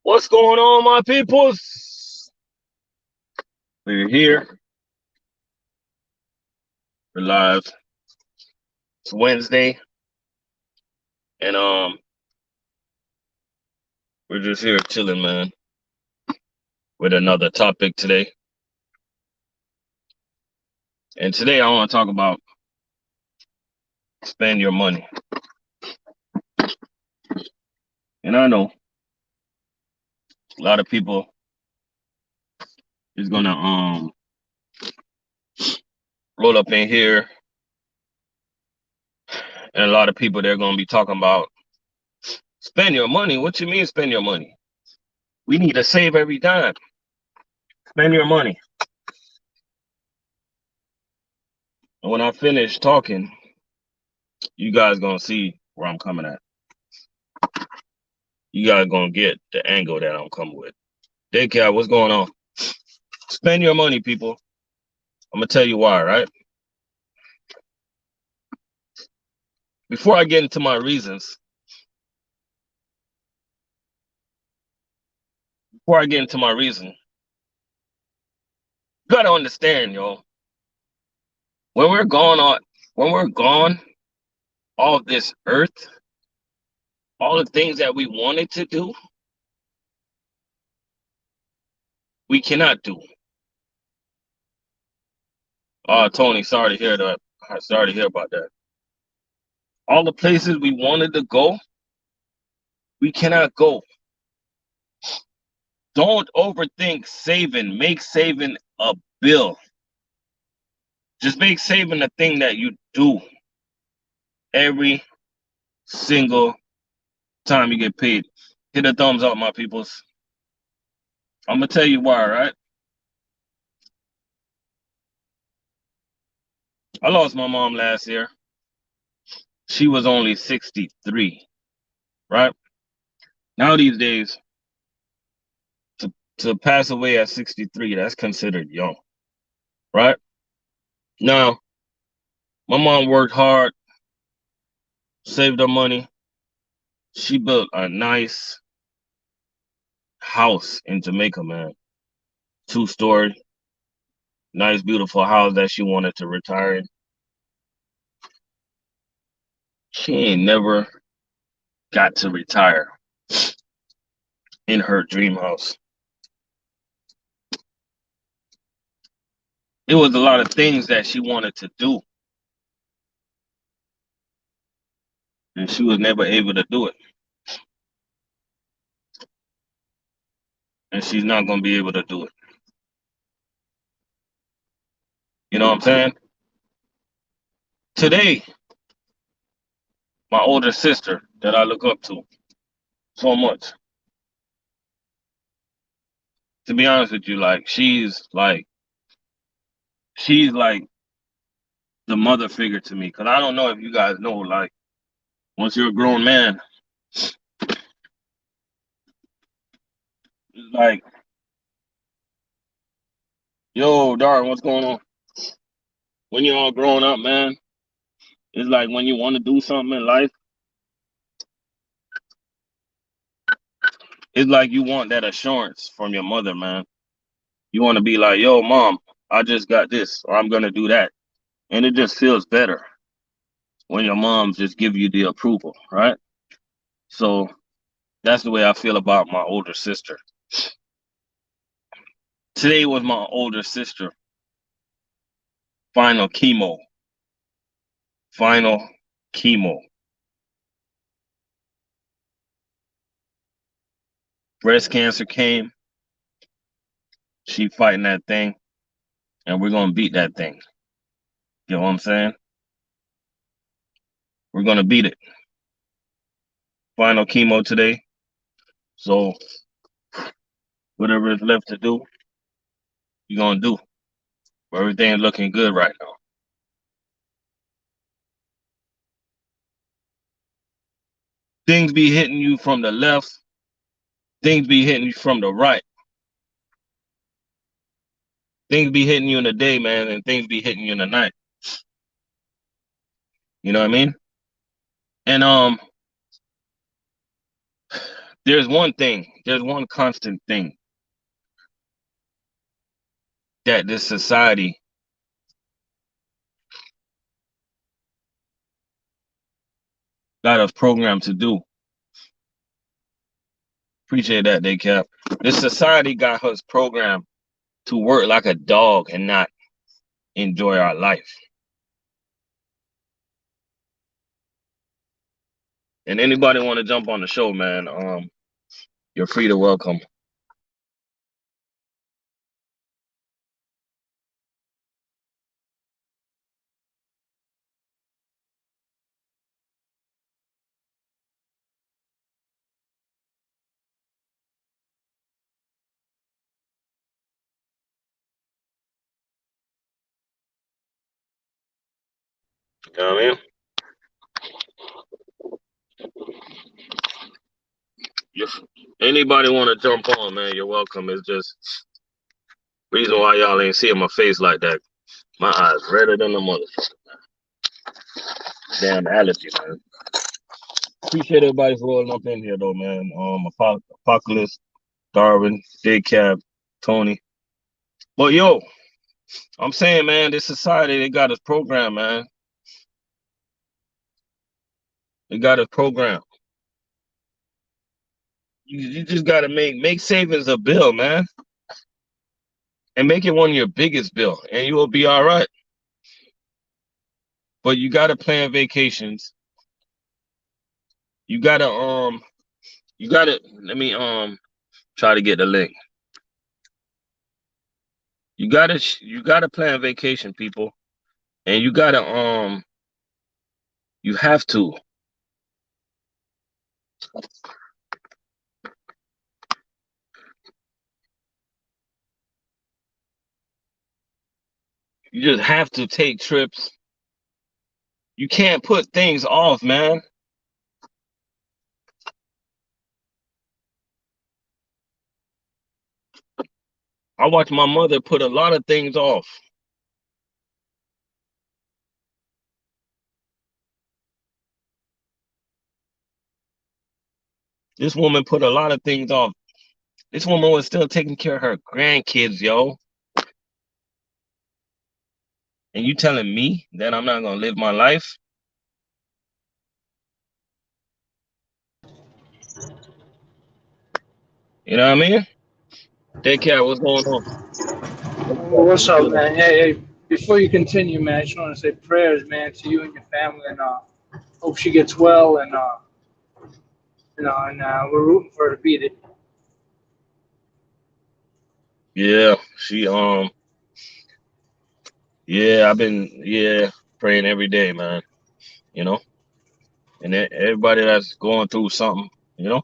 What's going on, my peoples? We're here. We're live. It's Wednesday, and we're just here chilling, man, with another topic today. And today I want to talk about spend your money. And I know a lot of people is gonna roll up in here, and a lot of people they're gonna be talking about spend your money. What you mean spend your money? We need to save every dime. Spend your money. And when I finish talking, you guys gonna see where I'm coming at. You guys gonna get the angle that I'm coming with. Daycare, what's going on? Spend your money, people. I'm gonna tell you why, right? Before I get into my reasons, you gotta understand, yo. When we're gone on, when we're gone off this earth, all the things that we wanted to do, we cannot do. Tony, sorry to hear that. Sorry to hear about that. All the places we wanted to go, we cannot go. Don't overthink saving. Make saving a bill. Just make saving a thing that you do every single time you get paid. Hit a thumbs up, my peoples. I'm gonna tell you why, right? I lost my mom last year. She was only 63, right? Now these days, to pass away at 63, that's considered young, right? Now, my mom worked hard, saved her money. She built a nice house in Jamaica, man. 2-story, nice, beautiful house that she wanted to retire in. She ain't never got to retire in her dream house. It was a lot of things that she wanted to do, and she was never able to do it. And she's not going to be able to do it. You know what I'm saying? Today, my older sister that I look up to so much, to be honest with you, like she's like the mother figure to me. Cause I don't know if you guys know, like once you're a grown man, it's like, yo, Darren, what's going on? When you're all grown up, man, it's like when you want to do something in life, it's like you want that assurance from your mother, man. You want to be like, yo, mom, I just got this, or I'm gonna do that. And it just feels better when your mom just give you the approval, right? So that's the way I feel about my older sister. Today was my older sister final chemo. Final chemo. Breast cancer came. She fighting that thing, and we're gonna beat that thing. You know what I'm saying? We're gonna beat it. Final chemo today. So whatever is left to do, you're gonna do. Everything's looking good right now. Things be hitting you from the left. Things be hitting you from the right. Things be hitting you in the day, man, and things be hitting you in the night. You know what I mean? And There's one constant thing that this society got us programmed to do. Appreciate that, Day Cap. This society got us programmed to work like a dog and not enjoy our life. And anybody want to jump on the show, man? You're free to welcome. You know what I mean? If anybody want to jump on, man, you're welcome. It's just reason why y'all ain't seeing my face like that. My eyes redder than the motherfucker. Damn allergy, man. Appreciate everybody for rolling up in here, though, man. Apocalypse, Darwin, Big Cap, Tony. But yo, I'm saying, man, this society, they got us programmed, man. They got us programmed. You just gotta make savings a bill, man. And make it one of your biggest bill, and you will be all right. But you gotta plan vacations. You gotta let me try to get the link. You gotta plan vacation, people. And you gotta you have to. You just have to take trips. You can't put things off, man. I watched my mother put a lot of things off. This woman put a lot of things off. This woman was still taking care of her grandkids, yo. And you telling me that I'm not gonna live my life? You know what I mean? Take care. What's going on? What's up, man? Hey, before you continue, man, I just want to say prayers, man, to you and your family, and hope she gets well, and we're rooting for her to beat it. Yeah, yeah, I've been praying every day, man. You know, and everybody that's going through something, you know.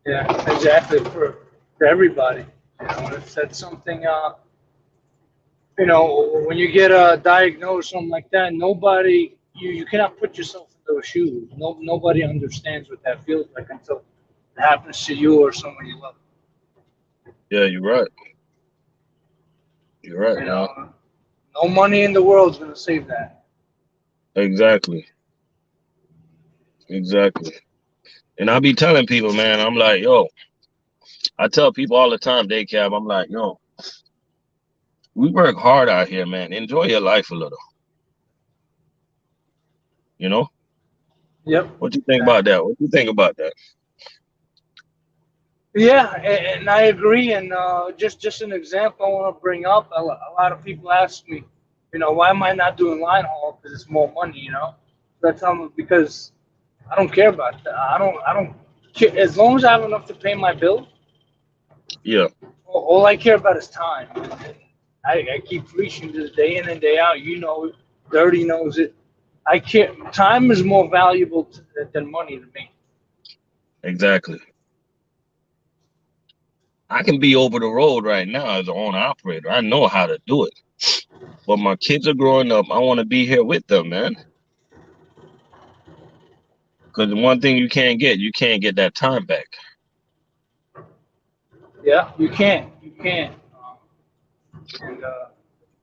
Yeah, exactly for everybody. That's something. When you get diagnosed, something like that, nobody you cannot put yourself in those shoes. Nobody understands what that feels like until it happens to you or someone you love. Yeah, you're right. You're right, You man. know, no money in the world is gonna save that. Exactly, exactly. And I be telling people, man, I'm like, yo, I tell people all the time, day cab, I'm like, yo, we work hard out here, man. Enjoy your life a little, you know? Yep. What you think about Exactly. that? What you think about that? Yeah, and I agree. And just an example I want to bring up. A lot of people ask me, why am I not doing line haul? Because it's more money, So I tell them because I don't care about that. I don't care. As long as I have enough to pay my bill, Yeah, all I care about is time. I keep preaching this day in and day out. You know it. Dirty knows it. I care. Time is more valuable than money to me. exactly. I can be over the road right now as an owner operator. I know how to do it. But my kids are growing up. I want to be here with them, man. Because the one thing you can't get that time back. Yeah, you can't. You can't.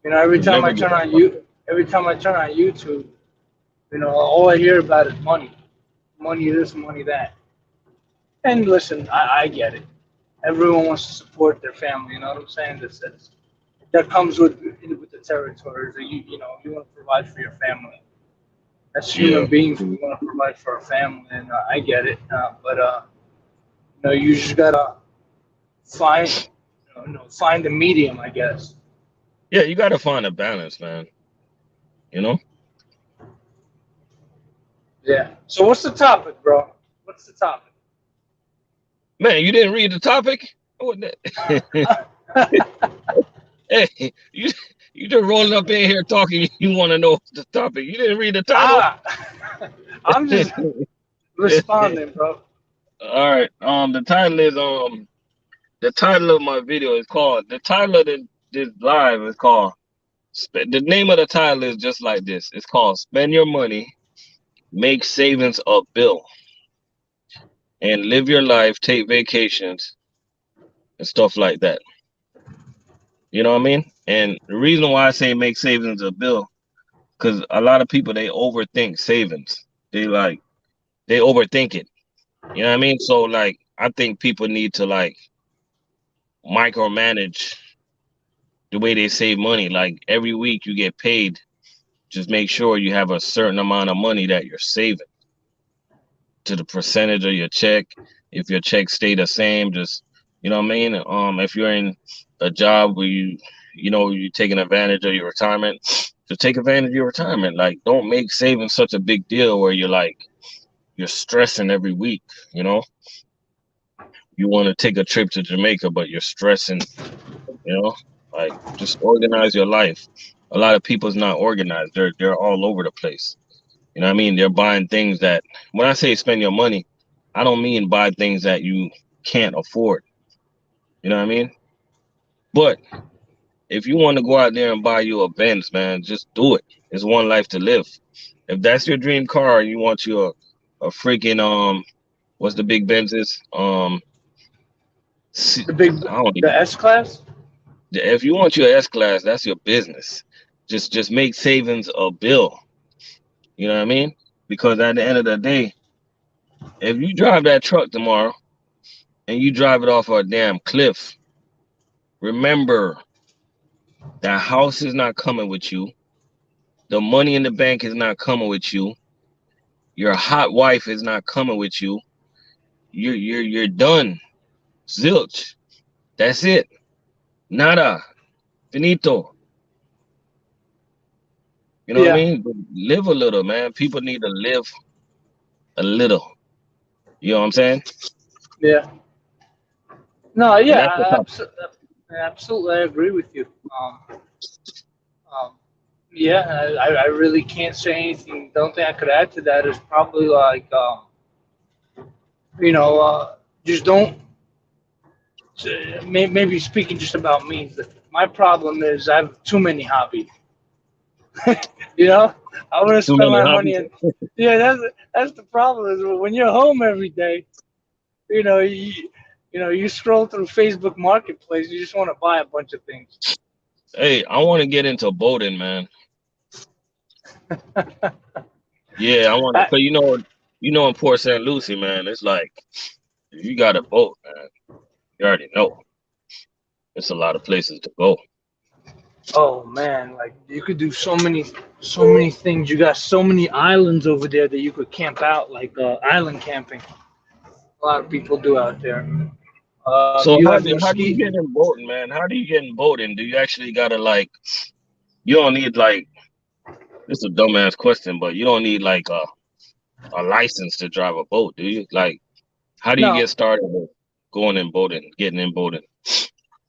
And every You time never I get turn that on time. every time I turn on YouTube, all I hear about is money, money this, money that. And listen, I get it. Everyone wants to support their family. You know what I'm saying? That comes with the territory. That you want to provide for your family. As human Yeah. beings, we want to provide for our family, and I get it. But you just gotta find find the medium, I guess. Yeah, you gotta find a balance, man. You know? Yeah. So what's the topic, bro? What's the topic? Man, you didn't read the topic? What the- Hey, you just rolling up in here talking, you wanna know the topic. You didn't read the title? Ah, I'm just responding, bro. All right. The title of my video is called the title of this live is called the name of the title is just like this. It's called Spend Your Money, Make Savings a Bill, and Live Your Life, Take Vacations, and stuff like that. You know what I mean? And the reason why I say make savings a bill, because a lot of people they overthink savings. They overthink it. You know what I mean? So like I think people need to like micromanage the way they save money. Like every week you get paid, just make sure you have a certain amount of money that you're saving to the percentage of your check. If your check stay the same, just you know what I mean. If you're in a job where you're taking advantage of your retirement, just take advantage of your retirement. Like don't make saving such a big deal where you're stressing every week. You know, you want to take a trip to Jamaica, but you're stressing. You know, like just organize your life. A lot of people's not organized. They're all over the place. You know what I mean? They're buying things that when I say spend your money, I don't mean buy things that you can't afford. You know what I mean? But if you want to go out there and buy you a Benz, man, just do it. It's one life to live. If that's your dream car and you want you a freaking what's the big Benzes? The big, I don't the even. S class. If you want your S class, that's your business. Just make savings a bill. You know what I mean? Because at the end of the day, if you drive that truck tomorrow and you drive it off a damn cliff, remember that house is not coming with you. The money in the bank is not coming with you. Your hot wife is not coming with you. You're done. Zilch. That's it. Nada. Finito. You know what I Yeah, mean? But live a little, man. People need to live a little. You know what I'm saying? yeah. No, And yeah, that's the top. absolutely, I agree with you. Um, yeah, I really can't say anything. The only thing I could add to that is probably like, you know, just don't. Maybe speaking just about me, my problem is I have too many hobbies. You know, I want to Too spend many my money hobbies. and yeah, that's the problem is when you're home every day. You know, you scroll through Facebook Marketplace, you just want to buy a bunch of things. Hey, I want to get into boating, man. Yeah, I want to, I, cause in Port St. Lucie, man, it's like if you got a boat, man, you already know. It's a lot of places to go. oh man, like you could do so many things. You got so many islands over there that you could camp out, like island camping. A lot of people do out there. So You how have do how do you mesquite. get in boating, man? How do you get in boating? Do you actually gotta like you don't need like this is a dumbass question, but you don't need like a license to drive a boat, do you? Like how do you No, get started with going in boating, getting in boating?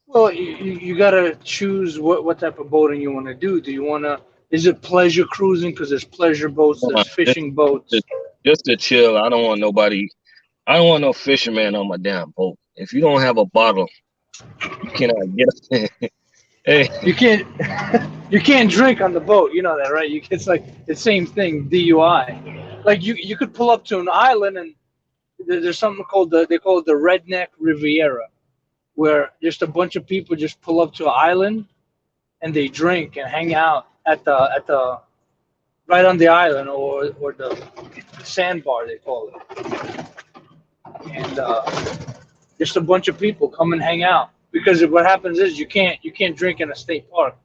well, you gotta choose what type of boating you want to do. Do you want to? Is it pleasure cruising? Because there's pleasure boats, Uh, there's Just fishing to, boats. just to chill. I don't want no fisherman on my damn boat. If you don't have a bottle, you cannot get hey, You can't you can't drink on the boat. You know that, right? It's like the same thing, DUI. Like you could pull up to an island and there's something called they call it the Redneck Riviera, where just a bunch of people just pull up to an island and they drink and hang out at the right on the island or the sandbar they call it. And and just a bunch of people come and hang out. Because what happens is you can't drink in a state park,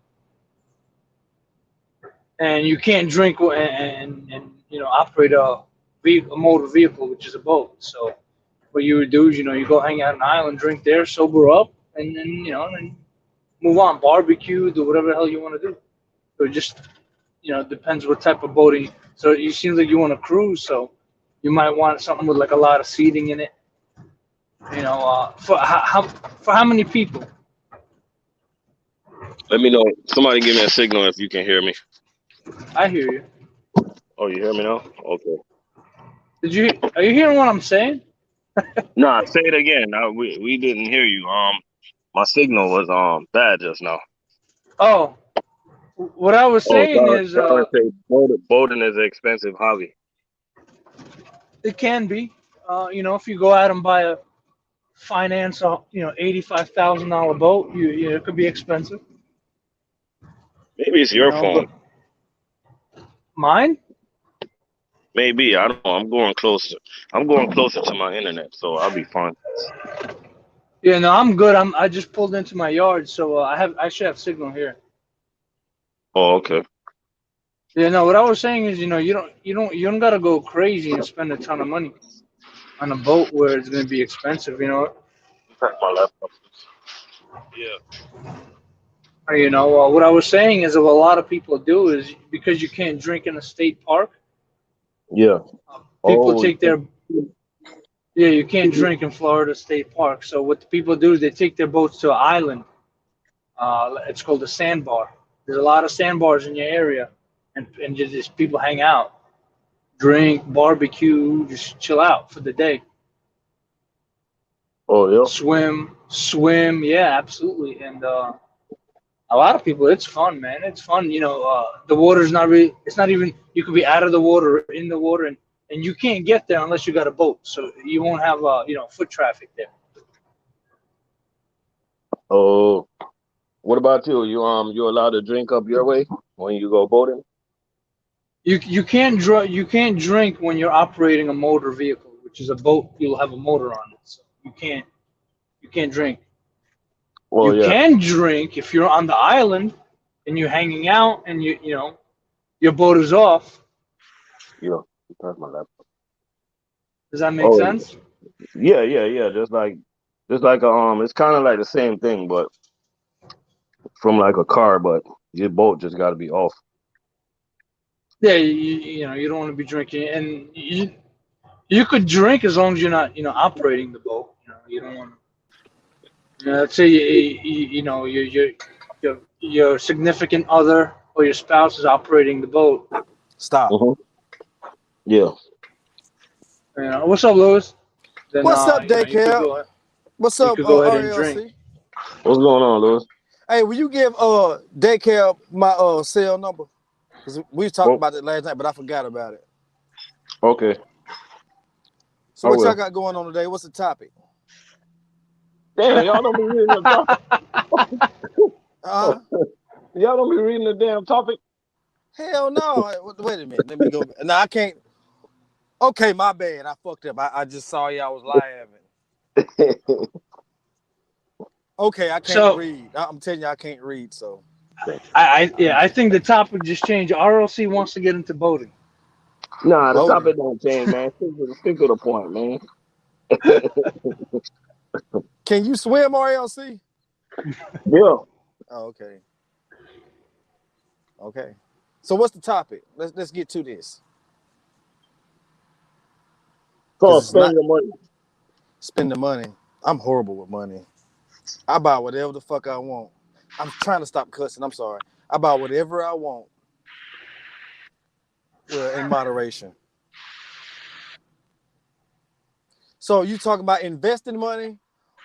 and you can't drink and operate a motor vehicle, which is a boat. So what you would do is you go hang out on an island, drink there, sober up, and then then move on, barbecue, do whatever the hell you want to do. So it just depends what type of boating. So it seems like you want to cruise, so you might want something with like a lot of seating in it. For how many people? Let me know. Somebody give me a signal if you can hear me. I hear you. Oh, you hear me now? Okay. Are you hearing what I'm saying? Nah, say it again. We didn't hear you. My signal was bad just now. Oh, what I was saying is boating is an expensive hobby. it can be. If you go out and buy a finance $85,000 boat, it could be expensive. Maybe it's your phone. Mine? Maybe, I don't know. I'm going closer. I'm going closer to my internet, so I'll be fine. Yeah, no, I'm good. I just pulled into my yard, so I should have signal here. Oh, okay. Yeah, no, what I was saying is, you don't gotta go crazy and spend a ton of money on a boat where it's gonna be expensive, Press my laptop. Yeah. What I was saying is, what a lot of people do is because you can't drink in a state park. Yeah. People take their you can't drink in Florida State Park. So what the people do is they take their boats to an island. It's called a sandbar. There's a lot of sandbars in your area, and just people hang out, drink, barbecue, just chill out for the day. Oh yeah. Swim, yeah, absolutely. And a lot of people, it's fun, man. It's fun. The water's not really. It's not even. You could be out of the water, in the water, and you can't get there unless you got a boat. So you won't have foot traffic there. Oh, what about you? You allowed to drink up your way when you go boating? You can't drink when you're operating a motor vehicle, which is a boat. You'll have a motor on it, so you can't drink. Well, you can drink if you're on the island and you're hanging out and your boat is off. Yeah, that's my laptop. Does that make sense? Yeah. Just like it's kind of like the same thing, but from like a car, but your boat just got to be off. Yeah, you don't want to be drinking, and you could drink as long as you're not operating the boat. You don't want to. Let's say your significant other or your spouse is operating the boat. Stop. Yeah. What's up, Louis? Then, what's up, Daycare? What's up, RLC? What's going on, Louis? Hey, will you give Daycare my cell number? Because we was talking about it last night, but I forgot about it. Okay. So what y'all got going on today? What's the topic? Damn, y'all don't be reading the topic. Y'all don't be reading the damn topic. Hell no. Wait a minute. Let me go. No, I can't. Okay, my bad. I fucked up. I just saw y'all was laughing. Okay, I can't read. I'm telling you, I can't read. So I think the topic just changed. RLC wants to get into boating. Nah, the topic don't change, man. Stick to the point, man. Can you swim, RLC? Yeah. Oh, okay. Okay. So what's the topic? Let's get to this. So spend the money. Spend the money. I'm horrible with money. I buy whatever the fuck I want. I'm trying to stop cussing. I'm sorry. I buy whatever I want. Well, in moderation. So you talking about investing money,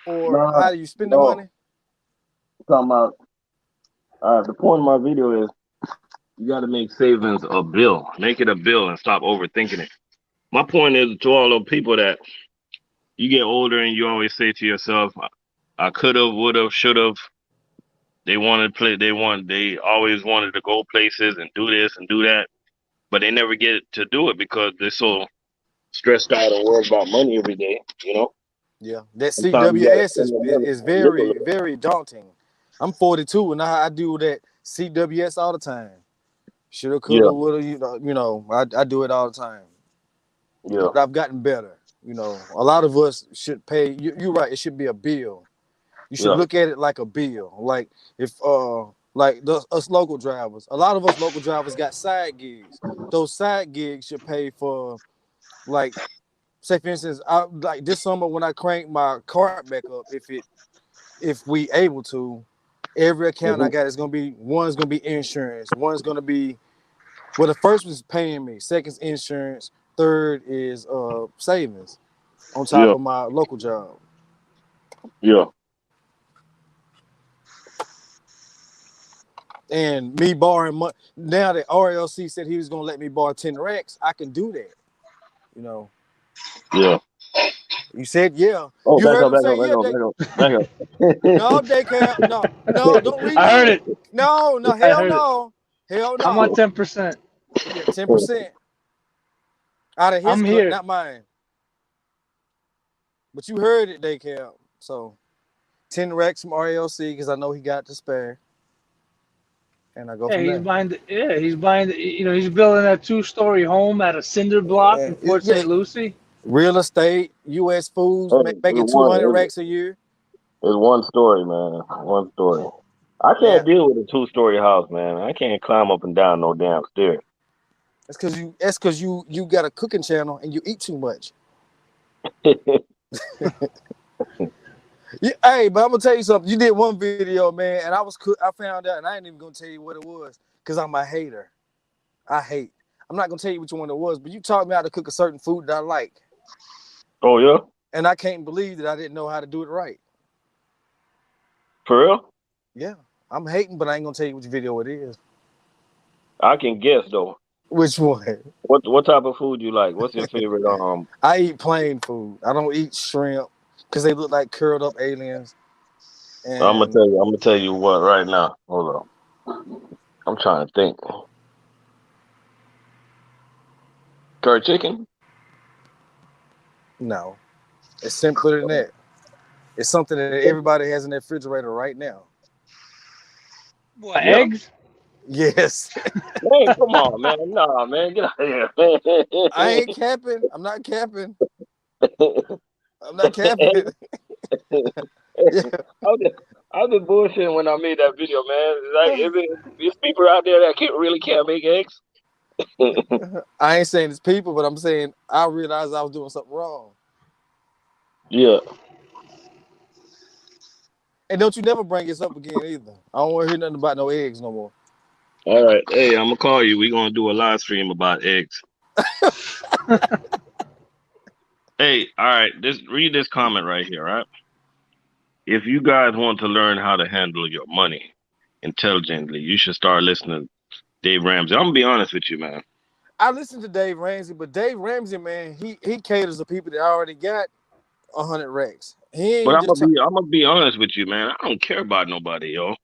or how do you spend the money? I'm talking about the point of my video is you got to make savings a bill. Make it a bill and stop overthinking it. My point is to all those people that you get older and you always say to yourself, I could have, would have, should have. They wanted to play. They always wanted to go places and do this and do that, but they never get to do it because they're so stressed out and worried about money every day, Yeah, that Sometimes you gotta CWS spend the money is a little. very, very daunting. I'm 42 and I do that CWS all the time. Shoulda, Yeah, coulda, woulda. I do it all the time. yeah, But I've gotten better. A lot of us should pay. You're right. It should be a bill. You should yeah. look at it like a bill. Like if us local drivers, a lot of us local drivers got side gigs. Those side gigs should pay for, like, say for instance, like this summer when I crank my cart back up, if we able to, every account I Hmm. got is gonna be, one's gonna be insurance, one's gonna be, well, the first one's paying me, second's insurance, third is savings on top Yeah, of my local job. yeah. And me borrowing money, now that RLC said he was gonna let me borrow 10 racks, I can do that. You know, Yeah. you said yeah. Oh, You back heard up, him back up, say back yeah. up, back up, No, back daycare. No, no, don't I heard redo it. it. No, no, I hell heard it. no. Hell I'm on no. 10%. Yeah, 10% out of his I'm cut, here. not mine. But you heard it, daycare. So 10 racks from RLC because I know he got to spare. And I go Yeah, from there. he's buying. He's building that 2-story home at a cinder block in Port Yeah, St. Lucie. real estate, US foods, Hey, making 200 racks a year. it's one story, man. One story. I Yeah, can't deal with a 2-story house, man. I can't climb up and down no damn stairs. that's because you got a cooking channel and you eat too much. Yeah, hey, but I'm gonna tell you something. You did one video, man, and I found out, and I ain't even gonna tell you what it was, because I'm a hater. I hate. I'm not gonna tell you which one it was, but you taught me how to cook a certain food that I like, Oh yeah, and I can't believe that I didn't know how to do it right. for real? Yeah, I'm hating, but I ain't gonna tell you which video it is. I can guess though. Which one? What type of food you like? What's your favorite? I eat plain food. I don't eat shrimp because they look like curled up aliens. I'm And gonna tell you what right now. Hold on. I'm trying to think. Curry chicken? no, it's simpler than that. It's something that everybody has in their refrigerator right now. What, Yeah. eggs? Yes. Hey, come on, man. Nah, man, get out of here. I ain't capping. I'm not capping. I'm not capping. Yeah. I've been bullshitting when I made that video, man. Like, there's people out there that really can't make eggs. I ain't saying it's people, but I'm saying I realized I was doing something wrong. Yeah. And don't you never bring this up again either. I don't want to hear nothing about no eggs no more. All right. Hey, I'm gonna call you. We're gonna do a live stream about eggs. Hey, all right. Read this comment right here, right? If you guys want to learn how to handle your money intelligently, you should start listening to Dave Ramsey. I'm gonna be honest with you, man. I listen to Dave Ramsey, but Dave Ramsey, man, he caters to people that already got 100 racks. He But ain't just. I'm gonna be honest with you, man. I don't care about nobody, yo.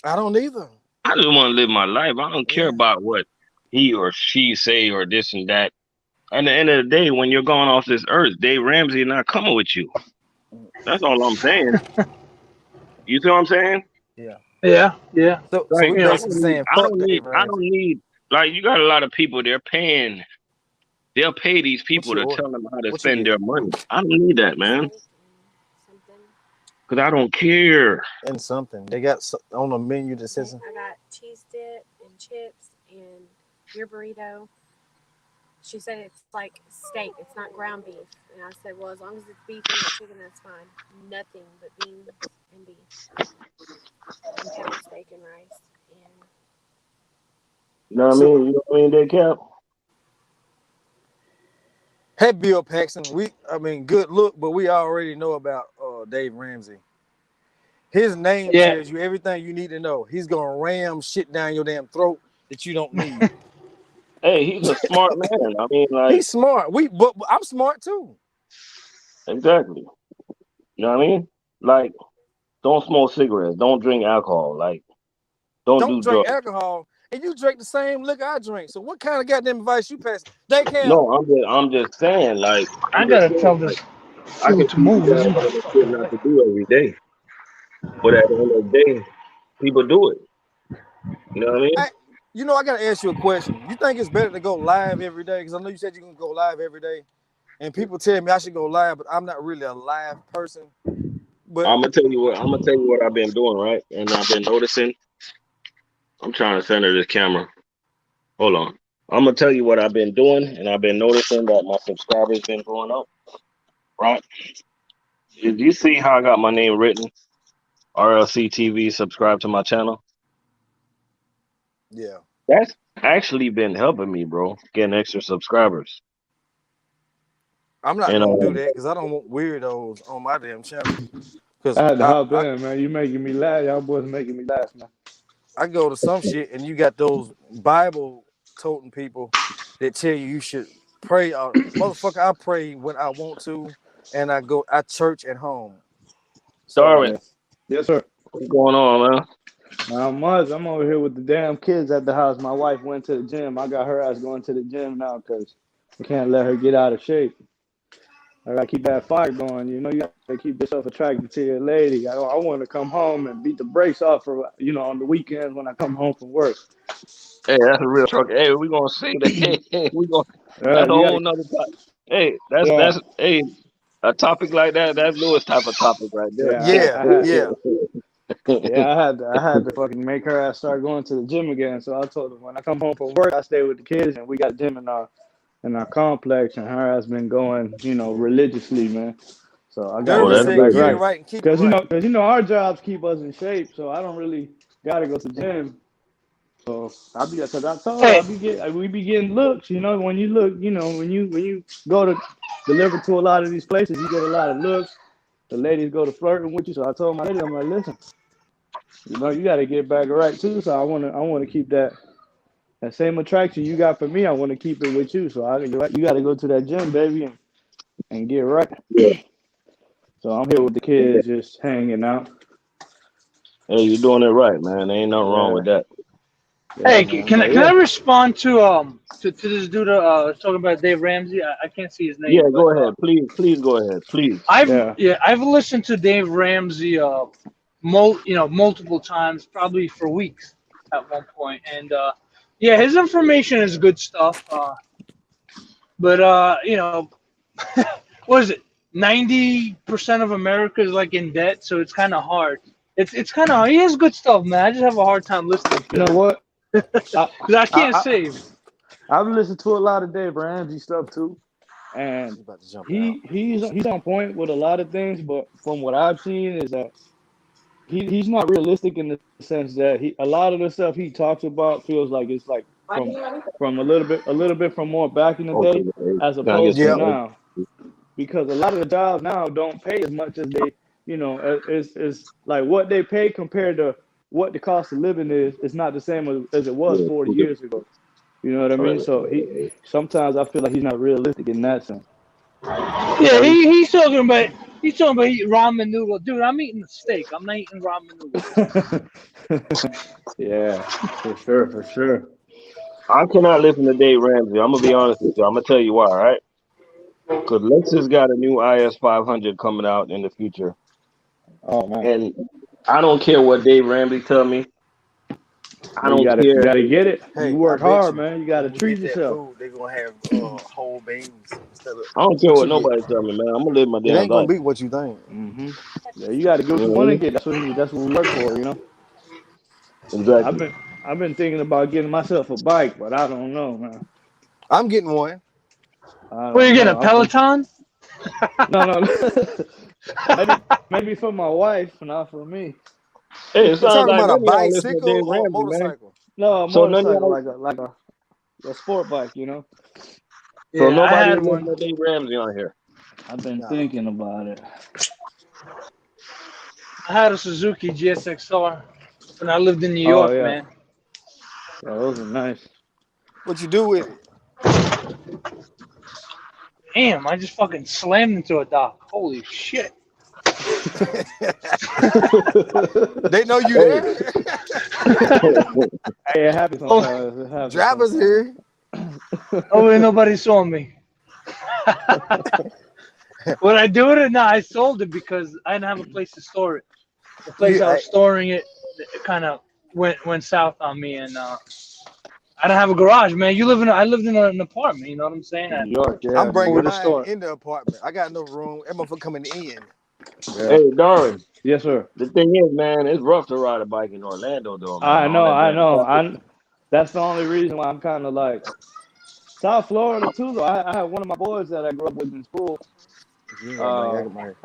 I don't either. I just want to live my life. I don't care Yeah. about what he or she say or this and that. At the end of the day, when you're going off this earth, Dave Ramsey not coming with you. That's all I'm saying. You see what I'm saying? Yeah. Yeah, yeah. So Like, we basically saying I fuck don't Dave need, Ramsey. like, you got a lot of people, they'll pay these What people you to order? tell them how to What you spend get? their money. I don't need that, man. Something. Because I don't care. And something. They got on the menu that says. I got cheese dip and chips and your burrito. She said it's like steak. It's not ground beef. And I said, well, as long as it's beef and not chicken, that's fine. Nothing but beans and beef. And pepper steak and rice. And You know what I So, mean? You know what I mean, they cap? hey, Bill Paxton. Good look, but we already know about Dave Ramsey. His name Yeah. tells you everything you need to know. He's gonna ram shit down your damn throat that you don't need. Hey, he's a smart man. I mean, like, He's smart. But I'm smart too. exactly. You know what I mean? Like, don't smoke cigarettes. Don't drink alcohol. Like, don't do drink drugs. alcohol, and you drink the same liquor I drink. So what kind of goddamn advice you pass? They can't. No, I'm just saying, like, I gotta tell this. I can to teach you move, guys isn't some it? of the shit not to do every day. But at the end of the day, people do it. You know what I mean? Hey, you know, I gotta ask you a question. You think it's better to go live every day? Because I know you said you can go live every day, and people tell me I should go live, but I'm not really a live person. But I'm gonna tell you what I've been doing, right? And I've been noticing. I'm trying to center this camera. Hold on. I'm gonna tell you what I've been doing, and I've been noticing that my subscribers been going up. Right? Did you see how I got my name written? RLC TV, subscribe to my channel. yeah, That's actually been helping me, bro, getting extra subscribers. I'm not And gonna do that because I don't want weirdos on my damn channel. Because I had to hop I in, man. You making me laugh. Y'all boys making me laugh, man. I go to some shit and you got those Bible toting people that tell you should pray. Motherfucker, I pray when I want to, and I church at home. So Darwin, Yeah. Yes, sir. what's going on, man? Not much. I'm over here with the damn kids at the house. My wife went to the gym. I got her ass going to the gym now because I can't let her get out of shape. I gotta keep that fire going. You know, you gotta keep yourself attracted to your lady. I want to come home and beat the brakes off her. You know, on the weekends when I come home from work. Hey, that's a real truck. Hey, we gonna say that. Hey, we gonna. That's a You whole gotta. nother topic. Hey, Yeah. hey, a topic like that. That's Lewis type of topic right there. Yeah. yeah, I had. yeah. Yeah, I had to fucking make her ass start going to the gym again. So I told her when I come home from work, I stay with the kids, and we got a gym in our complex, and her has been going, you know, religiously, man. So I got to Oh, Derby get that's her said, back "Get it right, good, right and keep it because right." our jobs keep us in shape. So I don't really gotta go to the gym. So because I told her Hey, we be getting looks. You know, when you look, you know, when you go to deliver to a lot of these places, you get a lot of looks. The ladies go to flirting with you. So I told my lady, I'm like, listen. You know, you got to get back right too. So I want to keep that same attraction you got for me. I want to keep it with you. So you got to go to that gym, baby, and get right. yeah. So I'm here with the kids, just hanging out. Hey, you're doing it right, man. There ain't nothing wrong Yeah, with that. yeah, hey, man. can I But can I yeah, respond to this dude talking about Dave Ramsey? I can't see his Yeah, name, but go ahead, please go ahead, please. yeah. I've listened to Dave Ramsey multiple times, probably for weeks at one point, and yeah, his information is good stuff. But what is it? 90% of America is like in debt, so it's kind of hard. It's kind of hard. He has good stuff, man. I just have a hard time listening You to know him what? I, because I can't I, save. I've listened to a lot of Dave Ramsey stuff too, and He's about to jump out. he's on point with a lot of things. But from what I've seen is that he's not realistic in the sense that a lot of the stuff he talks about feels like it's like from a little bit from more back in the Okay, day hey, as can I get opposed to Yep. some? now, because a lot of the jobs now don't pay as much as they, you know, is like what they pay compared to what the cost of living is. It's not the same as it was Yeah, 40 okay. years ago. You know what I All mean? right. So sometimes I feel like he's not realistic in that sense. Yeah, he's talking about eating ramen noodle, dude. I'm eating a steak. I'm not eating ramen noodles. Yeah, for sure. I cannot listen to Dave Ramsey. I'm gonna be honest with you. I'm gonna tell you why, right? Because Lexus got a new IS 500 coming out in the future, Oh man. and I don't care what Dave Ramsey tell me. I Well, you don't gotta you care. gotta get it. You Hey, I work bet hard, you man. You gotta when we treat get that yourself. food, they're gonna have whole beans instead of I don't care what what you get. nobody tell me, man. I'm gonna live my It damn ain't gonna life. be what you think. Yeah, you gotta get You what know you what I want to mean? get. That's what we work for, you know. I've Exactly. been I've been thinking about getting myself a bike, but I don't know, man. I'm getting one. I What are you don't getting, know. a Peloton? No. maybe for my wife, not for me. Hey, it You sounds talking like about a none of y'all listen to bicycle Dave or a Ramsey, man. motorcycle? No, a So none of motorcycle, y'all, like a sport bike, you know. so Yeah, I nobody had is listening one. to Dave Ramsey on here. I've been Nah. thinking about it. I had a Suzuki GSXR when I lived in New Oh York, yeah, man. yeah, those are nice. What you do with it? Damn, I just fucking slammed into a dock. Holy shit. They know you Hey, there. Hey, it happens Oh, sometimes. It happens Drivers sometimes. here. oh, nobody saw me. Would I do it or not? I sold it because I didn't have a place to store it. The place You, I was storing it, kind of went south on me, and I don't have a garage, man. I lived in an apartment. You know what I'm saying? New York, yeah, I'm New bringing Over York. the mine store. in the apartment. I got no room. That motherfucker coming in. Yeah. Hey, Darwin. Yes, sir. The thing is, man, it's rough to ride a bike in Orlando, though, man. I All know, that I damn know. traffic. That's the only reason why I'm kind of like South Florida too. Though I had one of my boys that I grew up with in school. You gotta bring Uh, it.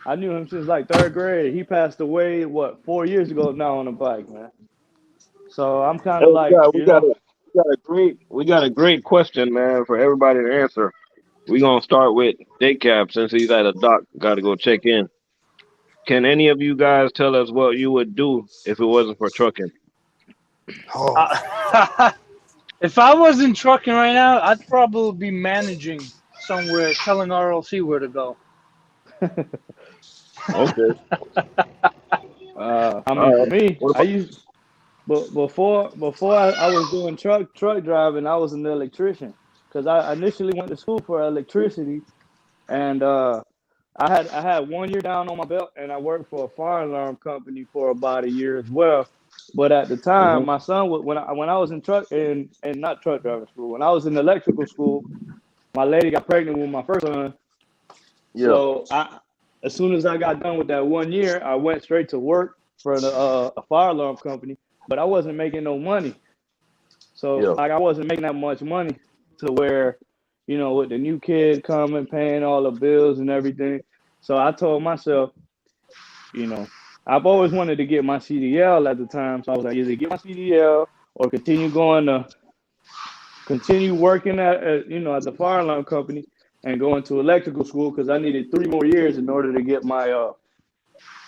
I knew him since like third grade. He passed away 4 years ago now on a bike, man. So I'm kind Hey, of like, we got a great question, man, for everybody to answer. We're gonna start with Decap since he's at a dock. Got to go check in. Can any of you guys tell us what you would do if it wasn't for trucking? Oh, If I wasn't trucking right now, I'd probably be managing somewhere, telling RLC where to go. Okay. I All mean, for right. me, What about but before I was doing truck driving, I was an electrician because I initially went to school for electricity, and I had 1 year down on my belt, and I worked for a fire alarm company for about a year as well. But at the time, Mhm. my son when I was in truck and not truck driving school, when I was in electrical school, my lady got pregnant with my first son. Yeah. So as soon as I got done with that 1 year, I went straight to work for a fire alarm company, but I wasn't making no money. So Yeah. like I wasn't making that much money to where, with the new kid coming, paying all the bills and everything. So I told myself, you know, I've always wanted to get my CDL at the time. So I was like, either get my CDL or continue working at the fire alarm company and going to electrical school because I needed 3 more years in order to get my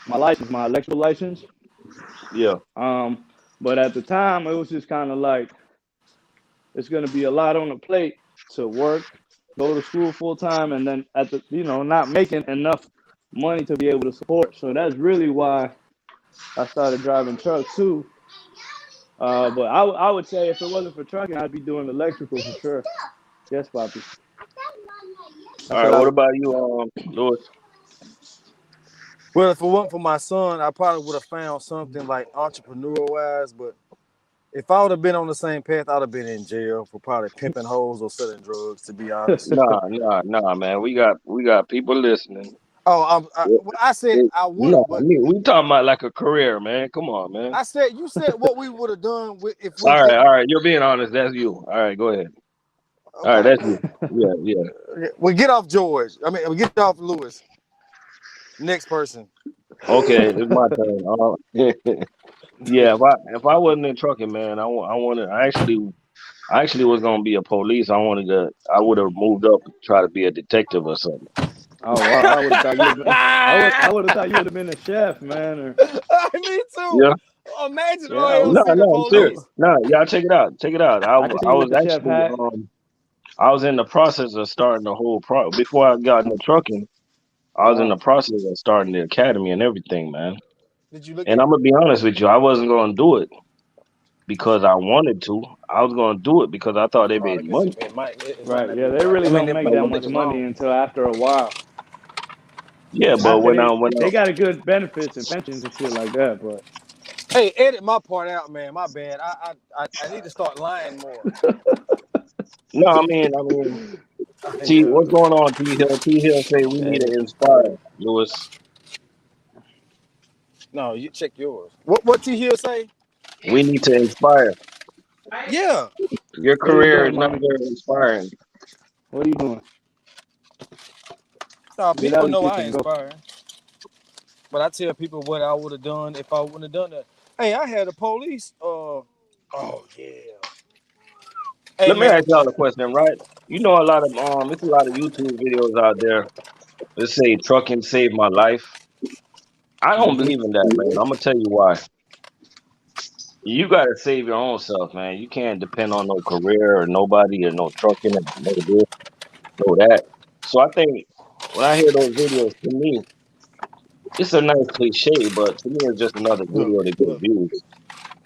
license, my electrical license. Yeah. But at the time, it was just kind of like it's going to be a lot on the plate to work, go to school full time, and then not making enough money to be able to support. So that's really why I started driving trucks too. But I would say if it wasn't for trucking, I'd be doing electrical for sure. Yes, Poppy. All That's right. what I. What about you, Louis? well, if it wasn't for my son, I probably would have found something like entrepreneur wise. But if I would have been on the same path, I'd have been in jail for probably pimping hoes or selling drugs. To be honest. Nah, man. We got people listening. Oh, Yeah, I said yeah. I would Nah, have, but we talking about like a career, man. Come on, man. I said you said what we would have done if we All right, if all right. You're being honest. That's you. All right, go ahead. All right, okay. that's you. Yeah, yeah. We get off George. I mean, we get off Lewis. Next person. Okay, it's my turn. Yeah, if I wasn't in trucking, man, I actually was gonna be a police. I would have moved up and try to be a detective or something. Oh wow, I would have thought you would have been. I would have thought you would have been a chef, man. Me too. Yeah. Imagine Yeah, No, RLC the no, I'm serious. police. No, y'all check it out. Check it out. I can see I you was with the chef actually hat. I was in the process of starting the whole before I got into trucking. I was in the process of starting the academy and everything, man. Did you look And at? I'm gonna be honest with you, I wasn't gonna do it because I wanted to. I was gonna do it because I thought they Oh, made because money. it might Right. not Yeah, be they right. really I mean, don't make but that don't think much it's money wrong. until after a while. Yeah, but After when they got a good benefits and pensions and shit like that, but Hey, edit my part out, man. My bad. I need to start lying more. no, I mean, T, Yeah. what's going on, T Hill? T Hill say we need to hey, inspire Lewis. No, you check yours. What T Hill say? We need to inspire. Yeah. Your what are you career doing, is not mommy? very inspiring. What are you doing? No, Get people out of know the I kitchen. Go. inspire. But I tell people what I would have done if I wouldn't have done that. Hey, I had the police. Oh yeah. Hey Let me man. ask y'all a question, right? You know, it's a lot of YouTube videos out there that say trucking saved my life. I don't Mm-hmm. believe in that, man. I'm gonna tell you why. You gotta save your own self, man. You can't depend on no career or nobody or no trucking and no this, no that. So I think when I hear those videos, to me, it's a nice cliche, but to me, it's just another Look, video to get look. views.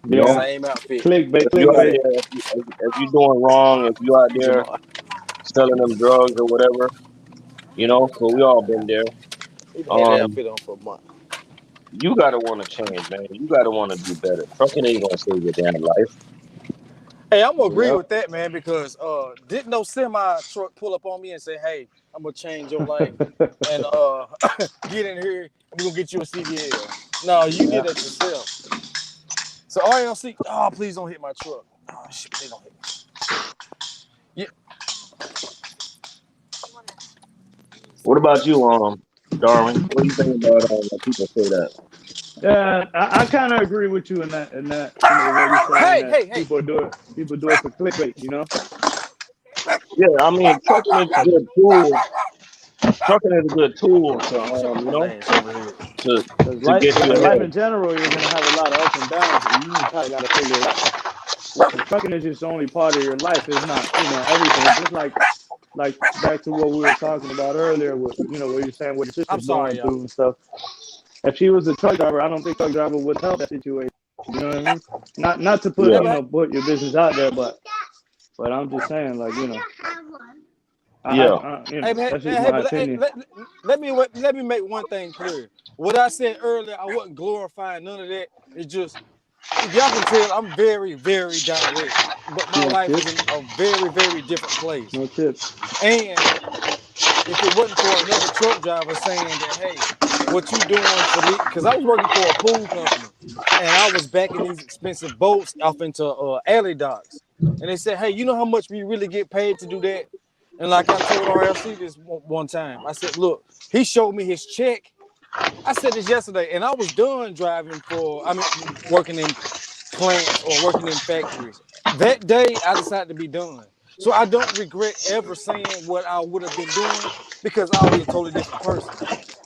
You know, Yeah. Same outfit. Clickbait. if you out Clickbait. there, if you doing wrong, if you out there Jamal. selling them drugs or whatever, So we all been there. He done had that Um, outfit on for a month. you gotta want to change, man. You gotta want to do better. Trucking ain't gonna save your damn life. Hey, I'm gonna agree Yep. with that, man, because didn't no semi truck pull up on me and say, "Hey, I'm gonna change your life and get in here and we're gonna get you a CDL." No, you Yeah. did that yourself. So RLC, oh, please don't hit my truck. Oh shit, they gonna hit me. What about you, Darwin? What do you think about when people say that? Yeah, I kind of agree with you in that the way you're saying Hey, that hey, hey. people do it for clickbait. Yeah, I mean, trucking is a good tool. Trucking is a good tool to Lanes over here. Because to get you life ahead. in general, you're gonna have a lot of ups and downs, and you just kind of gotta figure it out. And trucking is just only part of your life. It's not everything. Just like back to what we were talking about earlier with what you're saying, what your I'm sister's sorry, going y'all. through and stuff. If she was a truck driver, I don't think truck driver would help that situation. You know what I mean? Not to put Yeah, put your business out there, but I'm just saying, like, yeah, Hey, man, that's just hey, my but opinion. let me make one thing clear. What I said earlier, I wasn't glorifying none of that. It's just, if y'all can tell, I'm very, very direct. But my You want life is in chips? a very, very different place. No chips. And if it wasn't for another truck driver saying that, hey, what you doing for the, because I was working for a pool company and I was backing these expensive boats off into alley docks. And they said, hey, you know how much we really get paid to do that? And like I told RLC this one time, I said, look, he showed me his check. I said this yesterday, and I was done working in plants or working in factories. That day, I decided to be done. So I don't regret ever saying what I would have been doing because I was a totally different person.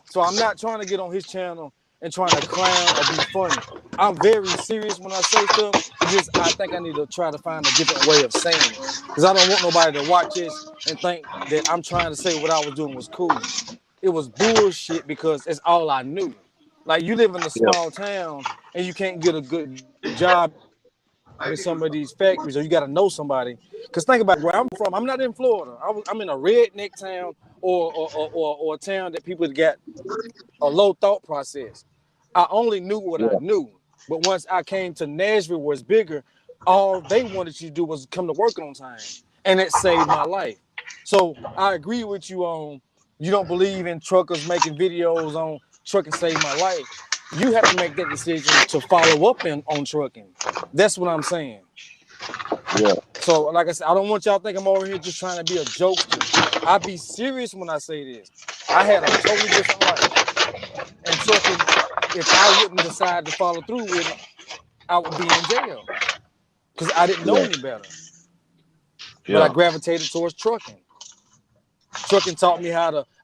So I'm not trying to get on his channel and trying to clown or be funny. I'm very serious when I say stuff. It's just I think I need to try to find a different way of saying it because I don't want nobody to watch this and think that I'm trying to say what I was doing was cool. It was bullshit because it's all I knew. Like you live in a yeah, small town and you can't get a good job in some of these factories, or you got to know somebody. Because think about where I'm from. I'm not in Florida. I'm in a redneck town or a town that people got a low thought process. I only knew what I yeah, knew. But once I came to Nashville, where it's bigger, all they wanted you to do was come to work on time. And it saved my life. So I agree with you on you don't believe in truckers making videos on trucking save my life. You have to make that decision to follow up on trucking. That's what I'm saying. yeah, So, like I said, I don't want y'all to think I'm over here just trying to be a jokester. I be serious when I say this. I had a totally different life. And trucking, if I wouldn't decide to follow through with it, I would be in jail because I didn't know yeah, any better. But I yeah. gravitated towards trucking. Trucking taught me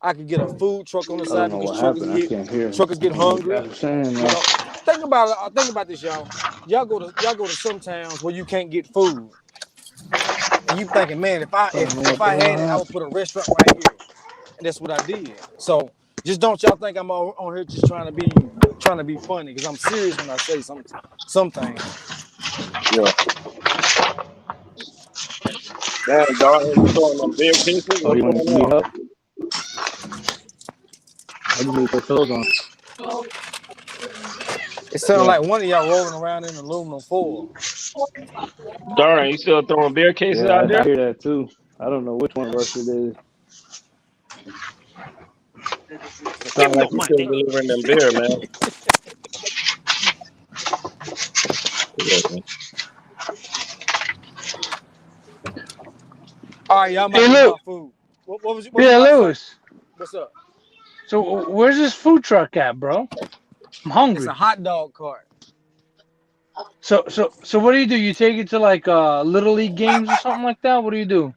I could get a food truck on the I don't side know because what happened. I can't hear. truckers get I don't know what you hungry. guys are saying, You man. know, think about it. Think about this, y'all. Y'all go to some towns where you can't get food, and you thinking, man, I don't know if what the I hell had it, I happened. would put a restaurant right here, and that's what I did. So just don't y'all think I'm on here just trying to be funny because I'm serious when I say some things. Yeah. Man, dog, you throwing them beer cases? Oh, What's you going need on? help? I just need to put clothes on. It sounds Yeah, like one of y'all rolling around in aluminum foil. Darn, you still throwing beer cases yeah, out I there? hear that too. I don't know which one of us it is. Sound like you still delivering them beer, man. Yeah, man. All right, y'all might Hey, get Lou. my food. What was you Yeah, about to say? Lewis. What's up? So where's this food truck at, bro? I'm It's a hungry. hot dog cart. So what do? You take it to like little league games or something like that? What do you do?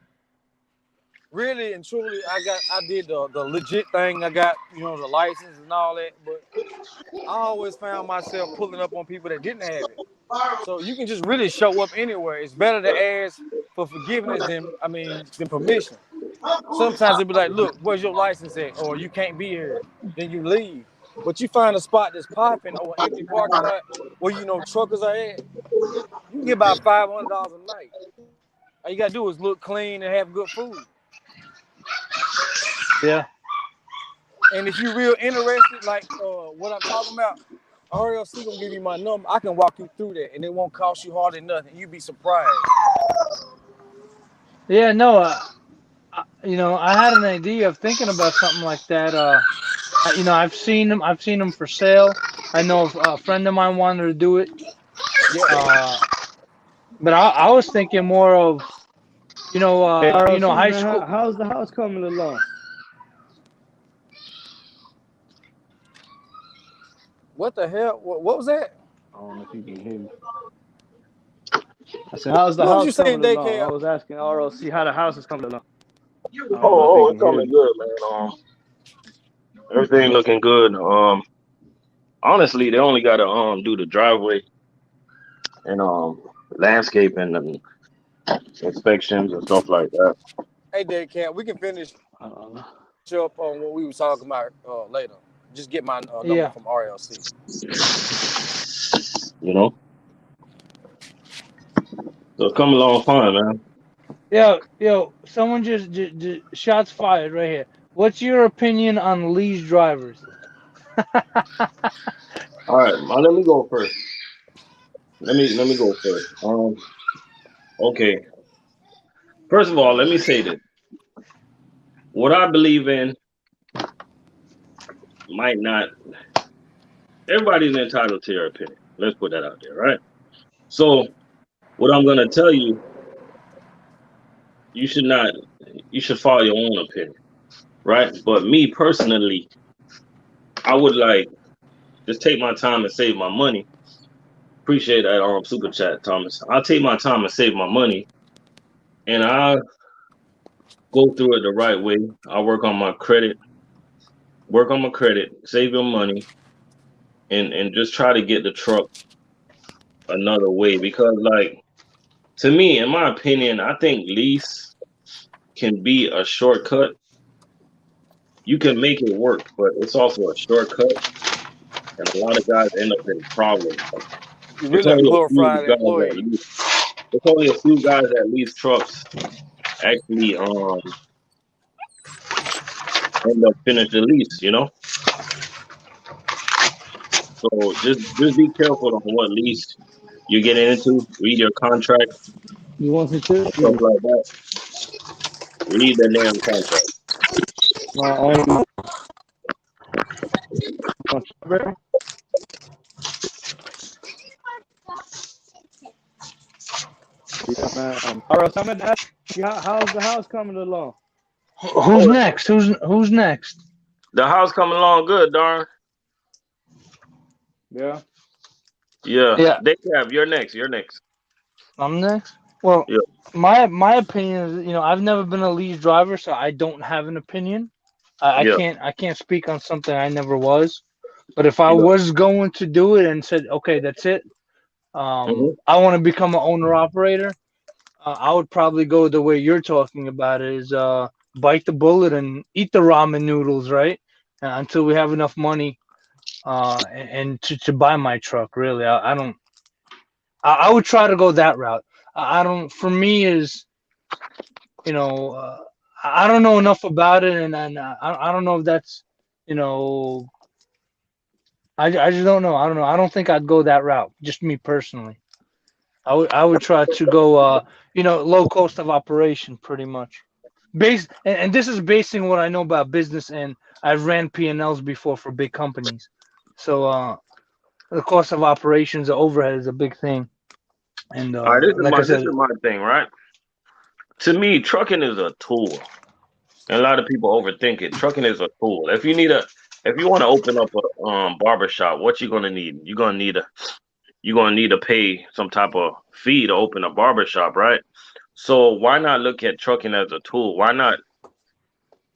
Really and truly, I did the legit thing. I got the license and all that, but I always found myself pulling up on people that didn't have it. So you can just really show up anywhere. It's better to ask for forgiveness than permission. Sometimes they'll be like, look, where's your license at? Or you can't be here. Then you leave. But you find a spot that's popping or an empty parking lot where truckers are at, you can get about $500 a night. All you gotta do is look clean and have good food. Yeah. And if you're real interested, like what I'm talking about, RLC gonna give you my number. I can walk you through that, and it won't cost you hardly nothing. You'd be surprised. Yeah, no, I had an idea of thinking about something like that. I've seen them. I've seen them for sale. I know a friend of mine wanted to do it. Yeah. But I was thinking more of, Hey, RLC, high man, school. how's the house coming along? What the hell? What was that? I don't know if you can hear me. I said, how's the What was house you saying, coming along? DK? I was asking RLC how the house is coming along. I don't know if Oh, he it's can hear coming me. good, man. Everything looking good. Honestly, they only got to do the driveway and landscaping and inspections and stuff like that. Hey, DK, we can finish I don't know. up on what we was talking about later. Just get my number Yeah. from RLC. You know, so it's coming along fine, man. Yo, someone just shots fired right here. What's your opinion on lease drivers? All right, let me go first. Let me go first. Okay. First of all, let me say this. What I believe in might not. Everybody's entitled to their opinion. Let's put that out there, right? So, what I'm gonna tell you, you should not. You should follow your own opinion, right? But me personally, I would like just take my time and save my money. Appreciate that super chat, Thomas. I'll take my time and save my money, and I'll go through it the right way. I'll work on my credit, save your money, and just try to get the truck another way. Because, like, to me, in my opinion, I think lease can be a shortcut. You can make it work, but it's also a shortcut, and a lot of guys end up in problems. You It's really a only a few glorified guys employee. that lease. It's only a few guys that lease trucks actually end up finish the lease, you know. So just be careful on what lease you're getting into. Read your contract, You want some chips? stuff like that. Read the damn contract. Strawberry? Yeah, man. RLC, I'm gonna ask you, how's the house coming along? Who's next? Who's next? The house coming along good, darn. Yeah. Yeah. Daycap, you're next. You're next. I'm next. Well, Yeah. my opinion is, I've never been a lease driver, so I don't have an opinion. I can't speak on something I never was. But if I was going to do it and said, okay, that's it, I want to become an owner operator, I would probably go the way you're talking about it, is bite the bullet and eat the ramen noodles, right? Until we have enough money and to buy my truck. Really, I would try to go that route. I don't. For me, is I don't know enough about it, and I don't know if that's I just don't know. I don't know. I don't think I'd go that route. Just me personally. I would try to go low cost of operation, pretty much. And this is basing what I know about business, and I've ran P&Ls before for big companies. So the cost of operations, the overhead is a big thing. And All right, this like is my thing, right? To me, trucking is a tool. And a lot of people overthink it. Trucking is a tool. If you want to open up a barbershop, what you gonna need? You're gonna need to pay some type of fee to open a barbershop, right? So why not look at trucking as a tool? Why not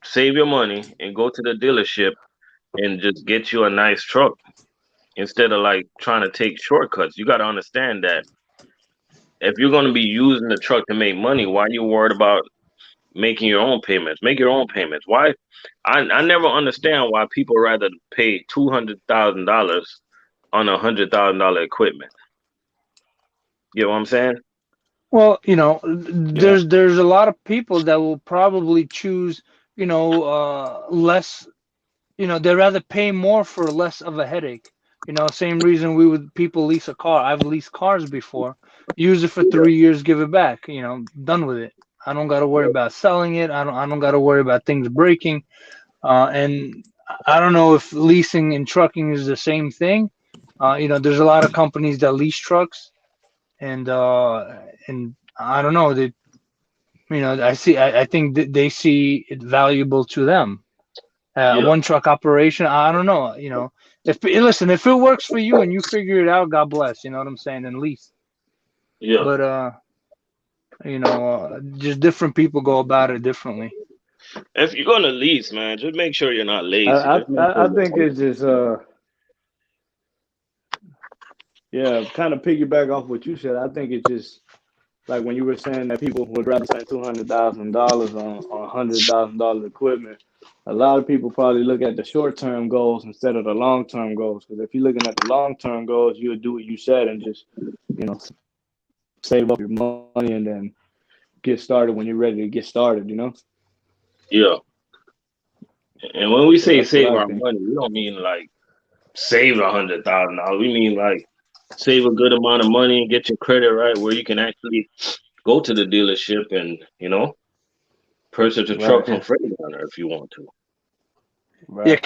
save your money and go to the dealership and just get you a nice truck instead of like trying to take shortcuts? You got to understand that if you're going to be using the truck to make money, why are you worried about making your own payments? Make your own payments. Why? I never understand why people rather pay $200,000 on $100,000 equipment. You know what I'm saying? Well, there's a lot of people that will probably choose, less they'd rather pay more for less of a headache. Same reason we would people lease a car. I've leased cars before. Use it for Yeah, 3 years, give it back. Done with it. I don't got to worry yeah, about selling it. I don't got to worry about things breaking. And I don't know if leasing and trucking is the same thing. There's a lot of companies that lease trucks, and I don't know. I think that they see it valuable to them. yeah, One truck operation. I don't know. If it works for you and you figure it out, God bless. You know what I'm saying? And lease. yeah. But just different people go about it differently. If you're gonna lease, man, just make sure you're not I lazy. I Just make sure I I you're think it's just yeah, kind of piggyback off what you said. I think it's just like when you were saying that people would rather spend $200,000 on $100,000 equipment. A lot of people probably look at the short term goals instead of the long term goals. Because if you're looking at the long term goals, you would do what you said and just you know save up your money and then get started when you're ready to get started. yeah. And when we So say that's what save I our think. money, we don't mean like save $100,000. We mean like save a good amount of money and get your credit right where you can actually go to the dealership and purchase a truck Right, from Freightliner if you want to. Yeah, right.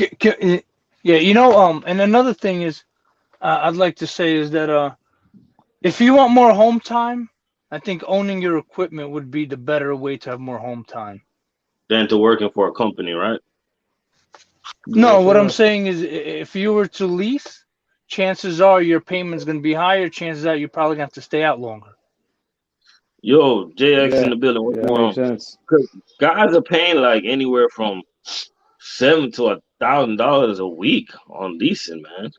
yeah. And another thing is, I'd like to say is that if you want more home time, I think owning your equipment would be the better way to have more home time. Than to working for a company, right? No, Yes, what I'm sir. saying is, if you were to lease, chances are your payment's going to be higher. Chances are you're probably going to have to stay out longer. Yo, JX in Yeah, the building. What's yeah, that going makes on? sense. 'Cause guys are paying like anywhere from $700 to $1,000 a week on leasing, man.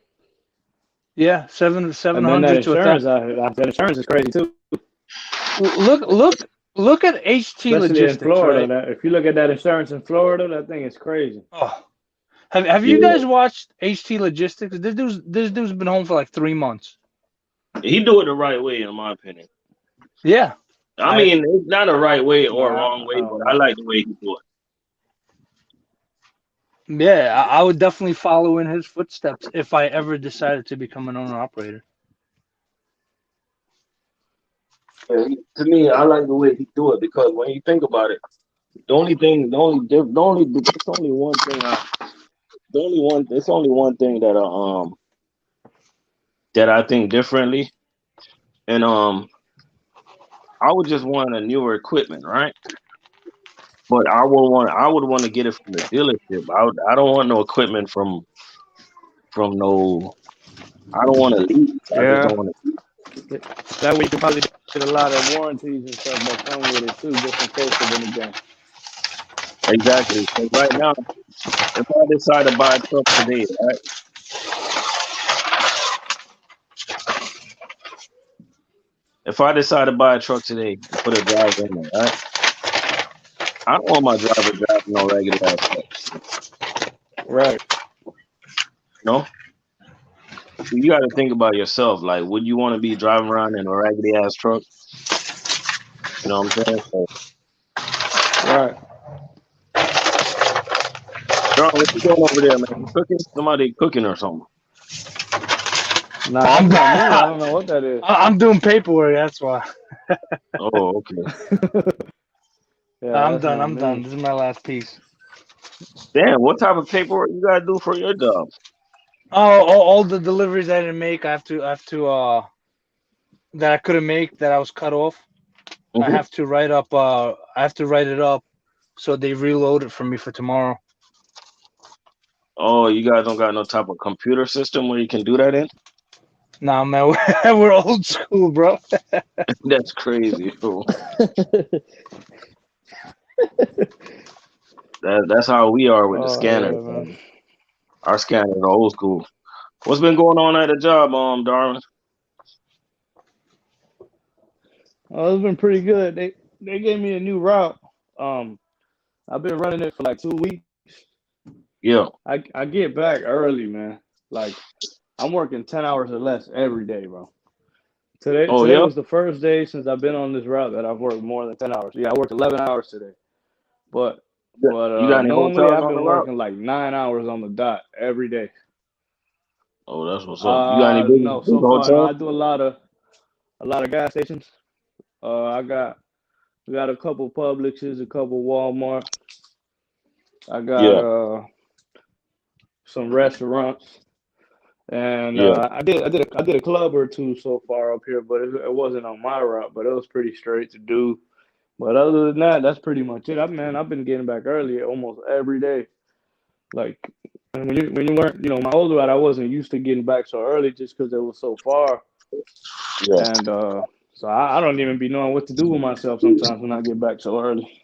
Yeah, seven And then that hundred to a insurance, thousand. that insurance is crazy too. Look at HT Especially in Logistics, Florida. right? That if you look at that insurance in Florida, that thing is crazy. Oh, have you Yeah, guys watched HT Logistics? This dude's been home for like 3 months. he do it the right way, in my opinion. Yeah, I I mean, it's not a right way No, or a wrong I way, but don't I know. like the way he do yeah, I would definitely follow in his footsteps if I ever decided to become an owner operator. it. Yeah, to me, I like the way he do it because when you think about it, the only thing, it's only one thing. It's only one thing that I think differently, and I would just want a newer equipment, right? But I would want to get it from the dealership. I don't want no equipment from no. I don't want to lease. I just don't Yeah, want to. that way you can probably get a lot of warranties and stuff that come with it too, just in case of anything. Exactly. 'Cause right now, if I decide to buy a truck today, right? If I decide to buy a truck today and put a driver in it, right? I don't want my driver driving no raggedy ass truck. Right. You know, so you got to think about yourself. Like, would you want to be driving around in a raggedy ass truck? You know what I'm saying? So, Right. John, what you doing over there, man? You cooking? Somebody cooking or something? Nah, I'm that's not me. I don't know what that is. I'm doing paperwork. That's why. Oh, okay. Yeah, I'm that's done. not I'm done. me. This is my last piece. Damn, what type of paperwork you gotta do for your job? Oh, all the deliveries I didn't make, I have to that I couldn't make that I was cut off. I Hmm. have to write up. I have to write it up so they reload it for me for tomorrow. Oh, you guys don't got no type of computer system where you can do that in? Nah, man, we're old school, bro. That's crazy, bro. That's how we are with the Oh scanners, yeah, man. man. Our scanners are old school. What's been going on at the job, Darwin? Oh, it's been pretty good. They gave me a new route. Um, I've been running it for like 2 weeks. Yeah. I get back early, man. Like I'm working 10 hours or less every day, bro. Today Oh, today yeah. was the first day since I've been on this route that I've worked more than 10 hours. Yeah, I worked 11 hours today. But But You got any normally hotels I've on the been route? working like 9 hours on the dot every day. Oh, that's what's up. You got any No, big so far no. I hotels? do a lot of gas stations. We got a couple Publixes, a couple Walmart. I got Yeah, some restaurants, and yeah. I did a club or two so far up here, but it wasn't on my route, but it was pretty straight to do. But other than that, that's pretty much it. I've been getting back early almost every day. Like, and when you weren't, my older route, I wasn't used to getting back so early just because it was so far, Yeah. and so I don't even be knowing what to do with myself sometimes when I get back so early.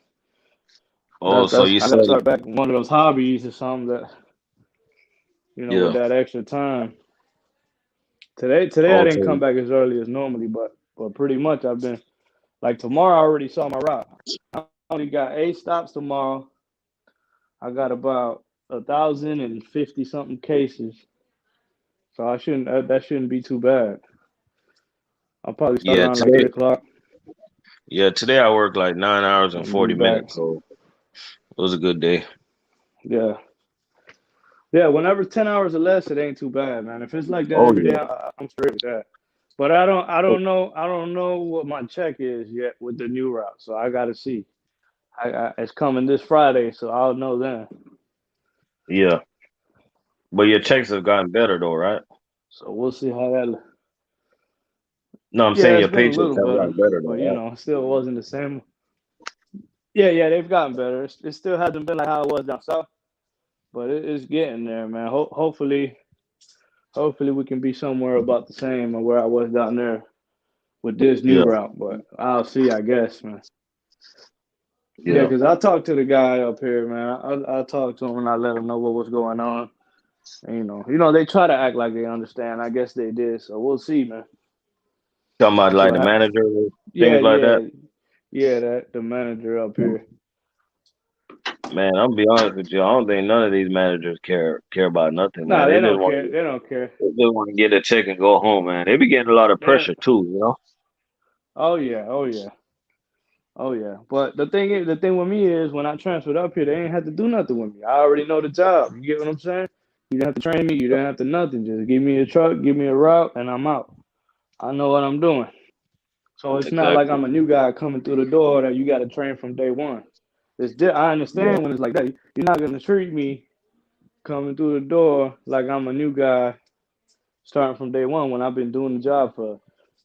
Oh, so you I got to said, start back one of those hobbies or something that with yeah. that extra time. Today I Oh, didn't so come back as early as normally, but pretty much I've been like tomorrow. I already saw my route. I only got 8 stops tomorrow. I got about 1,050 something cases, so I shouldn't that shouldn't be too bad. I'll probably start yeah, around like 8 o'clock today I worked like 9 hours and and be 40 back. minutes, so it was a good day. Yeah, yeah. Whenever 10 hours or less, it ain't too bad, man. If it's like that Oh every day, yeah. I'm straight with that. But I don't know what my check is yet with the new route, so I gotta see. It's coming this Friday, so I'll know then. Yeah. But your checks have gotten better though, right? So we'll see how that. No, I'm Yeah, saying it's your been a paychecks little have better, gotten better but though, right? it still wasn't the same. Yeah, yeah, they've gotten better. It still hasn't been like how it was down south, but it's getting there, man. Hopefully we can be somewhere about the same of where I was down there with this new Yeah, route. But I'll see, I guess, man. Yeah, yeah. because I talked to the guy up here, man. I talked to him and I let him know what was going on. And, they try to act like they understand. I guess they did. So we'll see, man. Talking about See like what the happens. manager, Yeah, things like that. yeah, yeah. That the manager up here. Man, I'm gonna be honest with you. I don't think none of these managers care about nothing, man. No, They they just don't want care. to They don't care. get a check and go home, man. They be getting a lot of They, pressure too. oh yeah, oh yeah, oh yeah. But the thing with me is when I transferred up here, they ain't had to do nothing with me. I already know the job. You get what I'm saying? You didn't have to train me. You didn't have to nothing. Just give me a truck, give me a route, and I'm out. I know what I'm doing. So it's not like Exactly. I'm a new guy coming through the door that you got to train from day one. I Yeah, understand when it's like that. You're not gonna treat me coming through the door like I'm a new guy starting from day one when I've been doing the job for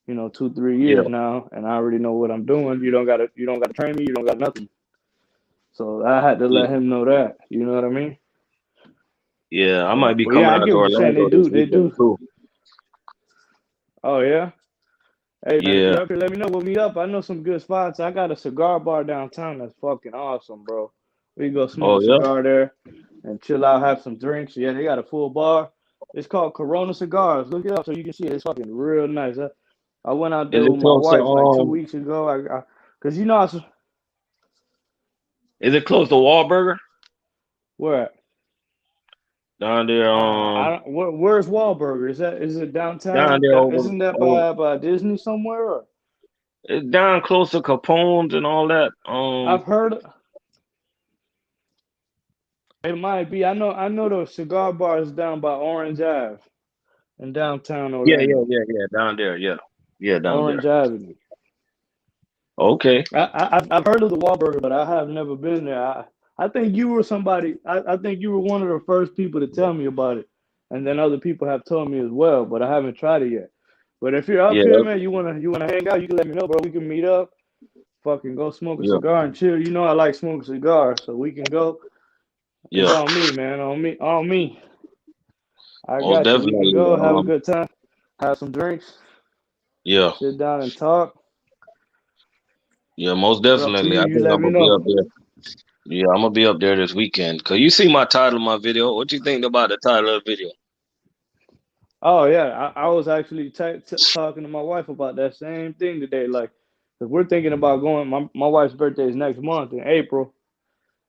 2-3 years yeah, now, and I already know what I'm doing. You don't gotta train me. You don't got nothing. So I had to yeah. let him know that. You know what I mean? Yeah, I might So, be but yeah, coming I out to get what you're saying. They Orlando do. this They weekend do. too. Oh yeah. Hey man, if Yeah. you're up here, let me know. We'll meet up. I know some good spots. I got a cigar bar downtown that's fucking awesome, bro. We can go smoke Oh a yeah. cigar there and chill out, have some drinks. Yeah, they got a full bar. It's called Corona Cigars. Look it up so you can see it. It's fucking real nice. I went out Is there it with my close to wife like 2 weeks ago. Cause Is it close to Wahlburger where at? down there? I don't, where's Wahlburger? Is it Down downtown? there Isn't that by Disney somewhere? Or? it's down close to Capone's and all that. I've heard it might be. I know the cigar bar is down by Orange Ave in downtown Yeah, yeah, Orlando. yeah, yeah. Down there, yeah, yeah, down Orange there. Avenue. Okay. I've heard of the Wahlburger, but I have never been there. I think you were somebody. I think you were one of the first people to tell me about it, and then other people have told me as well, but I haven't tried it yet. But if you're up Yeah, here, man, you wanna hang out, you can let me know, bro. We can meet up, fucking go smoke a yeah, cigar and chill. You know I like smoking cigars, so we can go. It's yeah. on me, man. On me, on me. I Most got you. We can definitely. go have a good time, have some drinks, Yeah, sit down and talk. yeah. Most It's up to definitely. you. I You think let I'm me gonna be know. up there. Yeah, I'm gonna be up there this weekend. Cause you see my title of my video. What you think about the title of the video? Oh yeah, I was actually talking to my wife about that same thing today. Like, cause we're thinking about going. My wife's birthday is next month in April.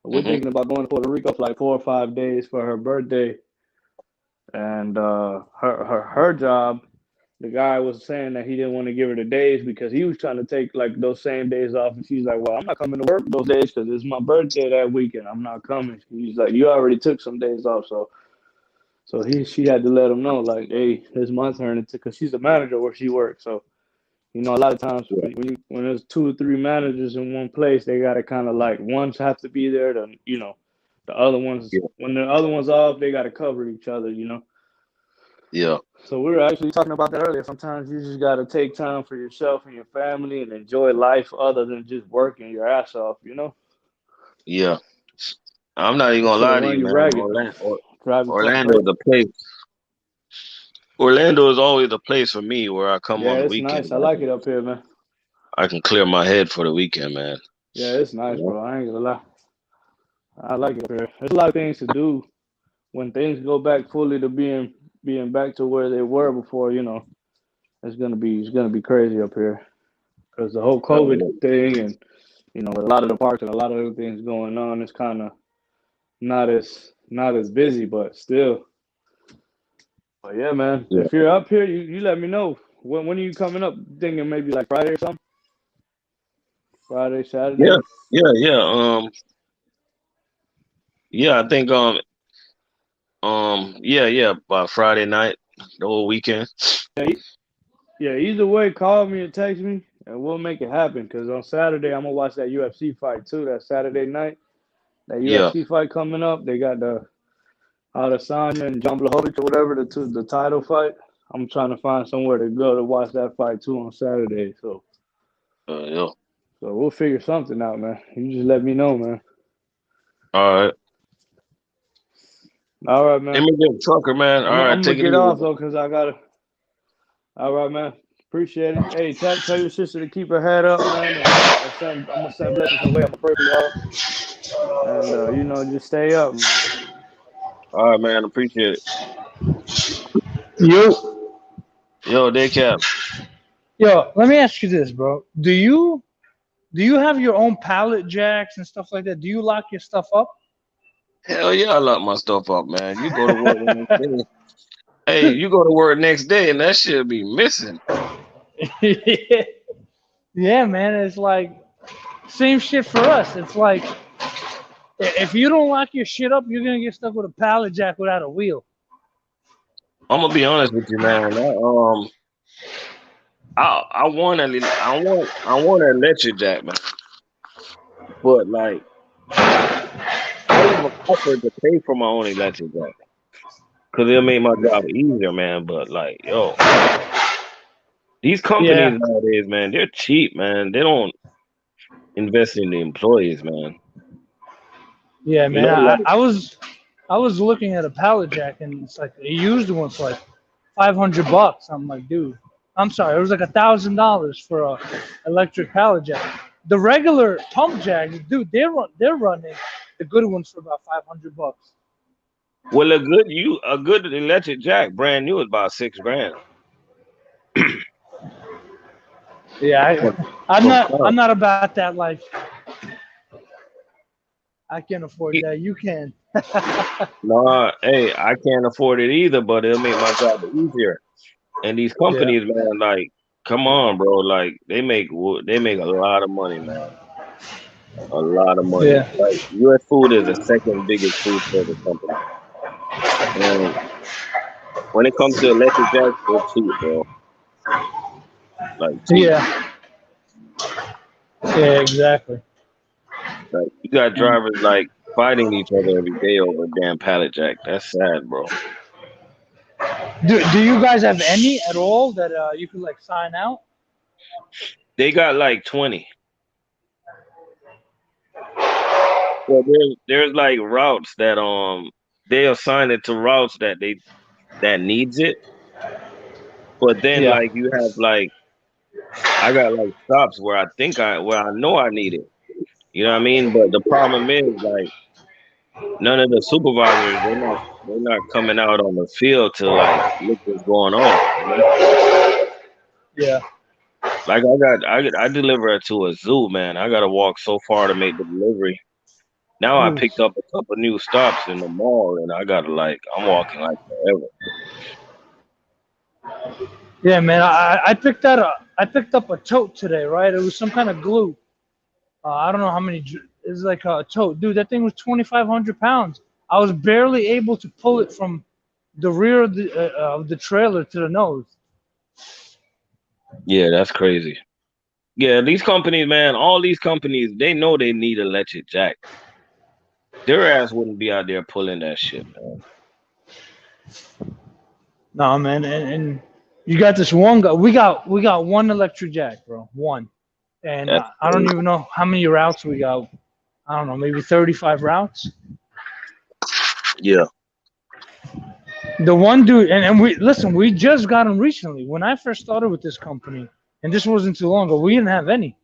We're Hmm. thinking about going to Puerto Rico for like 4 or 5 days for her birthday, and her job, the guy was saying that he didn't want to give her the days because he was trying to take like those same days off, and she's like, "Well, I'm not coming to work those days because it's my birthday that weekend. I'm not coming." He's like, "You already took some days off, so she had to let him know like, hey, it's my turn to because she's the manager where she works. So a lot of times Yeah, when there's 2 or 3 managers in one place, they gotta kind of like ones have to be there to the other ones yeah, when the other one's off, they gotta cover each other. yeah, So we were actually talking about that earlier. Sometimes you just gotta take time for yourself and your family and enjoy life other than just working your ass off. yeah. I'm not even That gonna should have lie to run you, you man. ragged, drive you fucking Orlando crazy. is a place. Orlando is always a place for me where I come Yeah, on the it's weekend. nice. I like it up here, man. I can clear my head for the weekend, man. Yeah, it's You nice, know? bro. I ain't gonna lie. I like it up here. There's a lot of things to do when things go back fully to being back to where they were before. It's gonna be crazy up here because the whole COVID thing and a lot of the parks and a lot of other things going on. It's kind of not as busy, but still. But yeah, man. Yeah, If you're up here, you let me know. When are you coming up? Thinking maybe like Friday or something? Friday, yeah, Saturday? yeah. Yeah. I think yeah. By Friday night, the whole weekend. Yeah, yeah. Either way, call me or text me, and we'll make it happen. Cause on Saturday I'm gonna watch that UFC fight too. That Saturday night, that Yeah, UFC fight coming up. They got the Adesanya and John Blachowicz or whatever the title fight. I'm trying to find somewhere to go to watch that fight too on Saturday. yeah. So we'll figure something out, man. You just let me know, man. All right. All right, man. Immigrant trucker, man. All right, I'm gonna take it get easy. off though, cause I gotta. All right, man. Appreciate it. Hey, tell your sister to keep her head up, man. And I'm gonna send blessings her way. I'm gonna pray for y'all, and just stay up. All right, man. Appreciate it. Yo, Yo, day cap. yo, let me ask you this, bro. Do you have your own pallet jacks and stuff like that? Do you lock your stuff up? Hell yeah, I lock my stuff up, man. You go to work the next day. Hey, you go to work next day and that shit be missing. Yeah, man. It's like same shit for us. It's like if you don't lock your shit up, you're gonna get stuck with a pallet jack without a wheel. I'm gonna be honest with you, man. I want an electric jack, man. But like, I even offered to pay for my own electric jack because it'll make my job easier, man. But like, yo, these companies Yeah, nowadays, man, they're cheap, man. They don't invest in the employees, man. yeah, You man. know, I, like, I was I was looking at a pallet jack and it's like a used one for like $500. I'm like, dude, I'm sorry, it was like $1,000 for a electric pallet jack. The regular pump jacks, dude, they're running the good ones for about $500. well, a good electric jack, brand new, is about $6 grand. Yeah, From I'm from not Crown. I'm not about that life. I can't afford that. You can. Nah, hey, I can't afford it either, but it'll make my job easier. And these Yeah. companies, man, like, come on, bro, like they make a lot of money, man, a lot of money. Yeah. Like, U.S. Food is the second biggest food service company, and when it comes to electric jacks, they're cheap, bro, like cheap. Yeah. Yeah, exactly. Like, you got drivers like fighting each other every day over a damn pallet jack. That's sad, bro. Do you guys have any at all that you could like sign out? They got like 20. Well, there's like routes that they assign it to routes that needs it, but then Yeah. like you have like I got like stops where I know I need it. You know what I mean? But the problem is like none of the supervisors they're not coming out on the field to like look what's going on. You know? Yeah. Like I deliver it to a zoo, man. I gotta walk so far to make the delivery. Now I Oof. picked up a couple new stops in the mall, and I gotta like I'm walking like forever. Yeah, man. I picked that up. I picked up a tote today, right? It was some kind of glue. I don't know how many. It's like a tote, dude. That thing was 2,500 pounds. I was barely able to pull it from the rear of the trailer to the nose. Yeah, that's crazy. Yeah, these companies, man, all these companies, they know they need electric jack. Their ass wouldn't be out there pulling that shit, man. No, man, and you got this one guy. We got one electric jack, bro. One, and That's I don't crazy. even know how many routes we got. I don't know, maybe 35 routes. Yeah. The one dude, and we listen. We just got him recently. When I first started with this company, and this wasn't too long ago, we didn't have any.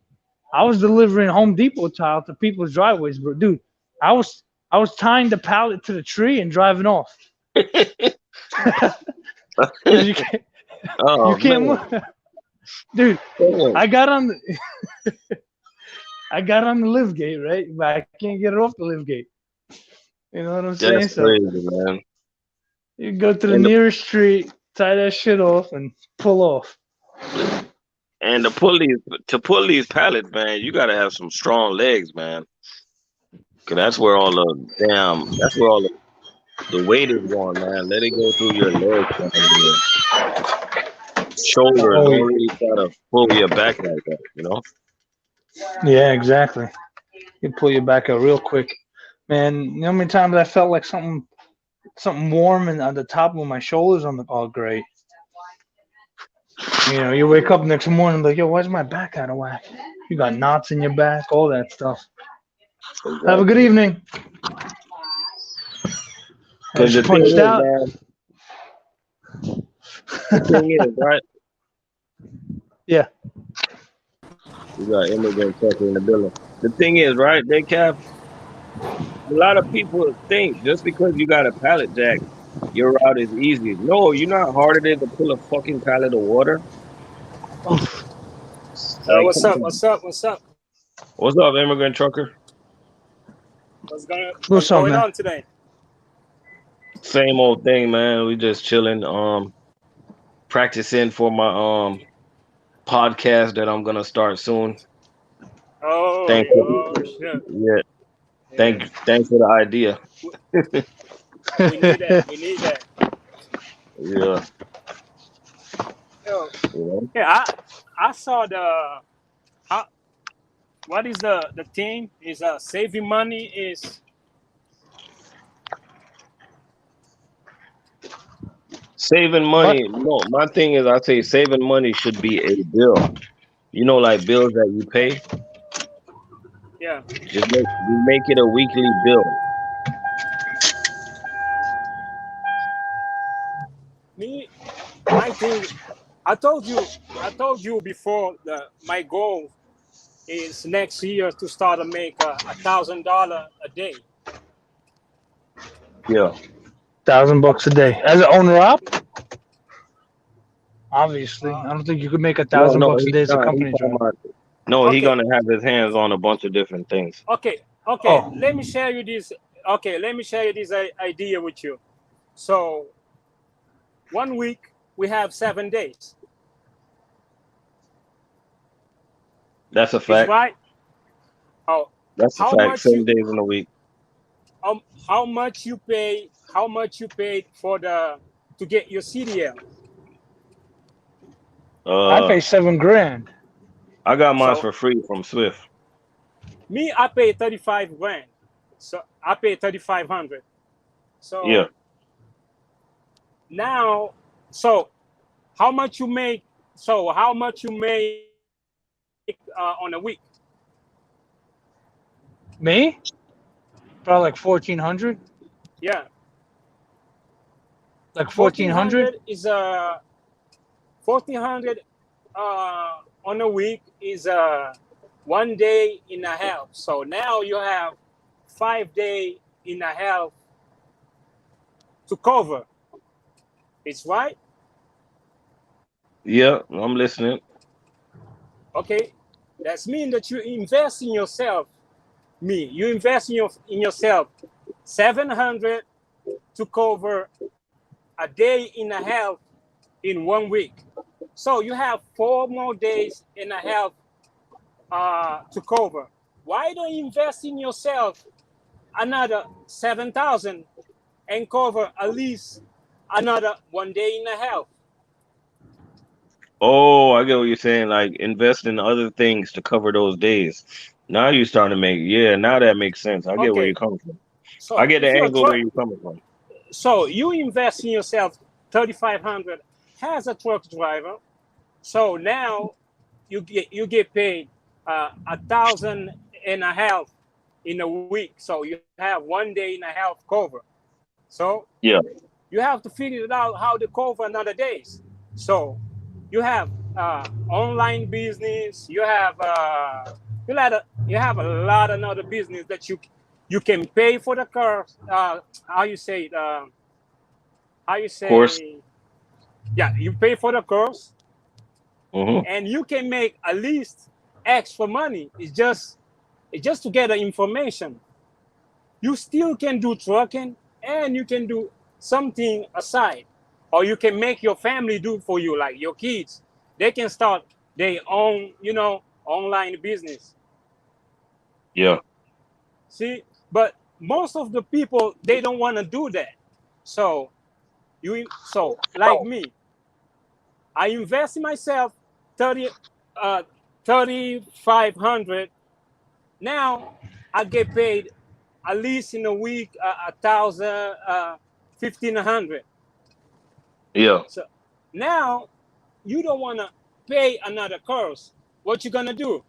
I was delivering Home Depot tile to people's driveways, bro. Dude, I was tying the pallet to the tree and driving off. Cause you can't, Oh you can't man. move. Dude, Damn. I got on the I got on the lift gate, right? But I can't get it off the lift gate. You know what I'm saying? That's So crazy, man. you go to the And nearest street, tie that shit off, and pull off. and to pull these pallets, man, you gotta have some strong legs, man. Cause that's where all the weight is going, man. Let it go through your legs, man. Your shoulders. Oh Don't really try to pull your back like that, you know? yeah, exactly. You pull your back out real quick. Man, you know how many times I felt like something warm and on the top of my shoulders on the oh great. You know, you wake up next morning like, yo, why's my back out of whack? You got knots in your back, all that stuff. Have a good Exactly. evening. And Cause she the thing punched is, out. man, the thing is, right? Yeah. We got immigrant trucker in the building. The thing is, right, they cap. A lot of people think just because you got a pallet jack, your route is easy. No, you're not harder than to pull a fucking pallet of water. Like, What's come up? on. What's up? What's up? What's up, immigrant trucker? What's What's up, going man? on today? Same old thing, man. We just chilling, practicing for my podcast that I'm gonna start soon. Oh, Thanks for, oh shit. yeah, Yeah. thanks for the idea. We need that. We need that. Yeah, Yo, you know. yeah, I saw the how what is the thing is saving money is Saving What? money. No, my thing is, I say saving money should be a bill. You know, like bills that you pay. yeah. You make it a weekly bill. Me my thing I told you before that my goal is next year to start to make $1,000 a day. Yeah. $1,000 a day. As an owner op? Obviously. Uh, I don't think you could make a No, thousand no, bucks a he, day as a nah, he company talking driver. about. No, he okay, gonna have his hands on a bunch of different things. okay, okay. Oh. Let me share you this. Okay, let me share you this idea with you. So 1 week we have 7 days. That's a Is fact. right? Oh, That's a how fact. much you 7 days in a week. how much you pay? How much you paid for the to get your CDL? I pay Uh, $7,000. I got mine So for free from Swift. me, I pay 35 grand. So I pay 3,500. Yeah. So now, so how much you make? So how much you make on a week? Me? Probably like 1,400. Yeah, Like 1,400. 1,400 is 1,400 on a week is 1 day and a half. So now you have 5 day and a half to cover. It's right. Yeah, I'm listening. Okay, that's mean that you invest in yourself. You invest in yourself 700 to cover a day and a half in 1 week. So you have 4 more days and a half to cover. Why don't you invest in yourself another 7,000 and cover at least another 1 day and a half? Oh, I get what you're saying. Like invest in other things to cover those days. Now you're starting to make, yeah, now that makes sense. I get where you're Okay, coming from. I so get the if you're a angle where truck, you're coming from. so you invest in yourself 3,500 as a truck driver. So now you get paid 1,500 in a week. So you have 1 day and a half cover. So Yeah, you have to figure it out how to cover another days. So you have online business. You have a lot of another business that you can pay for the car. How you say it? How you of course. say? Yeah, you pay for the course, Hmm. and you can make at least extra money. It's just to get the information. You still can do trucking, and you can do something aside, or you can make your family do for you, like your kids. They can start their own, online business. Yeah. See, but most of the people, they don't want to do that. So like me, I invest in myself 30 uh 3,500. Now I get paid at least in a week 1,000, 1,500. Yeah. So now you don't want to pay another course. What you gonna do?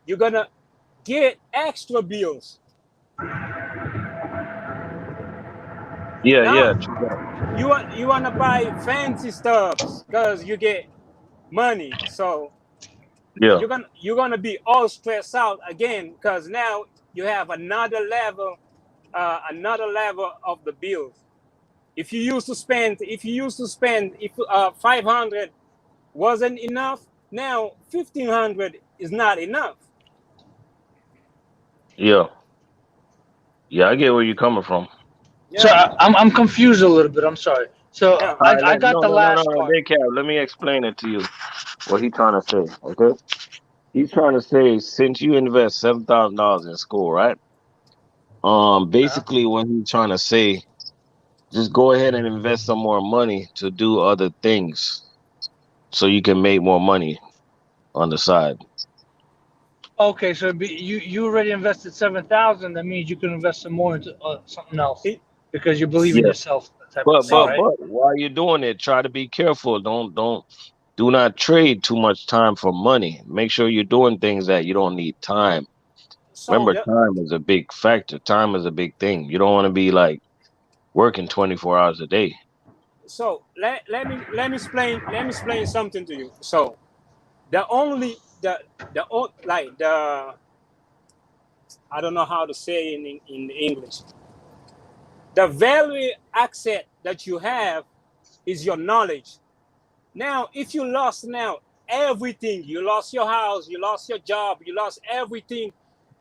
You're gonna get extra bills. Yeah. Now Yeah. True that. you wanna buy fancy stuffs because you get money. So Yeah. you're gonna be all stressed out again because now you have another level of the bills. If 500 wasn't enough, now 1,500 is not enough. Yeah. Yeah. I get where you're coming from. So Yeah, I'm confused a little bit. I'm sorry. So yeah. All right. I got No, the no, no, no, last no. part. They cap. Let me explain it to you. What he trying to say? Okay. He's trying to say since you invest $7,000 in school, right? Yeah. Basically, what he's trying to say, just go ahead and invest some more money to do other things, so you can make more money on the side. Okay, so you already invested 7,000. That means you can invest some more into something else It- because you believe in Yeah. yourself, that type of But thing, but so right? but while you're doing it, try to be careful. Do not trade too much time for money. Make sure you're doing things that you don't need time. so Remember, the time is a big factor. Time is a big thing. You don't want to be like working 24 hours a day. so let me explain something to you. So the only like the I don't know how to say in English. The value asset that you have is your knowledge. Now, if you lost now everything, you lost your house, you lost your job, you lost everything,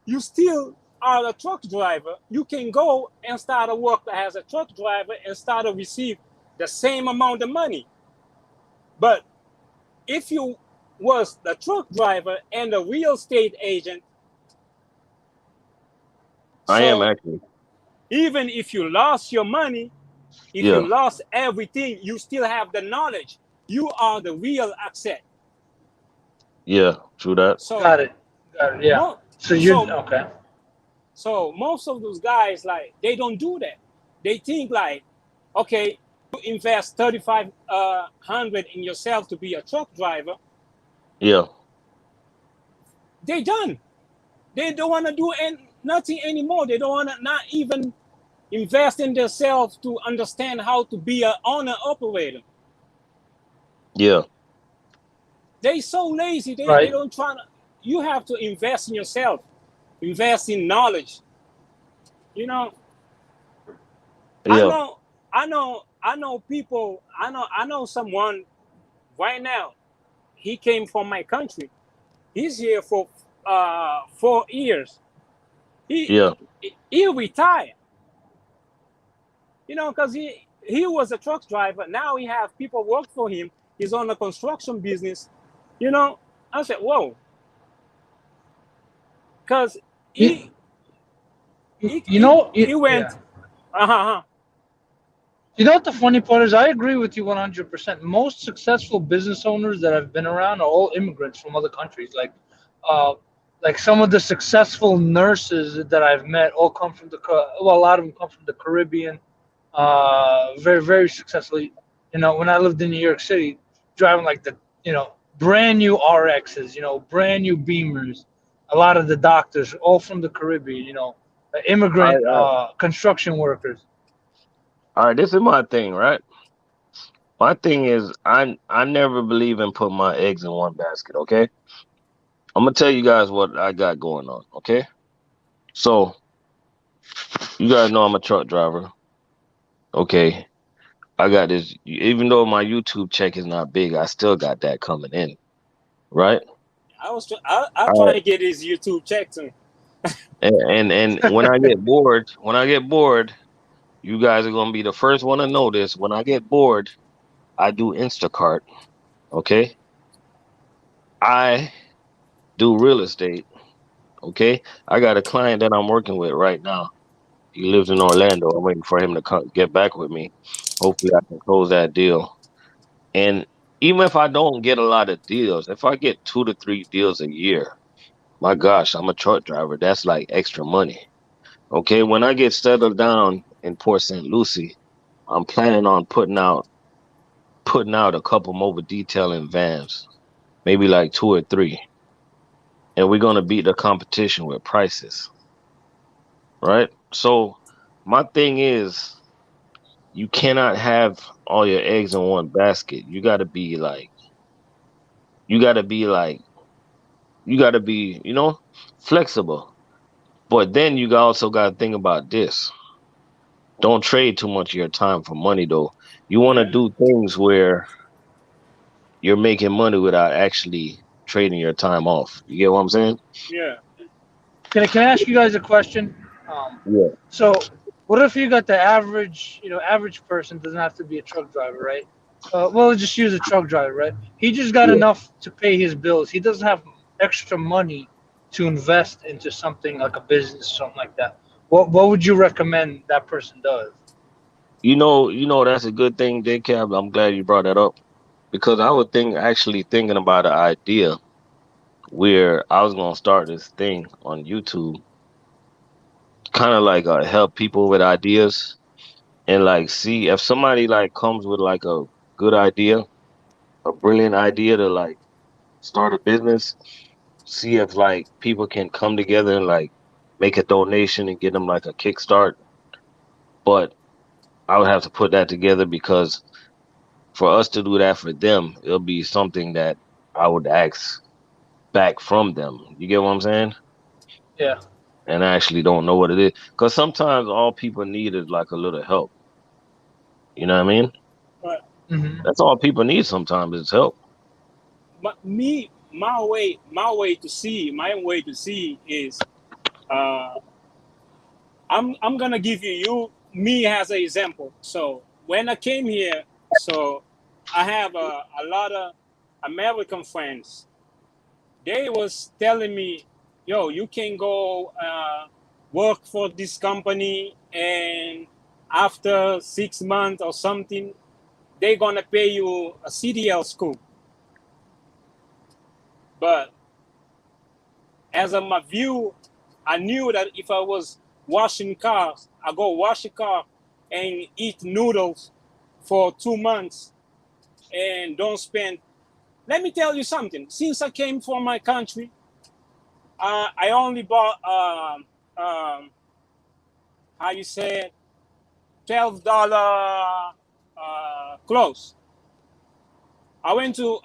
you still are a truck driver. You can go and start to work as a truck driver and start to receive the same amount of money. But if you was the truck driver and the real estate agent, I am so actually. even if you lost your money, if you Yeah. lost everything, you still have the knowledge. You are the real asset. Yeah. True that. So Got it. Got it. Yeah. mo- So you so okay? so most of those guys, like, they don't do that. They think like, okay, you invest 3,500 in yourself to be a truck driver. Yeah. They done. They don't want to do nothing anymore. They don't want to not even invest in themselves to understand how to be an owner operator. Yeah. They so lazy. They Right. don't try to. You have to invest in yourself. Invest in knowledge. You know, I Yeah. know, I know people. I know someone right now. He came from my country. He's here for 4 years. He Yeah. he retired. Because he was a truck driver. Now he have people work for him. He's on the construction business. You know, I said, whoa, because You, he you know, he went. yeah. Uh-huh. You know what the funny part is? I agree with you 100%. Most successful business owners that I've been around are all immigrants from other countries. Uh, like some of the successful nurses that I've met all come from well, a lot of them come from the Caribbean. Very, very successfully. You know, when I lived in New York City, driving like brand new RXs, brand new Beamers. A lot of the doctors, all from the Caribbean. All Immigrant right, all right. construction workers. All right, this is my thing, right? My thing is I never believe in putting my eggs in one basket, okay? I'm gonna tell you guys what I got going on, okay? So you guys know I'm a truck driver, okay? I got this, even though my YouTube check is not big, I still got that coming in, right? I All try right. to get his YouTube check too. And when I get bored, you guys are gonna be the first one to know this. When I get bored, I do Instacart, okay? I do real estate, okay? I got a client that I'm working with right now. He lives in Orlando. I'm waiting for him to get back with me. Hopefully, I can close that deal. And even if I don't get a lot of deals, if I get 2 to 3 deals a year, my gosh, I'm a truck driver. That's like extra money. Okay, when I get settled down in Port St. Lucie, I'm planning on putting out a couple mobile detailing vans, maybe like 2 or 3, and we're gonna beat the competition with prices, right? So my thing is, you cannot have all your eggs in one basket. You gotta be like, you gotta be, flexible. But then you also gotta think about this. Don't trade too much of your time for money, though. You want to Yeah, do things where you're making money without actually trading your time off. You get what I'm saying? yeah. Can I ask you guys a question? Yeah. So what if you got the average person, doesn't have to be a truck driver, right? Well, let's just use a truck driver, right? He just got Yeah. enough to pay his bills. He doesn't have extra money to invest into something like a business, something like that. What would you recommend that person does? That's a good thing, Cab. I'm glad you brought that up because I was actually thinking about an idea where I was gonna start this thing on YouTube, kind of like help people with ideas and like see if somebody like comes with like a good idea, a brilliant idea to like start a business, see if like people can come together and like make a donation and get them like a kickstart. But I would have to put that together because for us to do that for them, it'll be something that I would ask back from them. You get what I'm saying? Yeah. And I actually don't know what it is. Because sometimes all people need is like a little help. You know what I mean? But Hmm. That's all people need sometimes is help. My way to see is, uh, I'm gonna give you me as an example. So when I came here, so I have a lot of American friends. They was telling me, yo, you can go work for this company, and after 6 months or something, they're gonna pay you a CDL school. But as of my view, I knew that if I was washing cars, I go wash a car and eat noodles for 2 months and don't spend. Let me tell you something. Since I came from my country, I only bought how you say it, $12 clothes. I went to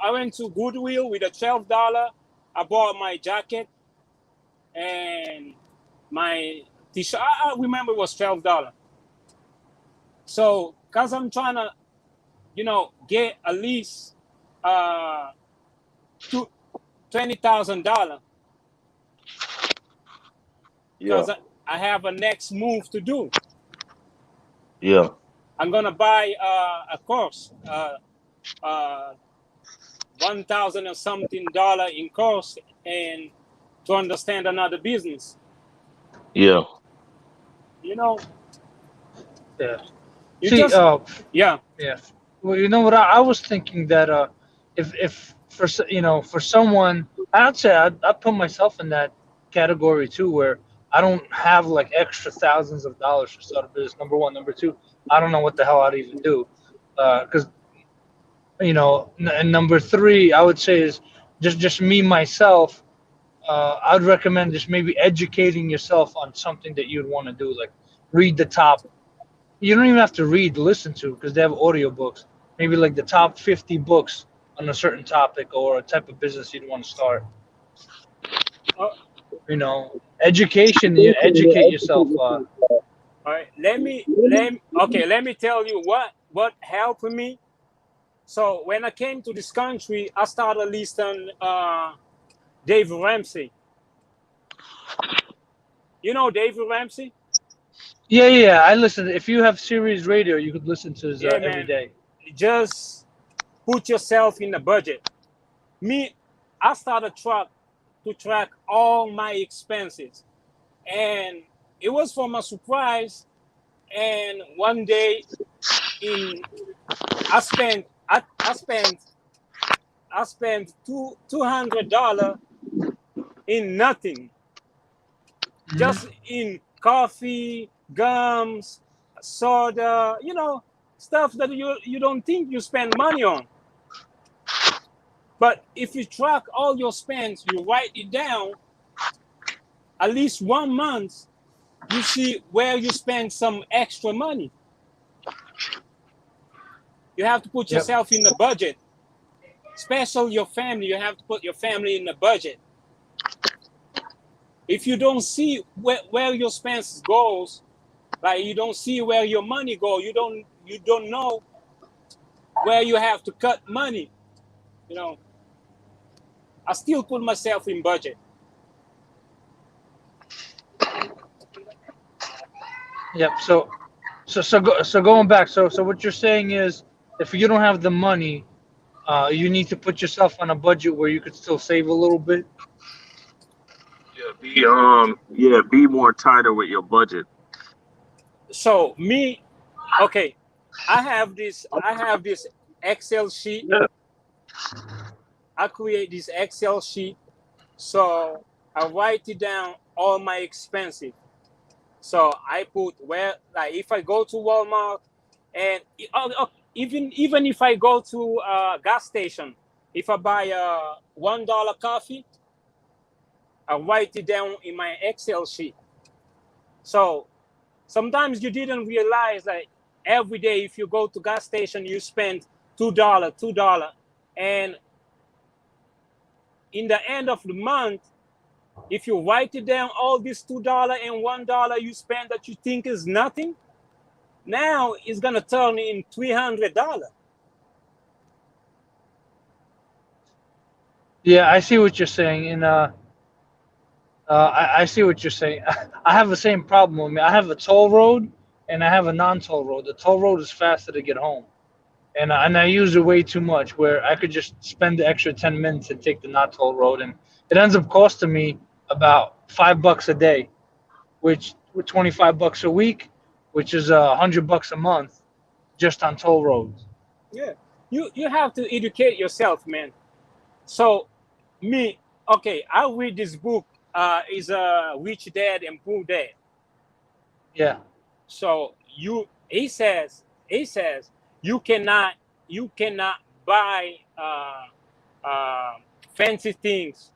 Goodwill with a $12. I bought my jacket and my t-shirt. I remember it was $12. So, cause I'm trying to, get at least $20,000, Yeah. cause I have a next move to do. Yeah. I'm gonna buy a course, $1,000 or something in course and to understand another business. Yeah. You know, Yeah. you See, just yeah. yeah. Well, you know what? I was thinking that if for for someone, I'd say I'd put myself in that category too, where I don't have like extra thousands of dollars to start a business. Number one, number two, I don't know what the hell I'd even do, because and number three, I would say is just me myself. I'd recommend just maybe educating yourself on something that you'd want to do, like read the top. You don't even have to read, listen to, because they have audiobooks. Maybe like the top 50 books on a certain topic or a type of business you'd want to start. Uh, Education. You educate yourself. all right. Let me tell you what helped me. So when I came to this country, I started listening Dave Ramsey. You know Dave Ramsey? Yeah. I listen. If you have Sirius Radio, you could listen to his Yeah, every man. day. Just put yourself in the budget. Me, I started to track all my expenses, and it was for my surprise. And one day, I spent $200 in nothing, just in coffee, gums, soda, stuff that you don't think you spend money on. But if you track all your spends, you write it down, at least 1 month, you see where you spend some extra money. You have to put yourself in the budget. Especially your family, you have to put your family in the budget. If you don't see where your expenses goes, like you don't see where your money goes, you don't know where you have to cut money. I still put myself in budget. Yep. So going back. So what you're saying is, if you don't have the money, you need to put yourself on a budget where you could still save a little bit. Be more tighter with your budget. So me, okay, I have this Excel sheet. I create this Excel sheet, so I write it down all my expenses. So I put like if I go to Walmart, and even if I go to a gas station, if I buy a $1 coffee, I write it down in my Excel sheet. So sometimes you didn't realize that every day if you go to gas station, you spend $2, and in the end of the month, if you write it down, all this $2 and $1 you spend that you think is nothing, now it's gonna turn in $300. Yeah, I see what you're saying, and I see what you're saying. I have the same problem with me. I have a toll road and I have a non-toll road. The toll road is faster to get home, and I use it way too much. Where I could just spend the extra 10 minutes and take the non-toll road, and it ends up costing me about $5 a day, which with $25 a week, which is $100 a month, just on toll roads. Yeah, you have to educate yourself, man. So me, okay, I read this book. Is Rich Dad and Poor Dad. Yeah. So he says you cannot buy fancy things.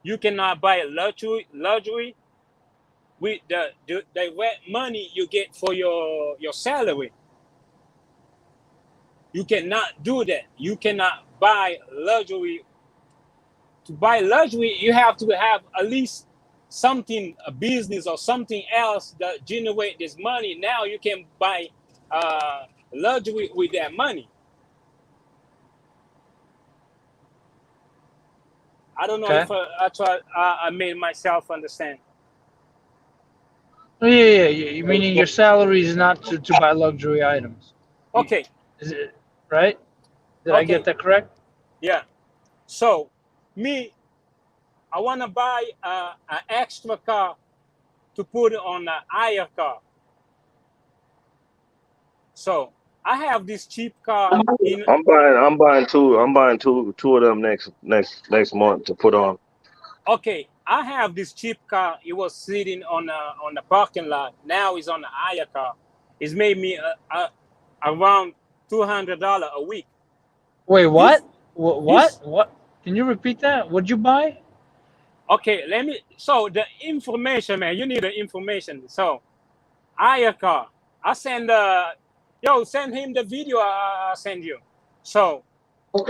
You cannot buy luxury with the money you get for your salary. You cannot do that. You cannot buy luxury. To buy luxury, you have to have at least something, a business or something else that generate this money. Now you can buy luxury with that money. I don't know Okay. if I made myself understand. Oh, yeah. You meaning your salary is not to buy luxury items. Okay. Is it right? Did I Okay. get that correct? Yeah. So me, I want to buy an extra car to put on a higher car. So I have this cheap car in. I'm buying two of them next month to put on. Okay, I have this cheap car. It was sitting on the parking lot. Now it's on a higher car. It's made me around $200 a week. Wait, This what? this What? Can you repeat that? What'd you buy? okay. Let me. So the information, man. You need the information. So higher car. I send send him the video. I send you. So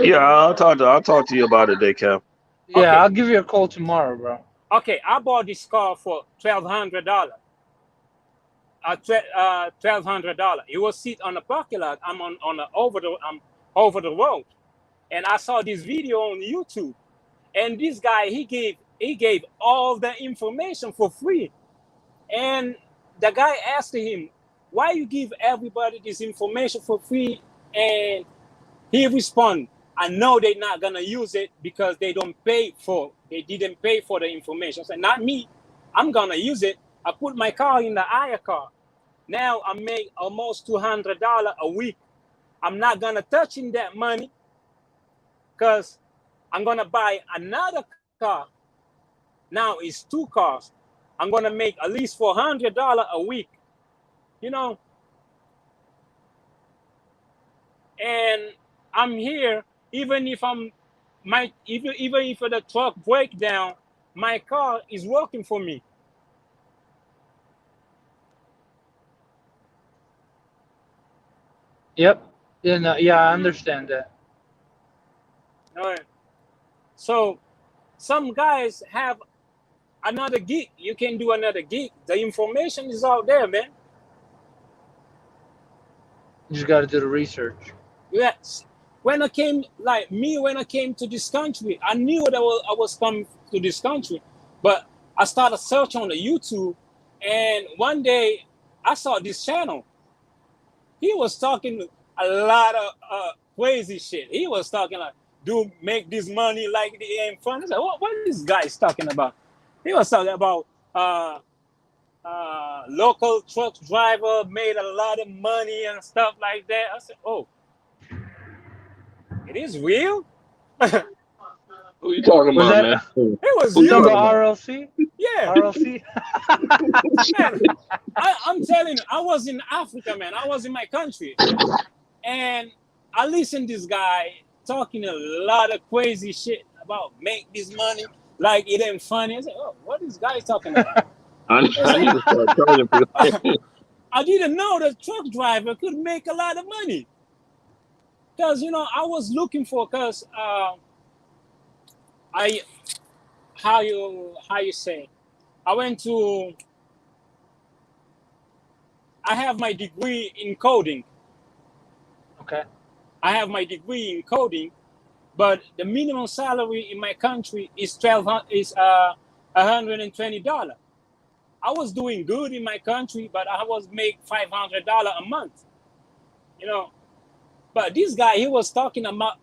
Yeah, I'll talk to you about it, Decaf. Yeah, okay, I'll give you a call tomorrow, bro. okay. I bought this car for $1,200. $1,200. It was sit on the parking lot. I'm over the road, and I saw this video on YouTube. And this guy, he gave all the information for free. And the guy asked him, "Why you give everybody this information for free?" And he responded, "I know they're not gonna use it because they didn't pay for the information." I said, "Not me. I'm gonna use it. I put my car in the hire car. Now I make almost $200 a week. I'm not gonna touch in that money because I'm gonna buy another car. Now it's two cars. I'm gonna make at least $400 a week, you know. And I'm here, even if even if the truck break down, my car is working for me." Yep. Yeah, no, yeah, I understand that. All right. So some guys have another gig. You can do another gig. The information is out there, man. You just got to do the research. Yes. When I came to this country, I knew that I was coming to this country, but I started search on the YouTube, and one day I saw this channel. He was talking a lot of crazy shit. He was talking like, "Do make this money like the ain't fun." I said, what is this guy talking about? He was talking about local truck driver made a lot of money and stuff like that. I said, "Oh, it is real?" Who you talking Was about, that man? It was Who you you talking you. talking about about? RLC? Yeah, RLC? man. I'm telling you, I was in Africa, man. I was in my country, and I listened to this guy talking a lot of crazy shit about make this money like it ain't funny. I said, "Oh, what is this guy talking about?" I It's need like, to start charging people. I didn't know the truck driver could make a lot of money. Because I was looking for, because I how you say, I went to I have my degree in coding. Okay. I have my degree in coding, but the minimum salary in my country is $120. I was doing good in my country, but I was make $500 a month, you know. But this guy, he was talking about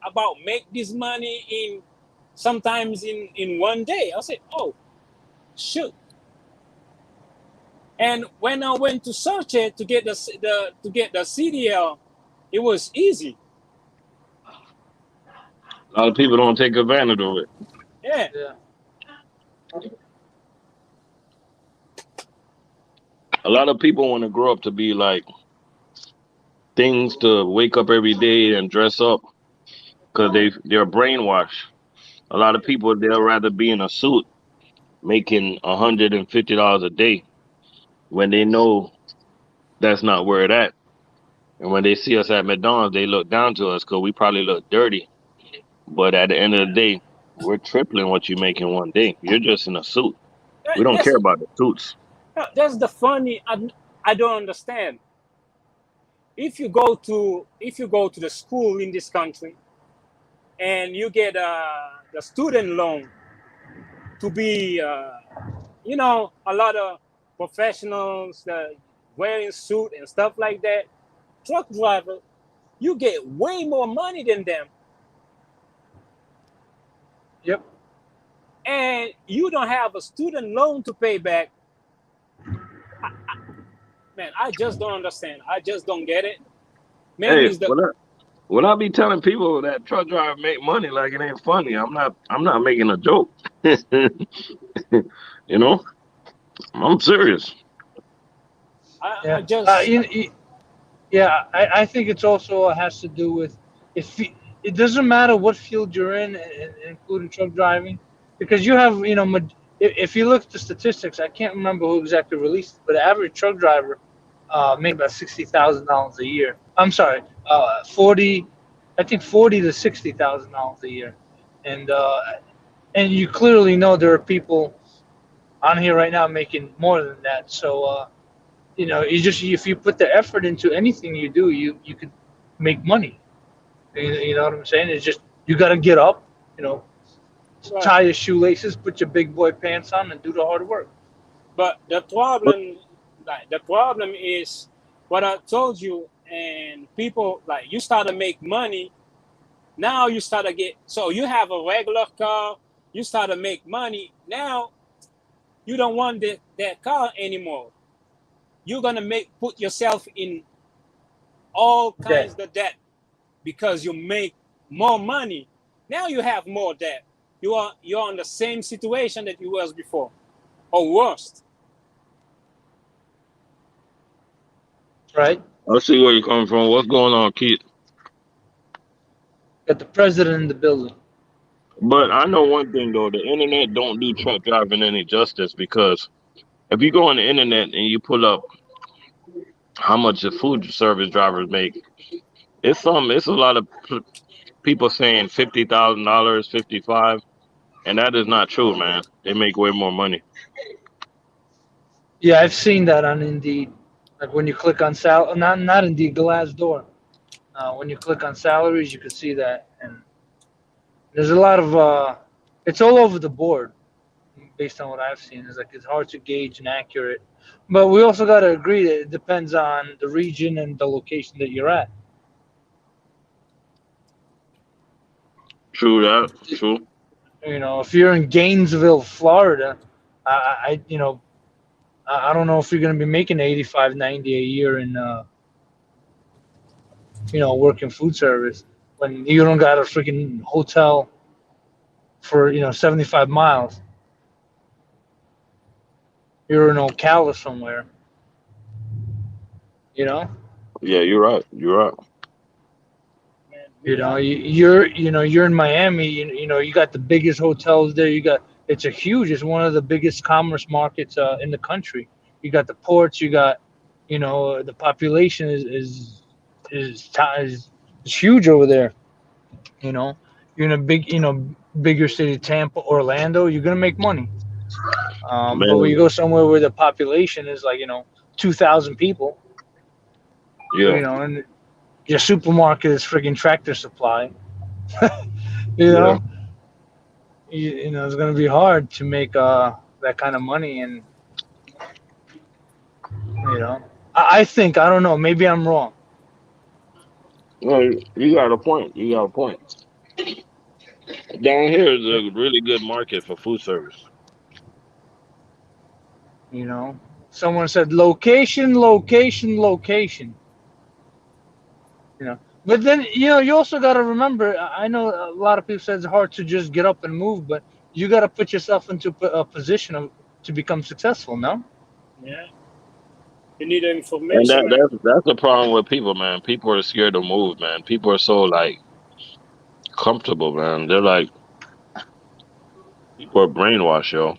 make this money in sometimes in one day. I said, "Oh, shoot." And when I went to search it to get the CDL, it was easy. A lot of people don't take advantage of it. Yeah. Yeah. A lot of people want to grow up to be like things to wake up every day and dress up because they're brainwashed. A lot of people they'll rather be in a suit making $150 a day when they know that's not where it at. And when they see us at McDonald's, they look down to us because we probably look dirty. But at the end of the day, we're tripling what you make in one day. You're just in a suit. We don't That's care about the suits. that's the funny I don't understand. If you go to the school in this country and you get the student loan to be a lot of professionals wearing suit and stuff like that, truck driver, you get way more money than them. and you don't have a student loan to pay back. Man, I just don't understand. I just don't get it. Maybe Hey, it's the when I be telling people that truck driver make money, like it ain't funny. I'm not making a joke. You know, I'm serious. I Yeah. just Yeah, I think it's also has to do with if you, it doesn't matter what field you're in, including truck driving, because you have if you look at the statistics, I can't remember who exactly released it, but the average truck driver make about $60,000 a year. I'm sorry, 40, I think 40 to $60,000 a year, and uh, and you clearly know there are people on here right now making more than that. So. You just if you put the effort into anything you do, you could make money. You know what I'm saying? It's just you got to get up, you know, right. tie your shoelaces, put your big boy pants on, and do the hard work. But But the problem is what I told you, and people like you start to make money. Now you start to get so you have a regular car, you start to make money. Now you don't want that car anymore. You're gonna put yourself in all Debt, kinds of debt because you make more money. Now you have more debt. You're in the same situation that you was before, or worse. right? I see where you're coming from. What's going on, Keith? Got the president in the building. But I know one thing though, the internet don't do truck driving any justice because if you go on the internet and you pull up how much the food service drivers make, it's a lot of people saying $50,000, 55, and that is not true, man. They make way more money. Yeah, I've seen that on Indeed. Like when you click on not Indeed, Glassdoor. When you click on salaries, you can see that, and there's a lot of it's all over the board based on what I've seen. It's like it's hard to gauge and accurate, but we also got to agree that it depends on the region and the location that you're at. True that. True. If you're in Gainesville, Florida, I don't know if you're going to be making 85, 90 a year in working food service when you don't got a freaking hotel for 75 miles. You're in Ocala somewhere, you know. Yeah, you're right. You're right. Man, You're in Miami. You got the biggest hotels there. It's one of the biggest commerce markets in the country. You got the ports. You got, the population is huge over there. You know, you're in a bigger city, Tampa, Orlando. You're gonna make money. But when you Man, go somewhere where the population is like 2,000 people, yeah, and your supermarket is friggin' Tractor Supply, you yeah. know. It's going to be hard to make that kind of money. And, I think, I don't know, maybe I'm wrong. No, you got a point. You got a point. Down here is a really good market for food service. You know, someone said location, location, location. But then, you also got to remember, I know a lot of people say it's hard to just get up and move, but you got to put yourself into a position to become successful, no? yeah, you need And information, man. that's the problem with people, man. People are scared to move, man. People are so like comfortable, man. They're like people are brainwashed, yo.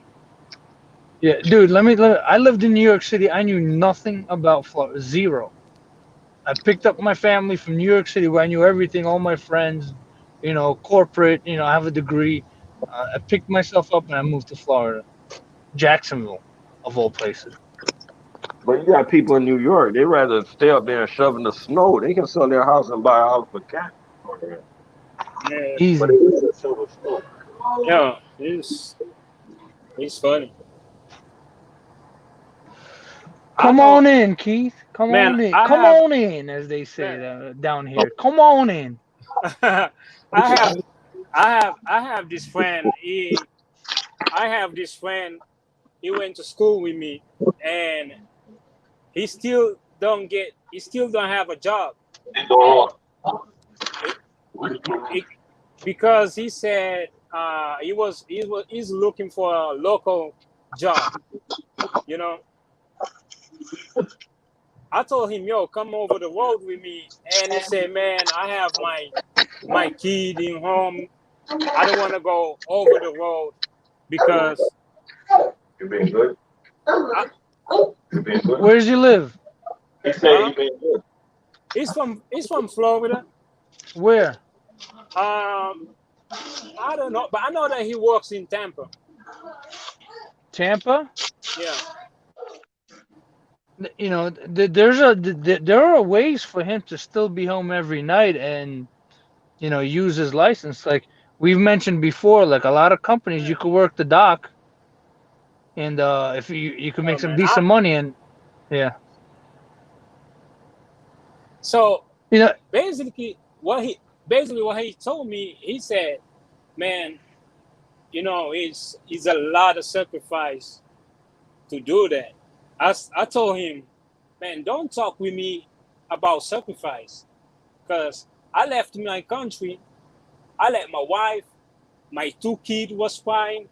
Yeah, dude, I lived in New York City. I knew nothing about Florida, zero. I picked up my family from New York City where I knew everything, all my friends, corporate, I have a degree. I picked myself up and I moved to Florida, Jacksonville, of all places. But you got people in New York, they rather stay up there and shove in the snow. They can sell their house and buy a house for cash. Yeah, But Easy. they rather shovel snow. yeah, it's funny. I Come know, on in, Keith. Come man. on in. I Come have, on in, as they say man. down here. Come on in. I have, I have this friend. I have this friend. He went to school with me, and he still don't have a job. It, it, because he said he's looking for a local job. You know, I told him, "Yo, come over the road with me," and he said, "Man, I have my kid in home. I don't want to go over the road because You been good? I, You been good? Where does he live? He said he been good. he's from Florida. Where? I don't know, but I know that he works in Tampa. Tampa? Yeah. You know, there are ways for him to still be home every night and, you know, use his license. Like we've mentioned before, like a lot of companies, you could work the dock, and if you could Oh make some man. decent money, and yeah, So you know, basically what he told me, he said, man, you know, it's a lot of sacrifice to do that. I told him, man, don't talk with me about sacrifice, because I left my country, I let my wife, my 2 kids was fine,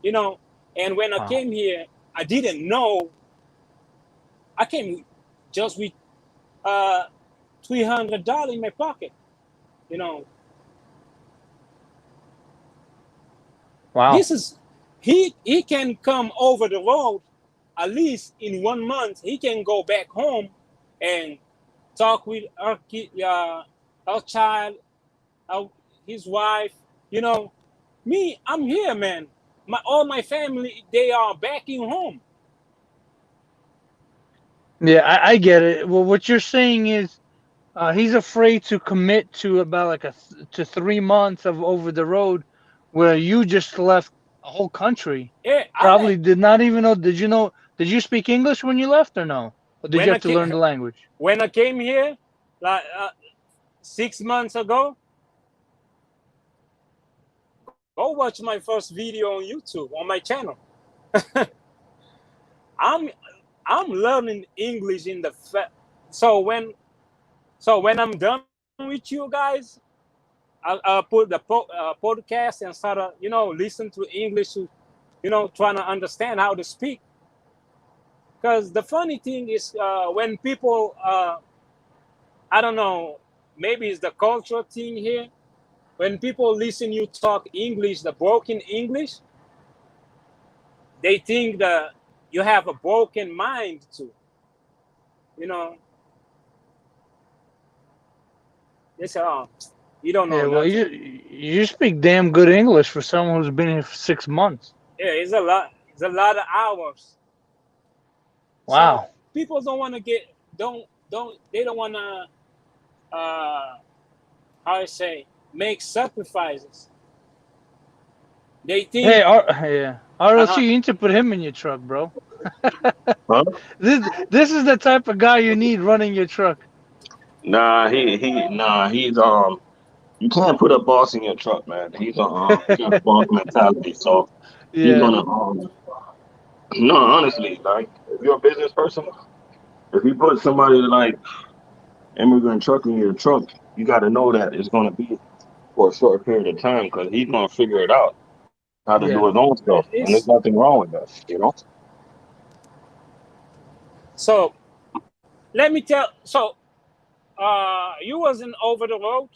you know, and when I wow. came here, I didn't know. I came just with $300 in my pocket, you know. Wow. This is he can come over the road at least in 1 month. He can go back home and talk with our child, his wife. You know, me, I'm here, man. All my family, they are back in home. Yeah, I get it. Well, what you're saying is he's afraid to commit to about like to 3 months of over the road, where you just left a whole country. Yeah, Probably did not even know. Did you know? Did you speak English when you left or no? Or did you when have to learn the language? when I came here, like 6 months ago, go watch my first video on YouTube on my channel. I'm learning English in the so when I'm done with you guys, I'll put the podcast and start listen to English, trying to understand how to speak. Because the funny thing is, when people I don't know, maybe it's the cultural thing here. When people listen you talk English, the broken English, they think that you have a broken mind too. You know, they say, "Oh, you don't know Yeah, well, nothing." you speak damn good English for someone who's been here for 6 months. Yeah, it's a lot. It's a lot of hours. Wow. So people don't want to they don't want to how I say, make sacrifices. They think, Hey, yeah, RLC, uh-huh. you need to put him in your truck, bro. Huh? This is the type of guy you need running your truck. Nah, he's you can't put a boss in your truck, man. He got a boss mentality, so he's Yeah. gonna no, honestly, like if you're a business person, if you put somebody like immigrant truck in your truck, you got to know that it's gonna be for a short period of time because he's gonna figure it out how to Yeah. do his own stuff, and there's It's nothing wrong with that, you know. so. Let me tell. So, you wasn't over the road.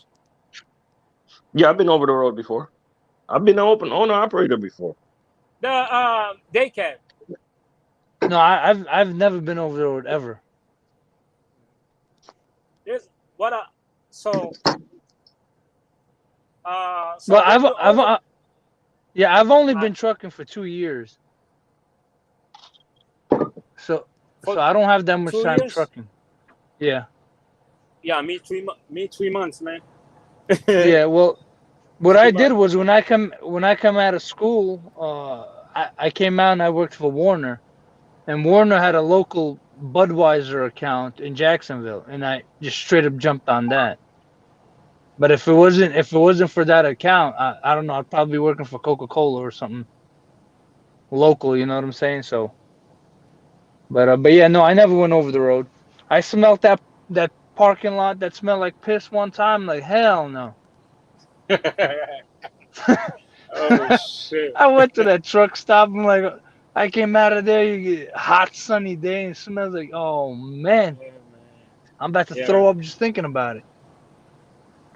Yeah, I've been over the road before. I've been an open owner operator before. The daycare. No, I've never been over the road ever. This what so. Well, So when you over yeah, I've only uh, been trucking for 2 years, so for I don't have that much two time years, trucking. Yeah. yeah, me 3 months, man. Yeah. Well, what I 3 did months. was when I come out of school, I came out and I worked for Warner, and Warner had a local Budweiser account in Jacksonville, and I just straight up jumped on that. But if it wasn't for that account, I don't know, I'd probably be working for Coca-Cola or something. local. You know what I'm saying? So, but yeah, no, I never went over the road. I smelled that parking lot that smelled like piss one time. Like hell no. Oh shit. I went to that truck stop. I'm like, I came out of there. You get hot sunny day and it smells like, oh man, Yeah, man. I'm about to Yeah. throw up just thinking about it.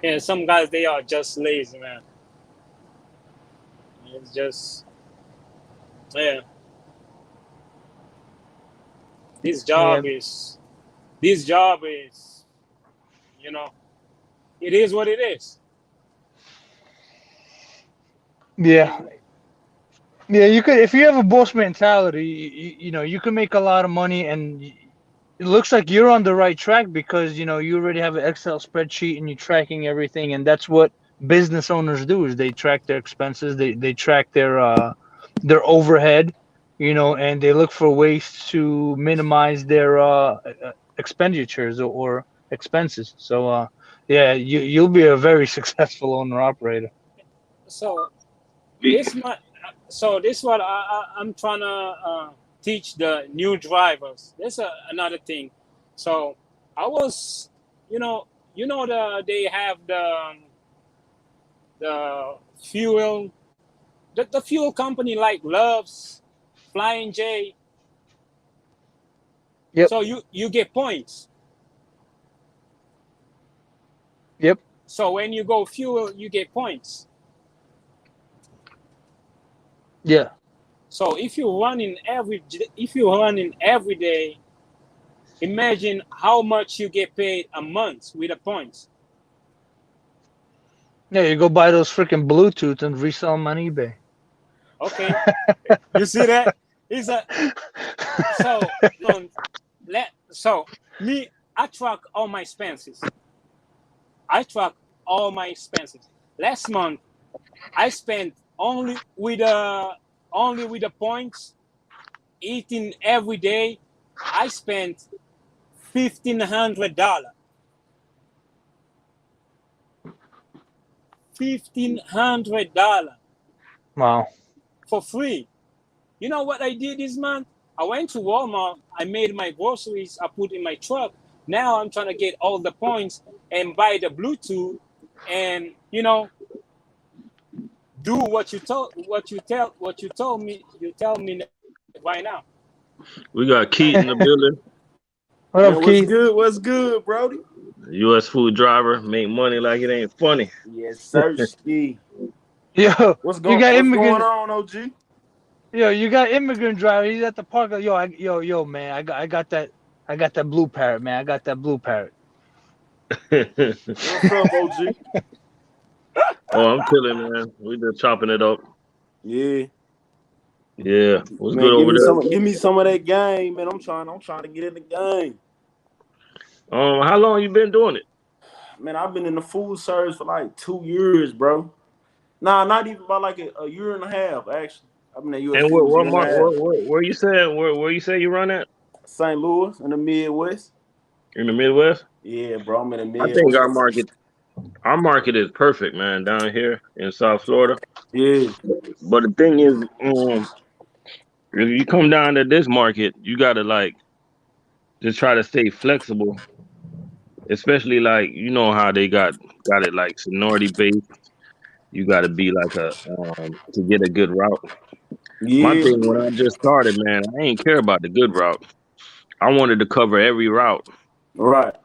Yeah, some guys they are just lazy, man. It's just yeah. This Yeah, job is this job is you know it is what it is. yeah, yeah. You could, if you have a boss mentality, you know, you can make a lot of money, and it looks like you're on the right track because you know you already have an Excel spreadsheet and you're tracking everything, and that's what business owners do is they track their expenses, they track their overhead, you know, and they look for ways to minimize their expenditures or expenses. So yeah, you'll be a very successful owner operator. So this my so this what I'm trying to teach the new drivers. There's another thing. So I was they have the fuel the fuel company like Love's, Flying J. Yep. So you get points. Yep. So when you go fuel, you get points. Yeah. So if you're running every day, imagine how much you get paid a month with the points. Yeah, you go buy those freaking Bluetooth and resell them on eBay. Okay, you see that? It's a so me. I track all my expenses. Last month, I spent only with the points, eating every day. I spent $1,500. $1,500 Wow. for free. You know what I did this month? I went to Walmart. I made my groceries. I put in my truck. Now I'm trying to get all the points and buy the Bluetooth, and do what you tell me. You tell me right now. We got Keith in the building. What Man, up, what's Keith? good? What's good, Brody? U.S. food driver, make money like it ain't funny. Yes, sir. Ski. Yo, What's you going got What's immigrant. going on, OG? Yo, you got immigrant driver. He's at the park. Yo, man. I got that blue parrot, man. I got that blue parrot. What's up, OG? Oh, I'm chilling, man. We just chopping it up. Yeah, Yeah, what's man. good over there? Give me some of that game, man. I'm trying to get in the game. How long you been doing it? Man, I've been in the food service for like 2 years, bro. Nah, not even about like a year and a half, actually. I've been at US And Foods a year and a half. where you said where you say you run at? St. Louis in the Midwest. In the Midwest? Yeah, bro. I'm in the I think Midwest. our market is perfect, man, down here in South Florida. Yeah, But the thing is, if you come down to this market, you gotta like just try to stay flexible. Especially like you know how they got it like seniority based. You gotta be like to get a good route. My yeah, thing when I just started, man, I ain't care about the good route. I wanted to cover every route. right.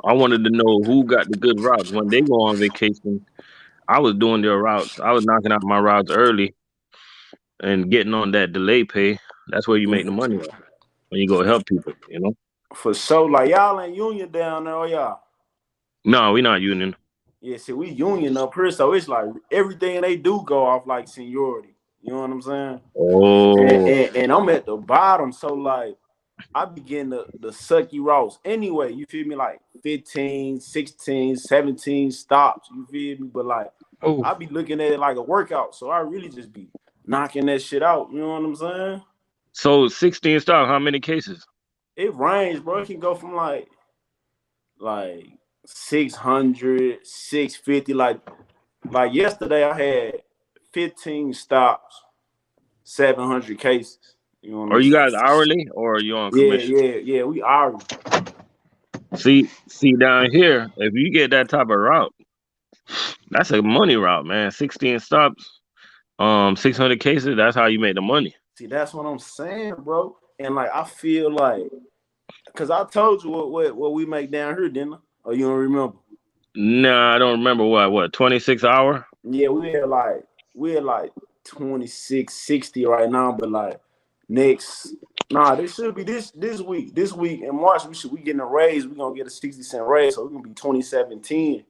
I wanted to know who got the good routes. When they go on vacation, I was doing their routes. I was knocking out my routes early and getting on that delay pay. That's where you make the money at, when you go help people, you know? For sure. Like y'all ain't union down there, y'all. No, we not union. Yeah, see, we union up here, so it's like everything they do go off like seniority. You know what I'm saying? Oh, And I'm at the bottom, so like I begin the sucky routes anyway. You feel me? Like 15, 16, 17 stops. You feel me? But like Oh, I be looking at it like a workout, so I really just be knocking that shit out. You know what I'm saying? so 16 stock, how many cases? It ranges, bro. It can go from like 600, 650. Like yesterday, I had 15 stops 700 cases. You know what Are I'm you saying? guys hourly or are you on Yeah, commission? yeah. We are. See down here, if you get that type of route, that's a money route, man. 16 stops, 600 cases. That's how you make the money. See, that's what I'm saying, bro. And like, I feel like, cause I told you what we make down here, didn't I? Or you don't remember? Nah, I don't remember what 26 hour. Yeah, we're like 2660 right now, but like this should be this week. This week in March, we getting a raise. We're gonna get a 60-cent raise, so we're gonna be 2710.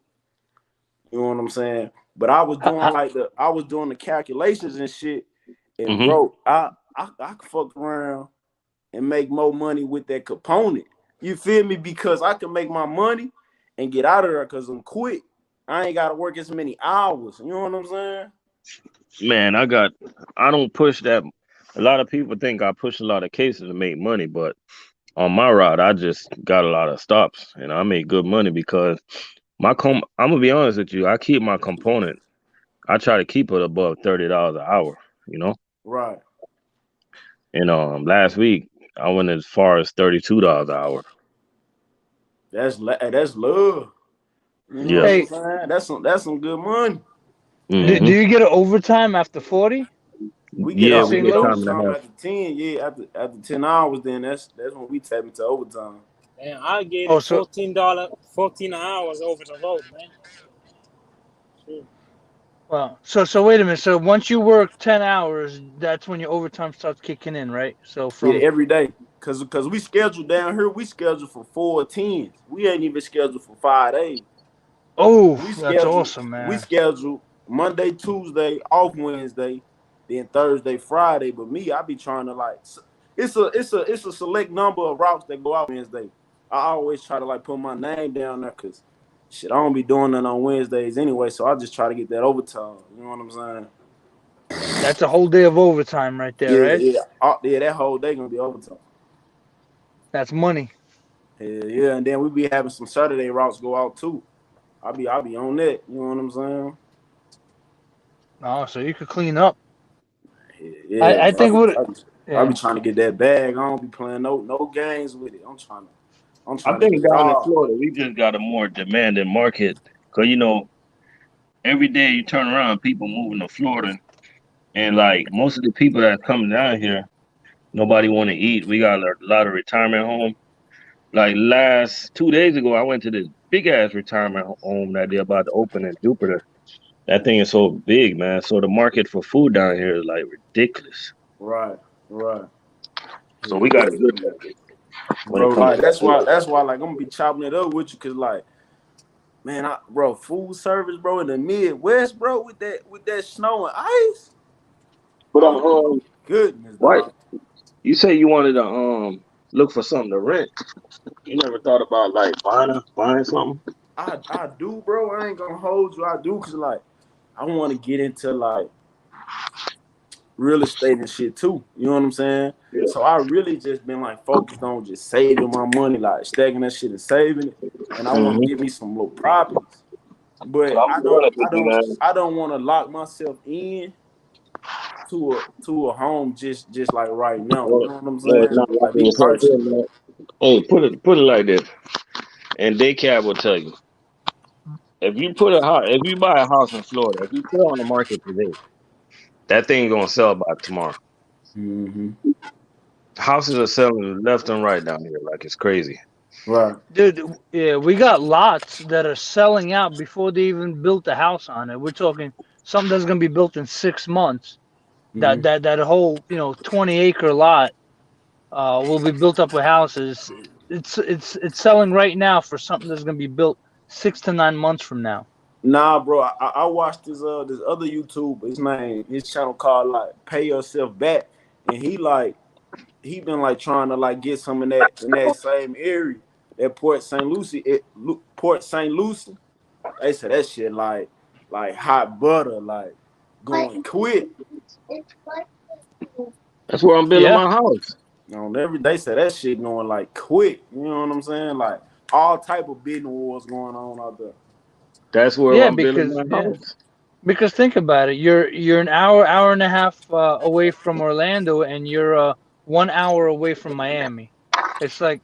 You know what I'm saying? But I was doing the calculations and shit, and Mm-hmm. bro, I could fuck around and make more money with that component. You feel me? Because I can make my money and get out of there because I'm quick. I ain't gotta work as many hours. You know what I'm saying? Man, I don't push that. A lot of people think I push a lot of cases to make money, but on my route, I just got a lot of stops and I make good money because I'm gonna be honest with you, I keep my component. I try to keep it above $30 an hour, you know. Right. And last week I went as far as $32 an hour. That's love. You know Yeah. what Hey, I'm saying? That's some good money. do Mm-hmm. you get an overtime after 40? We get Yeah, In we St. we get get Louis? time and a overtime half. after 10. Yeah, after 10 hours, then that's when we tap into overtime. And I get Oh, so $14 hours over the road, man. Shoot. well, so wait a minute. So once you work 10 hours, that's when your overtime starts kicking in, right? So Yeah, from every day. Cause we scheduled down here, we scheduled for 4 10s. We ain't even scheduled for 5 days. oh, We that's scheduled awesome, we man. scheduled Monday, Tuesday, off Wednesday, then Thursday, Friday. But me, I be trying to like it's a select number of routes that go out Wednesday. I always try to like put my name down there because shit, I don't be doing that on Wednesdays anyway. So I just try to get that overtime. You know what I'm saying? That's a whole day of overtime right there, Yeah, right? yeah. That whole day gonna be overtime. That's money. Yeah, and then we be having some Saturday routes go out too. I'll be on that. You know what I'm saying? Oh, so you could clean up. Yeah, I think what I be yeah. trying to get that bag. I don't be playing no games with it. I'm I trying to think get it down in all. Florida, we just got a more demanding market. Cause every day you turn around, people moving to Florida, and like most of the people that come down here, nobody want to eat. We got a lot of retirement home. Like last 2 days ago, I went to this big ass retirement home that they're about to open in Jupiter. That thing is so big, man. So the market for food down here is like ridiculous. Right. So we got a good Yeah. market when Bro, it comes like to food. that's why like I'm gonna be chopping it up with you because like man, bro, food service, bro, in the Midwest, bro, with that snow and ice. But Oh my goodness, what dog. you say you wanted to look for something to rent? You never thought about like buying something? I do, bro. I ain't gonna hold you. I do because like I want to get into like real estate and shit too. You know what I'm saying? Yeah. So I really just been like focused on just saving my money, like stacking that shit and saving it. And I want to get me some little properties. But I'm honest with you, man. I don't want to lock myself in to a home just like right now. You No, know what I'm no, it's saying? not Like locking me yourself personally. in, man. Hey, put it like this. And daycare will tell you if you buy a house in Florida, if you put it on the market today, that thing gonna sell by tomorrow. Mm-hmm. Houses are selling left and right down here, like it's crazy. Right. Dude, yeah, we got lots that are selling out before they even built a house on it. We're talking something that's gonna be built in 6 months. Mm-hmm. That whole 20-acre lot will be built up with houses. It's selling right now for something that's gonna be built 6 to 9 months from now. Nah, bro. I watched this other YouTuber. His channel called like Pay Yourself Back, and he been like trying to like get some in that same area, that Port St. Lucie. They said that shit like hot butter, like going quick. That's where I'm building Yeah, my house. They said that shit going like quick. You know what I'm saying? Like all type of bidding wars going on out there. That's where yeah, I'm building because my yeah, house. Because think about it, you're an hour and a half away from Orlando, and you're 1 hour away from Miami. It's like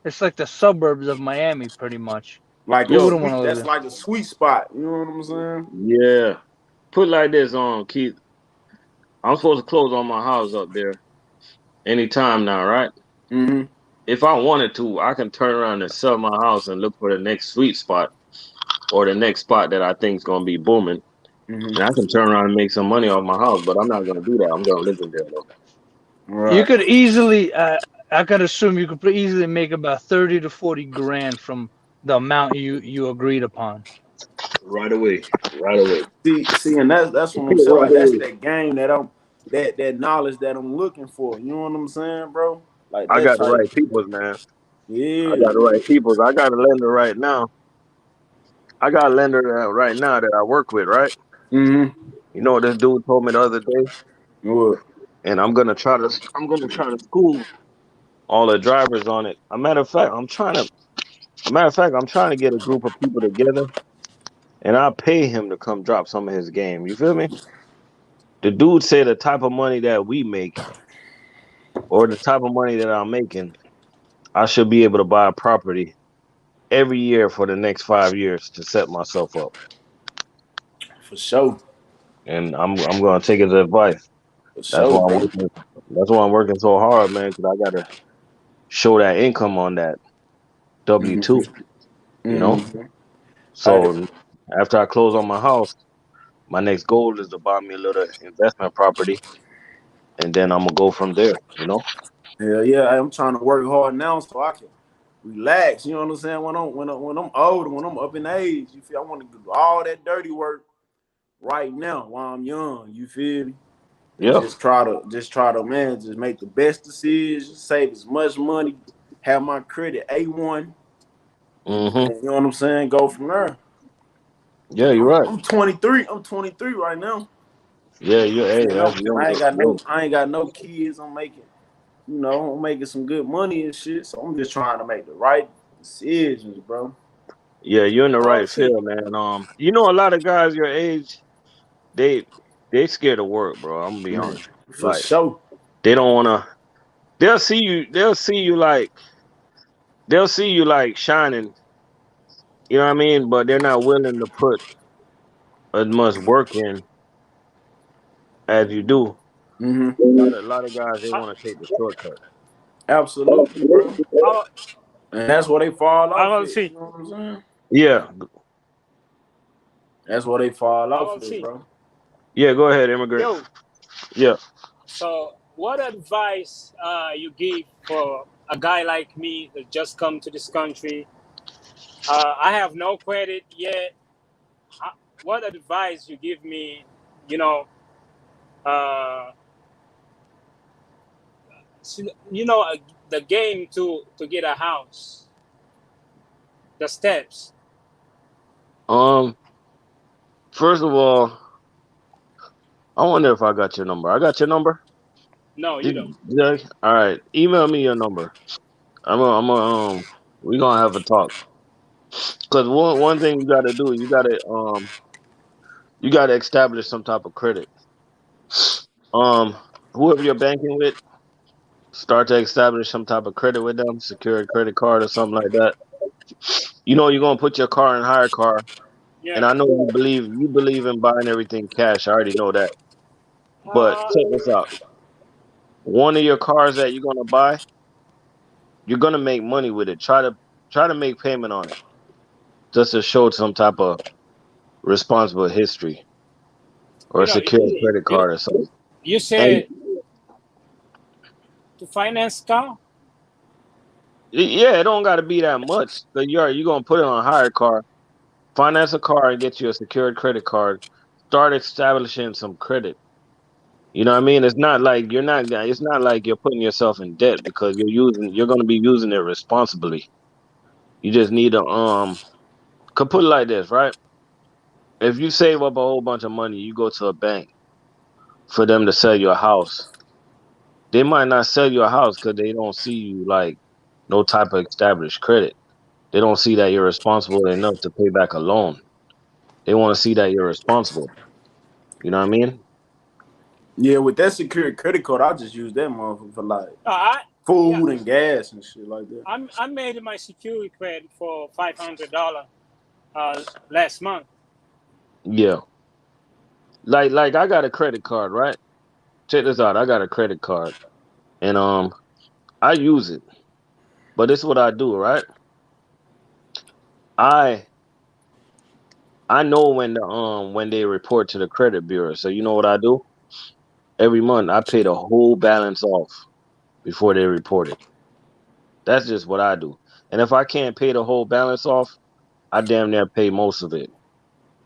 the suburbs of Miami, pretty much. Like a Who Yo, wouldn't want to sweet. live That's there? like a sweet spot. You know what I'm saying? yeah. Put like this on, Keith. I'm supposed to close on my house up there anytime now, right? Mm-hmm. If I wanted to, I can turn around and sell my house and look for the next sweet spot or the next spot that I think is gonna be booming. Mm-hmm. And I can turn around and make some money off my house, but I'm not gonna do that. I'm gonna live in there though. You Right. could easily, I could assume you could easily make about 30 to 40 grand from the amount you agreed upon. Right away. Right away. See, and that's what I'm saying. Right Like that's away. that game that knowledge that I'm looking for. You know what I'm saying, bro? Like I that got the type. right people, man. I Yeah. got the right people. I got a lender right now. I got a lender right now that I work with, right? Mm-hmm. You know what this dude told me the other day? What? And I'm gonna try to school all the drivers on it. I'm trying to get a group of people together and I pay him to come drop some of his game. You feel me? The dude said the type of money that we make or the type of money that I'm making, I should be able to buy a property every year for the next 5 years to set myself up. For sure. And I'm gonna take his advice. For That's sure, why I'm bro. working. That's why I'm working so hard, man. Because I gotta show that income on that W-2. Mm-hmm. You know. Mm-hmm. Hey, So after I close on my house, my next goal is to buy me a little investment property, and then I'm gonna go from there. You know. hell yeah, I'm trying to work hard now so I can relax. You know what I'm saying? When I'm older, when I'm up in age, you feel I want to do all that dirty work right now while I'm young. You feel me? And Yeah. just try to man, just make the best decisions, save as much money, have my credit A1, and Mhm. you know what I'm saying? Go from there. Yeah, you're I'm, right. I'm 23. I'm 23 right now. Yeah, you. Hey, You that's know, young. I ain't That's got no young. I ain't got no kids. I'm making some good money and shit. So I'm just trying to make the right decisions, bro. Yeah, you're in the Oh, right see, field, man. A lot of guys your age, they they scared of work, bro. I'm gonna be Man, honest. for Like sure. they don't wanna. They'll see you. They'll see you like shining. You know what I mean? But they're not willing to put as much work in as you do. Hmm. A lot of guys they I, want to take the shortcut. Absolutely, bro. I, And that's where they fall I off will at. You see. know what I'm saying? Yeah, That's where they fall I off will at, see. bro. yeah. Go ahead, immigrant. Yo, Yeah. so what advice you give for a guy like me that just come to this country? I have no credit yet. What advice you give me? You know, uh, you know the game to get a house, the steps. Um. First of all, I wonder if I got your number. I got your number. No, you Did, don't. all right. Email me your number. We gonna have a talk. Cause one thing you gotta do, you gotta establish some type of credit. Um, whoever you're banking with, start to establish some type of credit with them, secured credit card or something like that. You're gonna put your car in hire car, and Yeah. I know you believe in buying everything cash. I already know that. But Uh, check this out. One of your cars that you're gonna buy, you're gonna make money with it. Try to make payment on it, just to show some type of responsible history or you a know, secured credit you card or something. you And said to finance car. yeah, it don't gotta be that much. Cause you're gonna put it on a hire car, finance a car and get you a secured credit card. Start establishing some credit. You know what I mean? It's not like you're putting yourself in debt because you're gonna be using it responsibly. You just need to could put it like this, right? If you save up a whole bunch of money, you go to a bank for them to sell you a house. They might not sell you a house because they don't see you like no type of established credit. They don't see that you're responsible enough to pay back a loan. They want to see that you're responsible. You know what I mean? Yeah, with that secure credit card, I just use that motherfucker for like I yeah, food and gas and shit like that. I made my security credit for $500 last month. Yeah. Like I got a credit card, right? Check this out. I got a credit card, and I use it, but this is what I do, right? I I know when they report to the credit bureau. So you know what I do? Every month I pay the whole balance off before they report it. That's just what I do. And if I can't pay the whole balance off, I damn near pay most of it.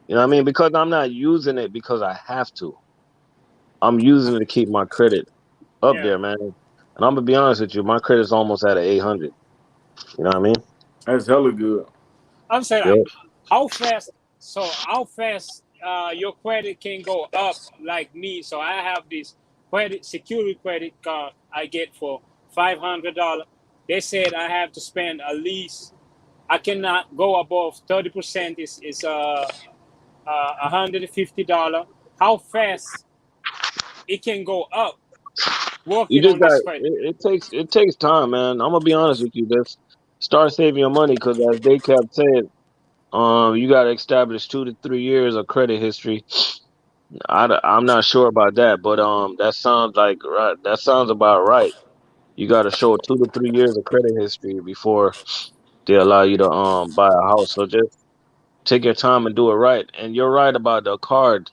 You know what I mean? Because I'm not using it because I have to. I'm using it to keep my credit up Yeah, there, man. And I'm gonna be honest with you, my credit's almost at 800. You know what I mean? That's hella good. I'm saying like Yep. how fast. So how fast your credit can go up like me? So I have this security credit card I get for $500. They said I have to spend at least. I cannot go above 30%. Is $150. How fast it can go up You working just on got this credit? it takes time, man. I'm gonna be honest with you. Just start saving your money because as they kept saying, you got to establish 2 to 3 years of credit history. I'm not sure about that, but that sounds like right. That sounds about right. You got to show 2 to 3 years of credit history before they allow you to buy a house. So just take your time and do it right. And you're right about the card.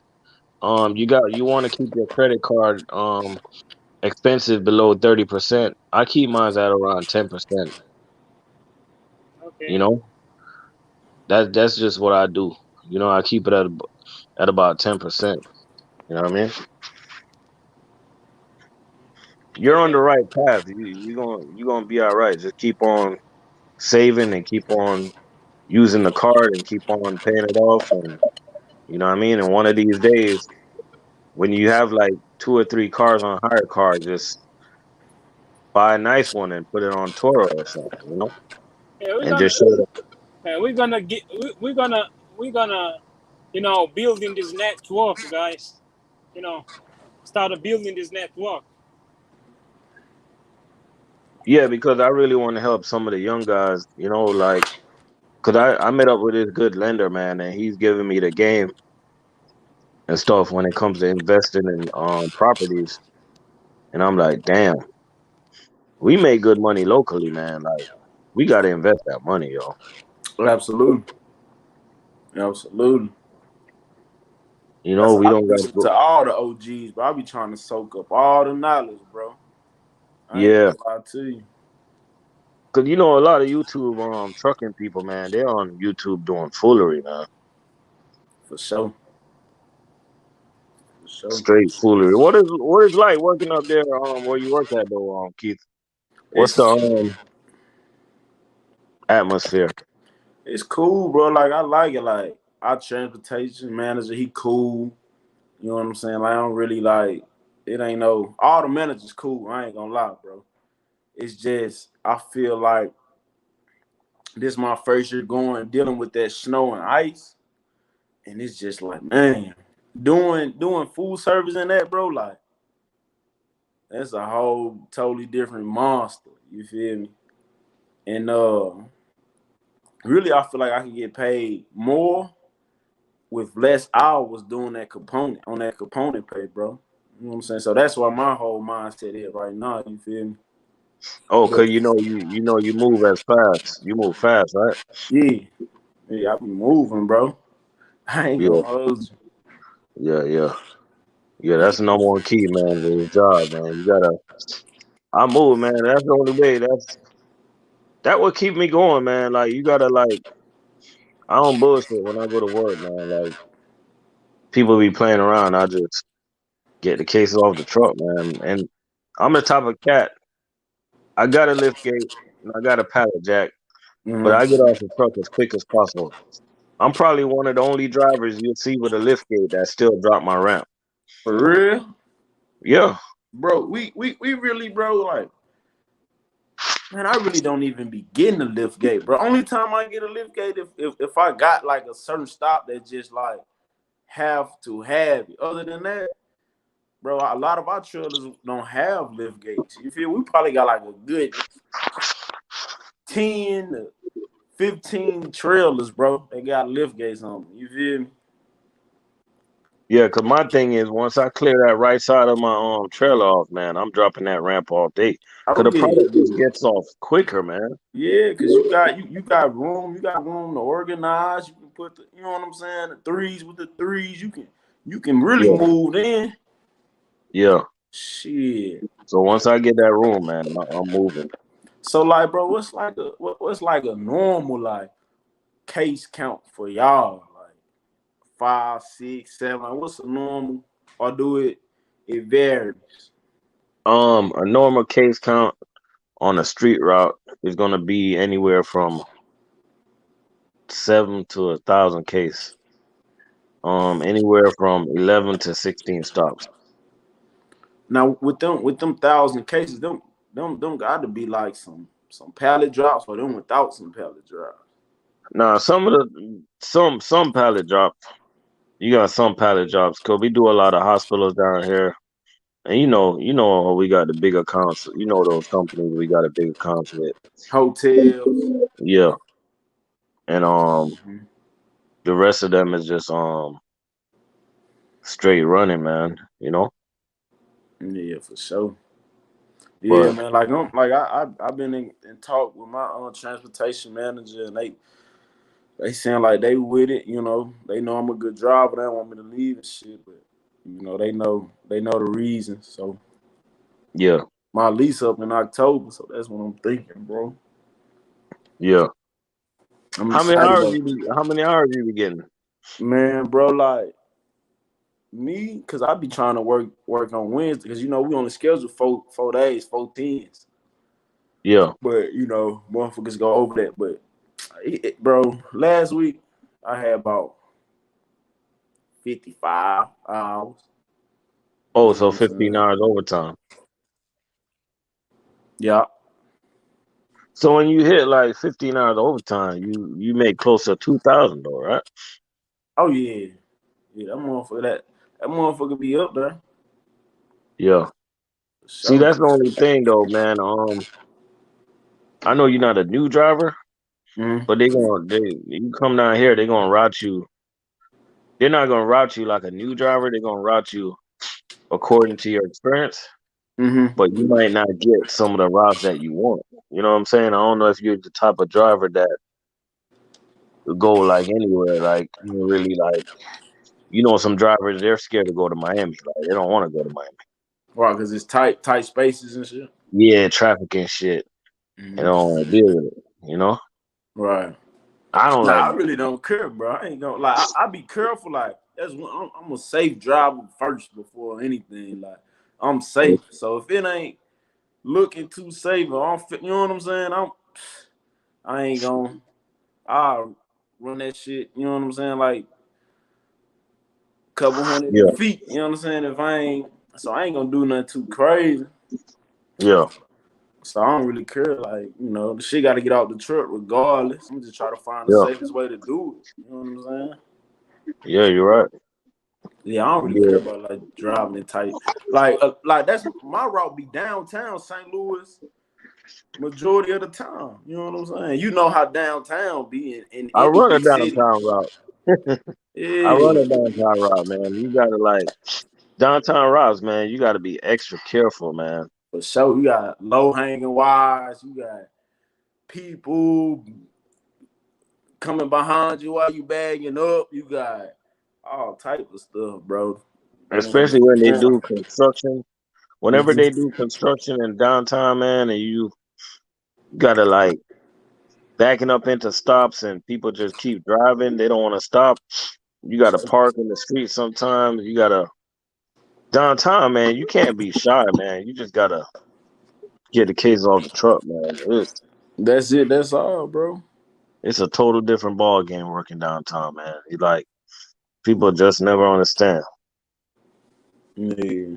You want to keep your credit card expensive below 30%. I keep mine at around 10%. You Okay. know, that's just what I do. You know, I keep it at about 10%. You know what I mean? You're on Okay. the right path. You gonna be all right. Just keep on saving and keep on using the card and keep on paying it off. And you know what I mean? And one of these days, when you have like 2 or 3 cars on hire car, just buy a nice one and put it on Toro or something. You know, Yeah, we're and gonna just show them. we're gonna get we're gonna building this network, guys. You know, start building this network. Yeah, because I really want to help some of the young guys. You know, like because I met up with this good lender, man, and he's giving me the game and stuff when it comes to investing in properties. And I'm like, damn, we make good money locally, man. Like, we got to invest that money, yo. Absolutely. Absolutely. You know, That's we I don't got to listen go. to all the OGs, but I be trying to soak up all the knowledge, bro. I ain't Yeah, gonna lie to you. because you know, a lot of YouTube trucking people, man, they're on YouTube doing foolery, man. For sure. For sure. Straight foolery. What is like working up there where you work at though, Keith? What's the It's atmosphere? it's cool, bro. Like I like it. Like our transportation manager, he cool. You know what I'm saying? Like I don't really like it ain't no all the managers cool. I ain't gonna lie, bro. It's just I feel like this my first year going dealing with that snow and ice. And it's just like, man, doing food service in that, bro, like that's a whole totally different monster. You feel me? And really I feel like I can get paid more with less hours doing that component on that component pay, bro. You know what I'm saying? So that's why my whole mindset is right now, you feel me? Oh, But cause you move as fast. You move fast, right? yeah, yeah, I be moving, bro. I ain't Yeah, gonna hold you. yeah. Yeah, that's the number one key, man, to this job, man. You gotta I move, man. That's the only way. That would keep me going, man. Like you gotta like I don't bullshit when I go to work, man. Like people be playing around. I just get the cases off the truck, man. And I'm the type of cat. I got a lift gate and I got a pallet jack, but I Mhm. get off the truck as quick as possible. I'm probably one of the only drivers you'll see with a lift gate that still drop my ramp. For real? Yeah. Bro, we really, bro, like, man, I really don't even be getting a lift gate, bro. Only time I get a lift gate if I got like a certain stop that just like have to have it. Other than that, bro, a lot of our trailers don't have lift gates. You feel? We probably got like a good 10 to 15 trailers, bro. They got lift gates on them. You feel me? Yeah, cause my thing is once I clear that right side of my trailer off, man, I'm dropping that ramp off day. Cause Oh the yeah. product just gets off quicker, man. Yeah, cause you got room, you got room to organize. You can put the, you know what I'm saying, the threes with the threes. You can really Yeah, move in. yeah. Shit. So once I get that room, man, I'm moving. So like, bro, what's like a normal like case count for y'all? Like 5, 6, 7. Like, what's a normal? Or do it varies? A normal case count on a street route is gonna be anywhere from 7 to 1,000 case. Anywhere from 11 to 16 stops. Now with them 1,000 cases, them got to be like some pallet drops, or them without some pallet drops. Now some pallet drop. You got some pallet drops because we do a lot of hospitals down here. And you know we got the big accounts. You know those companies we got a big accounts with. Hotels. Yeah. And Mhm. the rest of them is just straight running, man, you know? Yeah, for sure. Yeah, But man. Like I've been in talk with my transportation manager, and they sound like they with it. You know, they know I'm a good driver. They don't want me to leave and shit, but you know they know the reason. So yeah, my lease up in October, so that's what I'm thinking, bro. yeah. I'm excited though, How many hours you be getting? man, bro. Like me, cause I be trying to work on Wednesday, cause you know we only scheduled 4 days, 4 10s. Yeah. But you know, motherfuckers go over that. But bro, last week I had about 55 hours. Oh, You know so what I'm 15 saying? hours overtime. Yeah. So when you hit like 15 hours overtime, you make close to 2,000 though, right? Oh yeah. Yeah, that motherfucker be up there. Yeah. For See, sure. that's the only thing though, man. I know you're not a new driver, Mm-hmm. but you come down here, they're gonna route you. They're not gonna route you like a new driver. They're gonna route you according to your experience, Mm-hmm. but you might not get some of the routes that you want. You know what I'm saying? I don't know if you're the type of driver that will go like anywhere, like you really like. You know, some drivers they're scared to go to Miami. Like they don't want to go to Miami. Right, because it's tight spaces and shit. Yeah, traffic and shit. They Mm-hmm. don't want to deal with it. You know, Right. I don't Nah, like. I really don't care, bro. I ain't gonna like. I be careful. Like that's one. I'm a safe driver first before anything. Like I'm safe. So if it ain't looking too safe, or you know what I'm saying? I ain't gonna. I'll run that shit. You know what I'm saying? Like couple hundred Yeah, feet. You know what I'm saying? If I ain't, so I ain't gonna do nothing too crazy. yeah, So I don't really care. Like the shit got to get out the truck regardless. I'm just trying to find the yeah, safest way to do it. You know what I'm saying? yeah. You're right. Yeah, I don't really care Yeah, about like driving it tight. Like that's my route be downtown St. Louis majority of the time. You know what I'm saying? You know how downtown be in I any run a big city. downtown route. I run Yeah, a downtown route, man. You gotta like downtown routes, man. You gotta be extra careful, man. for sure. You got low hanging wires. You got people coming behind you while you bagging up. You got all type of stuff, bro. You know Especially when they what do construction. I'm Whenever saying? they do construction in downtown, man, and you gotta like backing up into stops and people just keep driving. They don't want to stop. You got to park in the street sometimes. You got to downtown, man. You can't be shy, man. You just got to get the cases off the truck, man. That's it. That's all, bro. It's a total different ball game working downtown, man. You like people just never understand. Yeah.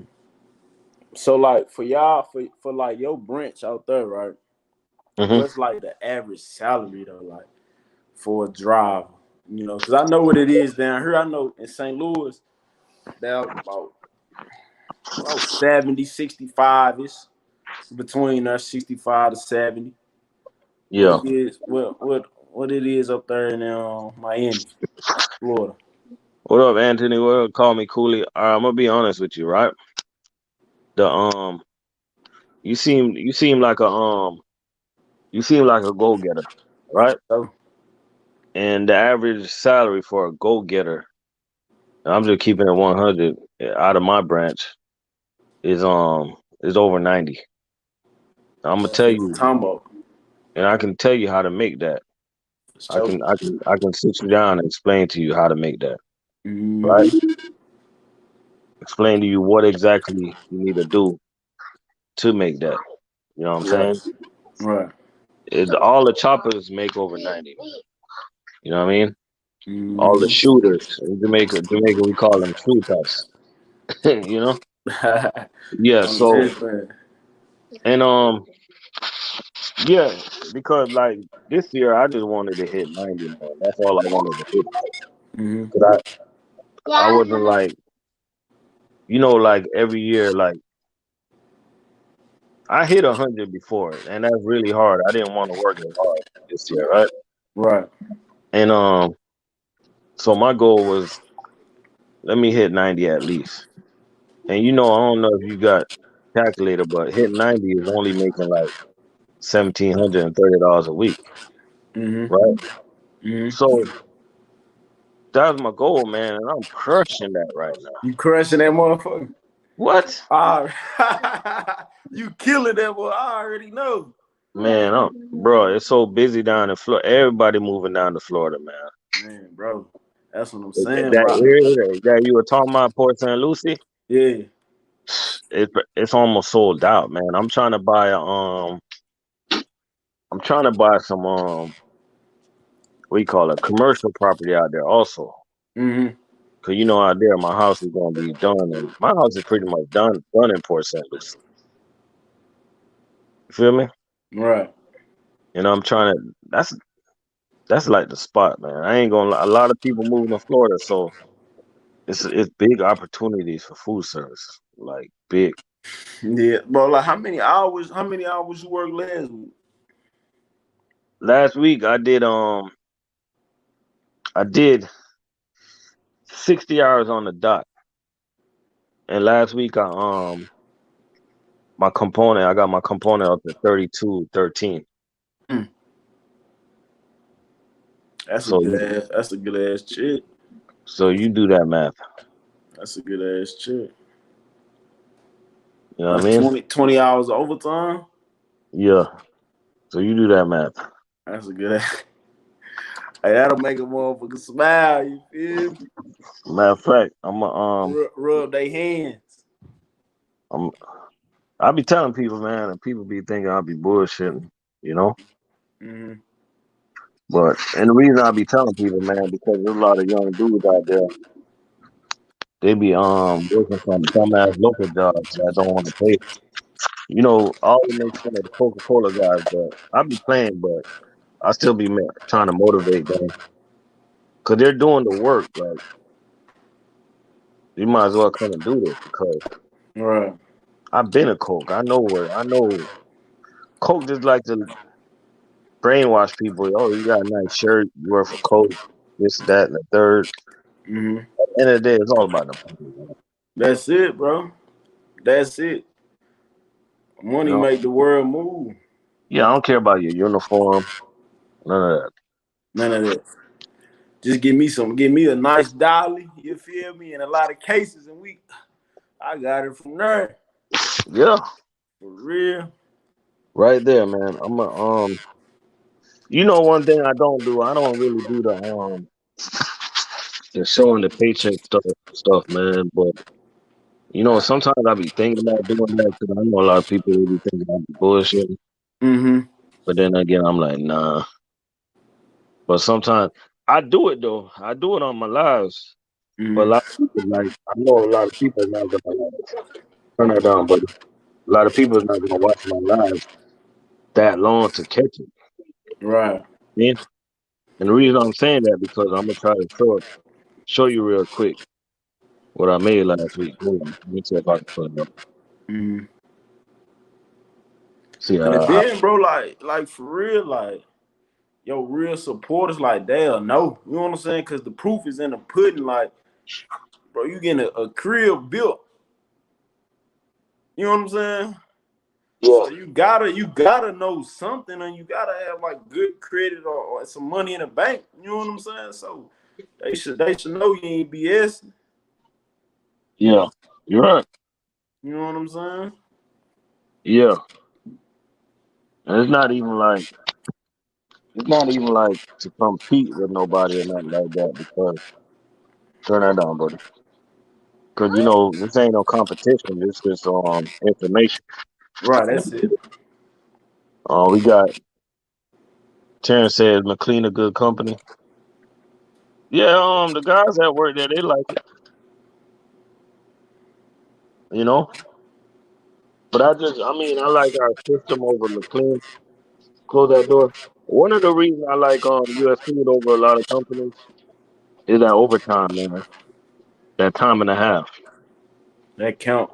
So like for y'all, for like your branch out there, right? Hmm. What's like the average salary though, like for a driver? You know, because I know what it is down here. I know in St. Louis, they're about 70, 65 is between us, 65 to 70. Yeah. What it is, what it is up there in Miami, Florida. What up, Anthony? What up? Call me Cooley. I'm gonna be honest with you, right? The you seem like a go getter, right? So, And the average salary for a go getter, I'm just keeping it 100 out of my branch, is over 90. I'm gonna that's tell what I'm you, talking about. and I can tell you how to make that. I So, can sit you down and explain to you how to make that, right? mhm. Explain to you what exactly you need to do to make that. You know what I'm saying? Right. All the choppers make over 90. You know what I mean? All the Mhm. shooters in Jamaica, we call them shooters. You know? Yeah. I'm So just saying. and yeah, because like this year I just wanted to hit 90, man. That's all I wanted to hit. Mhm. Cause I wasn't like, like every year, like I hit 100 before, and that's really hard. I didn't want to work as hard this year, right? Right. And so my goal was, let me hit 90 at least. And I don't know if you got calculator, but hitting 90 is only making like $1,730 a week, Mhm. right? Mhm. So that's my goal, man, and I'm crushing that right now. You crushing that motherfucker. What? You killing that boy. I already know. Man, bro, it's so busy down in Florida. Everybody moving down to Florida, man. Man, bro. That's what I'm That saying, bro. area that you were talking about, Port St. Lucie, Yeah. it's almost sold out, man. I'm trying to buy some what do you call it, commercial property out there also. Mhm. Cause out there my house is gonna be done, and my house is pretty much done in Port St. Lucie. You feel me? Right. And I'm trying to. That's like the spot, man. I ain't gonna lie. A lot of people moving to Florida, so it's big opportunities for food service, like big. Yeah, bro. Like how many hours you work last week? Last week I did 60 hours on the dot, and last week I got my component up to 32.13. Mm. That's So a good ass chick. so you do that math. That's a good ass chick. You know what I That's mean? 20 hours of overtime. Yeah. So you do that math. That's a good ass. Hey, that'll make a motherfucker smile. You feel me? Matter of fact, Rub their hands. I be telling people, man, and people be thinking I be bullshitting, you know. Mm-hmm. And the reason I be telling people, man, because there's a lot of young dudes out there. They be working some dumbass local jobs that don't want to pay. All the make fun of the Coca-Cola guys, but I be playing, but I still be trying to motivate them because they're doing the work. Like you might as well come and do this because Right. I've been a Coke. I know Coke just like to brainwash people. Oh, you got a nice shirt. You work for Coke. This, that, and the third. Mm-hmm. At the end of the day, it's all about the money. That's it, bro. That's it. Money make the world move. Yeah, I don't care about your uniform. None of that. None of that. Just give me a nice dolly, you feel me? In a lot of cases, and I got it from there. Yeah. For real. Right there, man. I'm one thing I don't do, I don't really do the showing the paycheck stuff, man. But sometimes I be thinking about doing that because I know a lot of people will be thinking I be bullshitting. Mm-hmm. But then again, I'm like, nah. But sometimes I do it though. I do it on my lives. Mm-hmm. But a lot of people, I know a lot of people are not gonna turn that down, but a lot of people is not gonna watch my lives that long to catch it. Right. Yeah. And the reason I'm saying that because I'm gonna try to show you real quick what I made last week. Hold on. Let me see if I can pull it up. Mm. See, And then, bro, like for real, like, yo, real supporters, like, they'll know. You know what I'm saying? Because the proof is in the pudding. Like, bro, you getting a crib built. You know what I'm saying? yeah, So you gotta know something, and you gotta have like good credit or some money in the bank. You know what I'm saying? So they should know you ain't BS. yeah, you're right. You know what I'm saying? Yeah, and it's not even like to compete with nobody or nothing like that because turn that down, buddy. Because you know this ain't no competition. This is information. Right, that's it. We got Terrence says McLean a good company. Yeah, the guys that work there they like it, you know. But I like our system over McLean. Close that door. One of the reasons I like US Food over a lot of companies is that overtime, man. That time and a half. That count.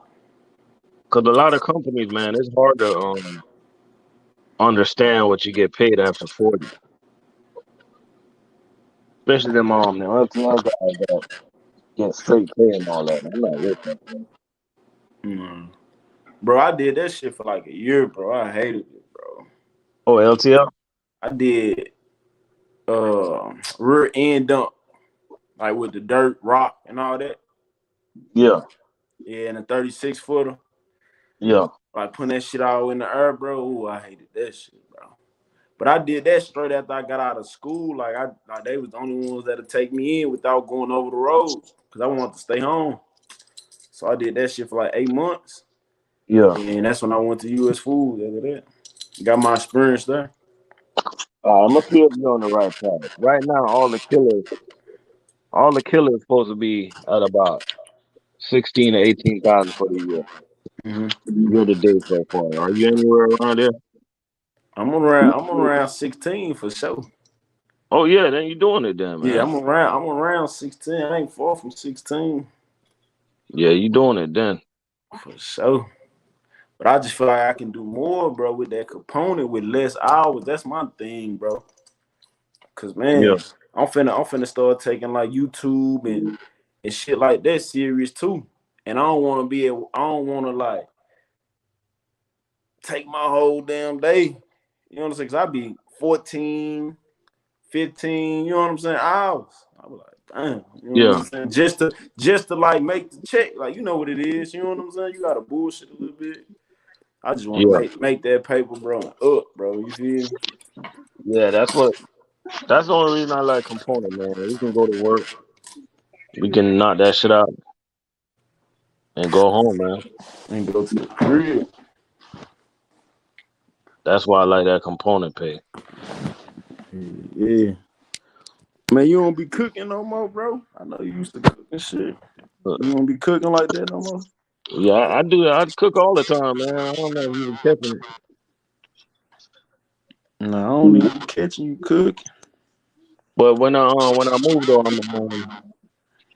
Because a lot of companies, man, it's hard to understand what you get paid after 40. Especially them LTL guys that get straight pay and all that. I'm not with that, man. Mm. Bro, I did that shit for like a year, bro. I hated it, bro. Oh, LTL? I did rear end dump, like with the dirt, rock, and all that. Yeah. Yeah, and a 36 footer. Yeah. Like putting that shit all in the air, bro. Ooh, I hated that shit, bro. But I did that straight after I got out of school. Like they was the only ones that'd take me in without going over the road because I wanted to stay home. So I did that shit for like 8 months. Yeah. And that's when I went to US Food after that. Got my experience there. I'm gonna see if you're on the right path. Right now, all the killers supposed to be at about 16 to 18,000 for the year. Mm-hmm. Year to date so far. Are you anywhere around there? I'm around 16 for sure. Oh yeah, then you're doing it then, man. Yeah, I'm around 16. I ain't far from 16. Yeah, you doing it then. For sure. But I just feel like I can do more, bro, with that component with less hours. That's my thing, bro. Cause man, Yeah. I'm finna start taking like YouTube and shit like that serious too. And I don't wanna like take my whole damn day. You know what I'm saying? Cause I be 14, 15, you know what I'm saying, hours. I was like, damn, you know what I'm saying? Just to like make the check. Like, you know what it is, you know what I'm saying? You gotta bullshit a little bit. I just want to make that paper, bro, up, bro. You feel? Yeah, that's the only reason I like component, man. We can go to work. We can knock that shit out and go home, man. And go to the crib. That's why I like that component pay. Yeah. Man, you don't be cooking no more, bro? I know you used to cook and shit. You don't be cooking like that no more? Yeah, I do that. I cook all the time, man. I don't know if you been catching it. No, I don't even be catching you cooking. But when I move though, I'm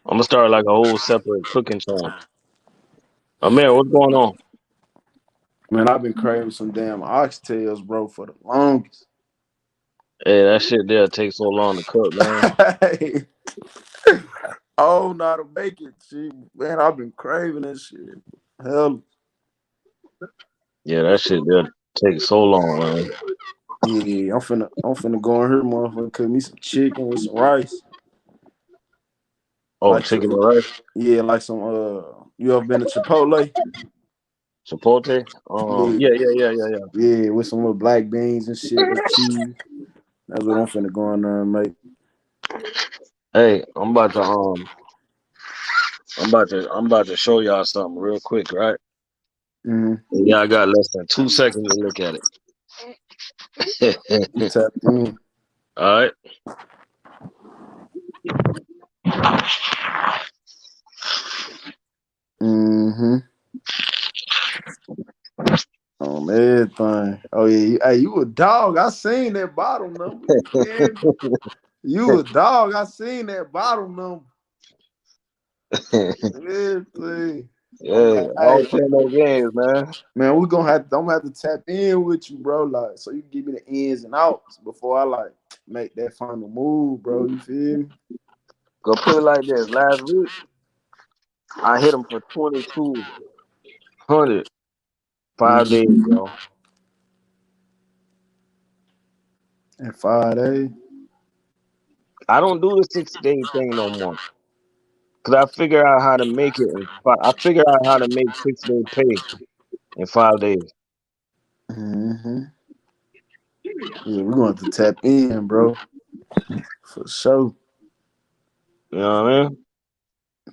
gonna start like a whole separate cooking channel. Man, what's going on? Man, I've been craving some damn oxtails, bro, for the longest. Hey, that shit there takes so long to cook, man. Oh, not to make it, shit. Man, I've been craving that shit. Hell. Yeah, that shit there takes so long, man. Yeah, I'm finna go in here, motherfucker, cook me some chicken with some rice. Oh, Like chicken and rice? Yeah, like some you ever been to Chipotle? Chipotle? Yeah. Yeah, with some little black beans and shit with cheese. That's what I'm finna go in there and make. Hey, I'm about to show y'all something real quick, right? Mm-hmm. Yeah, I got less than 2 seconds to look at it. You tapped in. All right. Mm-hmm. On everything. Oh yeah, you a dog. I seen that bottom number. You a dog. I seen that bottom number. Everything. Yeah, all playing no games, man. Man, I'm gonna have to tap in with you, bro. Like, so you can give me the ins and outs before I like make that final move, bro. You feel me? Go put it like this. Last week, I hit him for 2,200 5 days, yo. In 5 days. I don't do the 6 day thing no more. Cause I figured out how to make it I figured out how to make 6 day pay in 5 days. Mm-hmm. Yeah, we're going to tap in, bro. For sure. You know what I mean?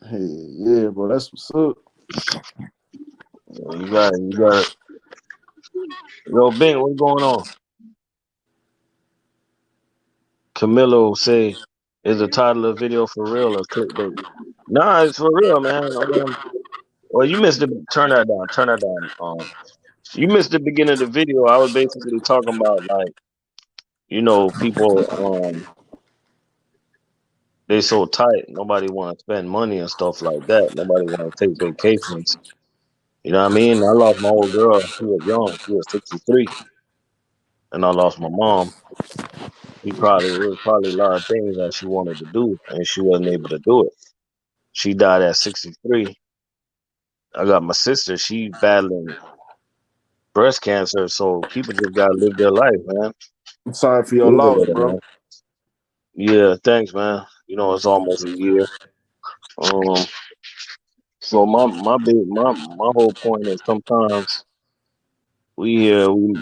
Hey, yeah, bro. That's what's up. You got it. Yo, Bing, what's going on? Camilo say, is the title of the video for real or clickbait? Nah, it's for real, man. Well, you missed it. Turn that down. Turn that down. You missed the beginning of the video. I was basically talking about like, people they so tight. Nobody want to spend money and stuff like that. Nobody want to take vacations. You know what I mean? I lost my old girl. She was young. She was 63, and I lost my mom. It was probably a lot of things that she wanted to do, and she wasn't able to do it. She died at 63. I got my sister. She battling breast cancer, so people just gotta live their life, man. I'm sorry for your Live a loss, little, bro. man. Yeah, thanks, man. It's almost a year. So my whole point is sometimes we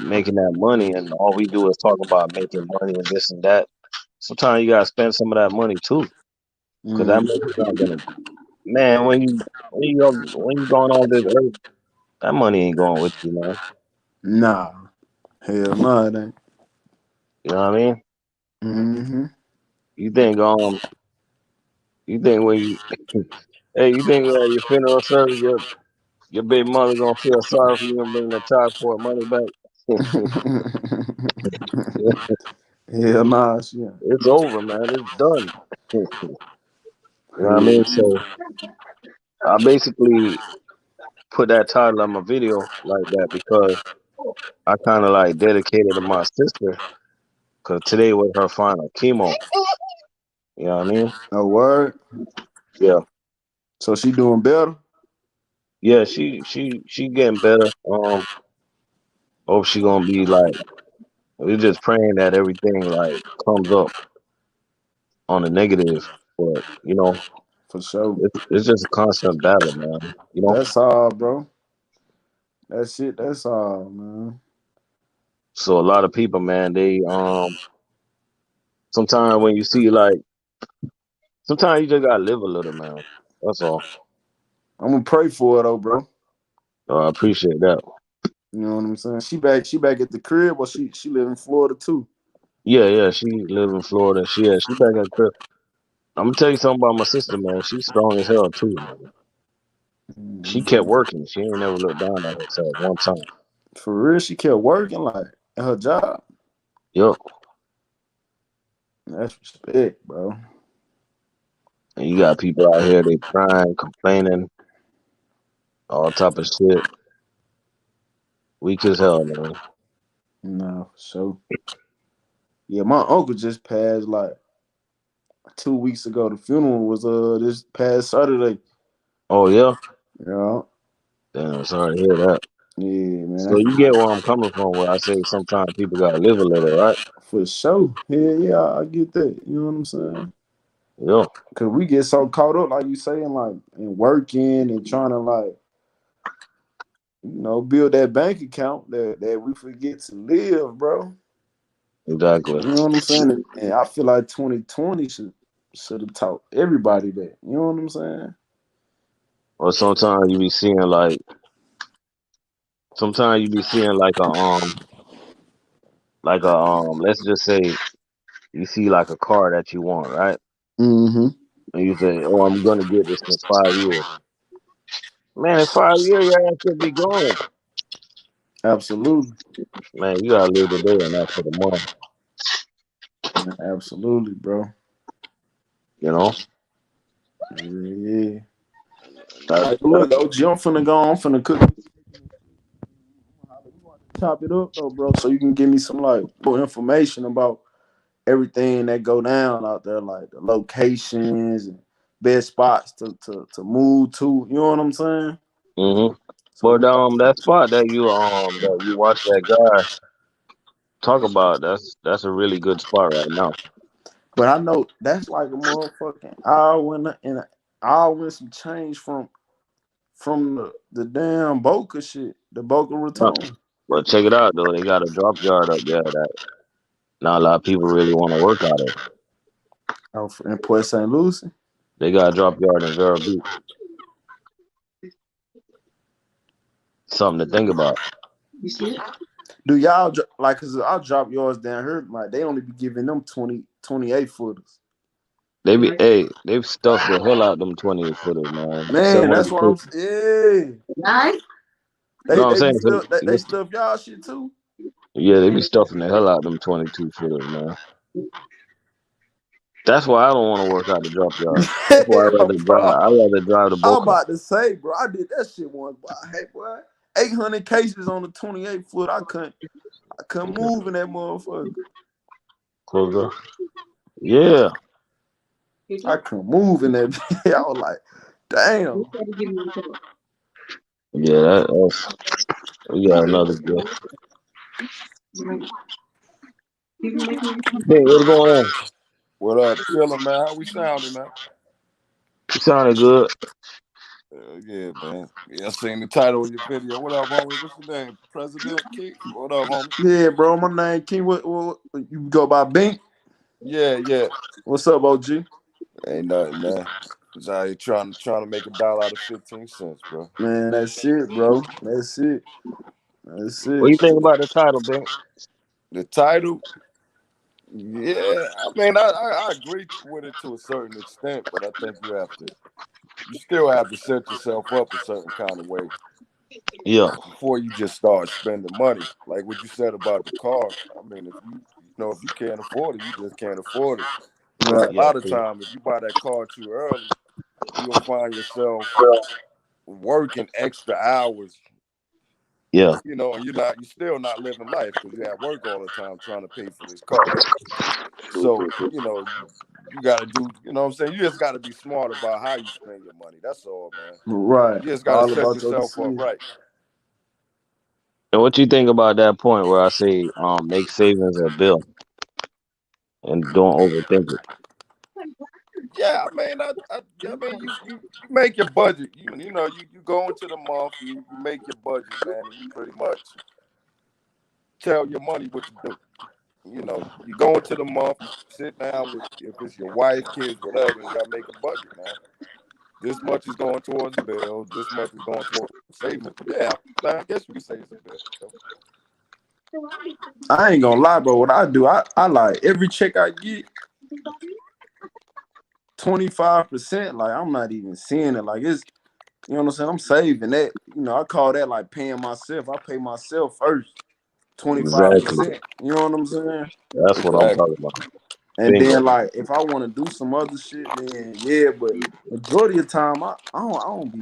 making that money, and all we do is talk about making money and this and that. Sometimes you gotta spend some of that money too, because that money's not gonna. Man, when you going on this earth, that money ain't going with you, man. Nah. Hell no, it ain't. You know what I mean? Mm-hmm. You think when you hey, you think at your funeral service your baby mother gonna feel sorry for you and bring the child support money back? Hell nah, shit. It's over, man. It's done. You know what I mean? Hell. So I basically put that title on my video like that because I kind of like dedicated to my sister because today was her final chemo. You know what I mean? A word. Yeah. So she doing better? Yeah, she getting better. Hope she gonna be like, we're just praying that everything like comes up on the negative, but For sure. it's just a constant battle, man. That's all, bro. That's it. That's all, man. So a lot of people, man, they sometimes when you see like, sometimes you just gotta live a little, man. That's all. I'm gonna pray for her though, bro. I appreciate that. You know what I'm saying? She back at the crib, or she live in Florida too. Yeah, she live in Florida. She back at crib. I'm gonna tell you something about my sister, man. She's strong as hell too, man. She kept working. She ain't never looked down on herself one time. For real, she kept working like at her job. Yup. That's respect, bro. And you got people out here, they crying, complaining, all type of shit. Weak as hell, man. Nah, for sure. Yeah, my uncle just passed like 2 weeks ago. The funeral was this past Saturday. Oh yeah? Yeah. Damn, sorry to hear that. Yeah, So man. you get where I'm coming from where I say sometimes people gotta live a little, right? For sure. Yeah, I get that. You know what I'm saying? Yeah. Cause we get so caught up, like you saying, like in working and trying to like, build that bank account that we forget to live, bro. Exactly. You know what I'm saying? And I feel like 2020 should have taught everybody that. You know what I'm saying? Or sometimes you be seeing like let's just say you see like a car that you want, right? Mm-hmm. And you say, oh, I'm gonna get this in 5 years. Man, in 5 years your ass should be gone. Absolutely. Man, you gotta live today and not for tomorrow. Absolutely, bro. You know, Yeah. that's, Hey, that's look, OG, I'm finna go. I'm finna cook. Chop it up though, bro, so you can give me some like more information about everything that go down out there, like the locations and best spots to move to. You know what I'm saying? hmm So But we. that spot that you watch that guy talk about, that's a really good spot right now. But I know that's like a motherfucking hour and an hour and some change from the damn Boca shit, the Boca Huh. Raton. But check it out though, they got a drop yard up there that not a lot of people really want to work out of. Oh, in Port St. Lucie. They got a drop yard in Vero Beach. Something to think about. Do y'all like? Cause I'll drop yours down here. Like they only be giving them 28 footers. They've stuffed the hell out them 20 footers, man. Man, that's what I'm. Yeah, they No, I'm they be saying, stuff. They stuff y'all shit too. yeah, they be stuffing the hell out them 22 footers, man. That's why I don't want to work out the drop yard. That's why Yeah, bro. I'd rather drive the I'm Boca. about to say, bro. I did that shit once, but hey, boy, 800 cases on the 28 foot. I couldn't move in that motherfucker. Closer. Yeah. I couldn't move in that. I was like, damn. Yeah, that's we got another good. Hey, what's going on? What up? Chillin', man. How we sounding, man? You sounded good. Yeah, man. Yeah, I seen the title of your video. What up, homie? What's your name? President Keith? What up, homie? Yeah, bro. My name King. What you go by Bink? Yeah. What's up, OG? Ain't nothing, man. Just out here trying to make $1 out of 15 cents, bro. Man, that's it, bro. That's it. That's What do it. you think about the title, Ben? The title, yeah. I mean, I agree with it to a certain extent, but I think you still have to set yourself up a certain kind of way Yeah. before you just start spending money. Like what you said about the car. I mean, if you can't afford it, you just can't afford it. Because Right. a lot of time, if you buy that car too early, you'll find yourself working extra hours. Yeah. You know, and you're still not living life because you're at work all the time trying to pay for this car. So, you know, you got to do, you know what I'm saying? You just got to be smart about how you spend your money. That's all, man. Right. You just got to All set about your yourself up decision. right. And what you think about that point where I say make savings a bill and don't overthink it? Yeah, I mean, I mean, you make your budget. You know, you go into the month, you make your budget, man, and you pretty much tell your money what to do. You know, you go into the month, you sit down with, if it's your wife, kids, whatever, and y'all make a budget, man. This much is going towards bills, this much is going towards savings. Yeah, I guess you could say it's a bill. I ain't gonna lie, bro. What I do, I like every check I get, 25%. Like I'm not even seeing it. Like it's, you know what I'm saying? I'm saving that. You know, I call that like paying myself. I pay myself first. Exactly. 25%. You know what I'm saying? That's what I'm Exactly. talking about. And Bingo. then like if I want to do some other shit, then yeah. But majority of the time, I don't be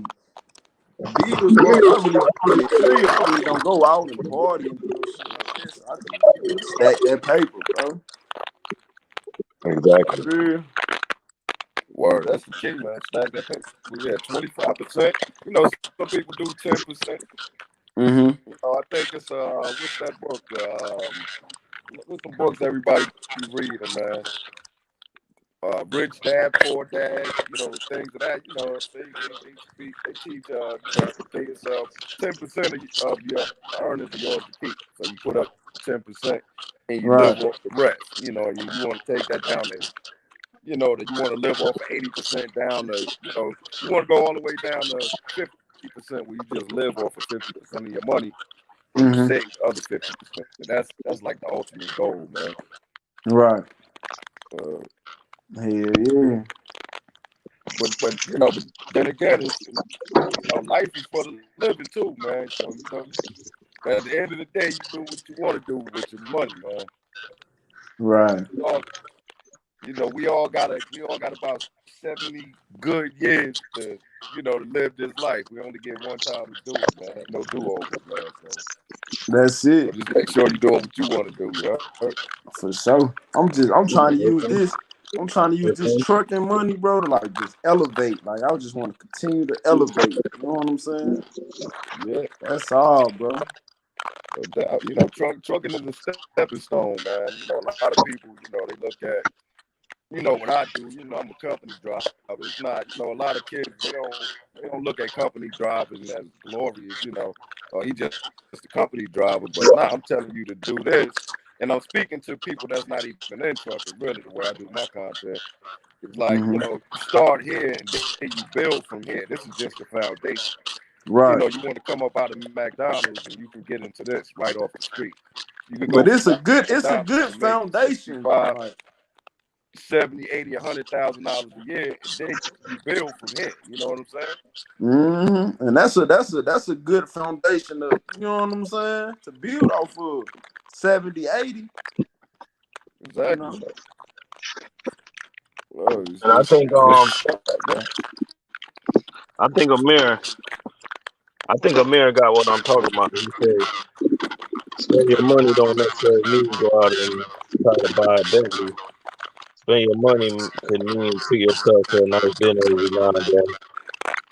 bills, bro. I really don't go out and party and do no shit like that. So I just stack that paper, bro. Exactly. Yeah. Word, that's the key, man. Stack that paper. We had 25%. You know, some people do 10%. Mm-hmm. I think it's what's that book? What's the books everybody be reading, man? Rich Dad, Poor Dad, you know, things of that. You know, they teach you know, pay yourself 10% of your earnings are yours to keep. So you put up 10% and you Right. live off the rest. You know, you want to take that down there. You know, that you want to live off of 80% down to, you know, you want to go all the way down to 50% where you just live off of 50% of your money and you save the other 50%. And that's like the ultimate goal, man. Right. Hell yeah. But you know, but then again, it's, you know, life is for the living too, man. So you know, at the end of the day, you do what you want to do with your money, man. Right. You know, we all got about 70 good years to, you know, to live this life. We only get one time to do it, man. Ain't no do-overs, man. That's So it. just make sure you're doing what you want to do, right? For sure. I'm trying to use this. I'm trying to use this Okay. trucking money, bro, to like just elevate. Like I just want to continue to elevate. You know what I'm saying? Yeah, That's all, bro. no doubt. You know, trucking is a stepping stone, man. You know, a lot of people, you know, they look at, you know, what I do. You know, I'm a company driver. It's not, you know, a lot of kids they don't look at company driving as glorious. You know, he just a company driver. But nah, I'm telling you to do this, and I'm speaking to people that's not even in trucking. Really, the way I do my content. It's like, you know, you start here and then you build from here. This is just the foundation. Right. You know, you want to come up out of McDonald's and you can get into this right off the street. You can go But it's from a good McDonald's to make foundation. 65, Like, 70, 80, $100,000 a year, and then you build from here. You know what I'm saying? and that's a good foundation to, you know what I'm saying, to build off of 70, 80. Exactly. You know? Well, And I think Amir got what I'm talking about. He said, spend your money don't necessarily mean go out and try to buy a Bentley. Spend your money can mean treat yourself to a nice dinner every now and then.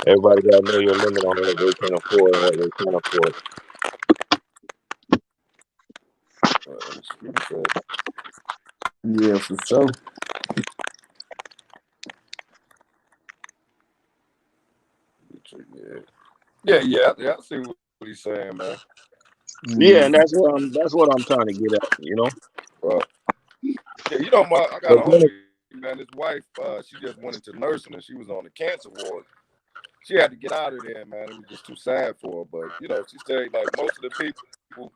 Everybody got to know your limit on what they can afford and what they can't afford. Yeah, for sure. Yeah, I see what he's saying, man. Yeah, and that's what I'm trying to get at, you know. Yeah, you know, I got a homie, man. His wife, she just went into nursing and she was on the cancer ward. She had to get out of there, man. It was just too sad for her. But you know, she said like most of the people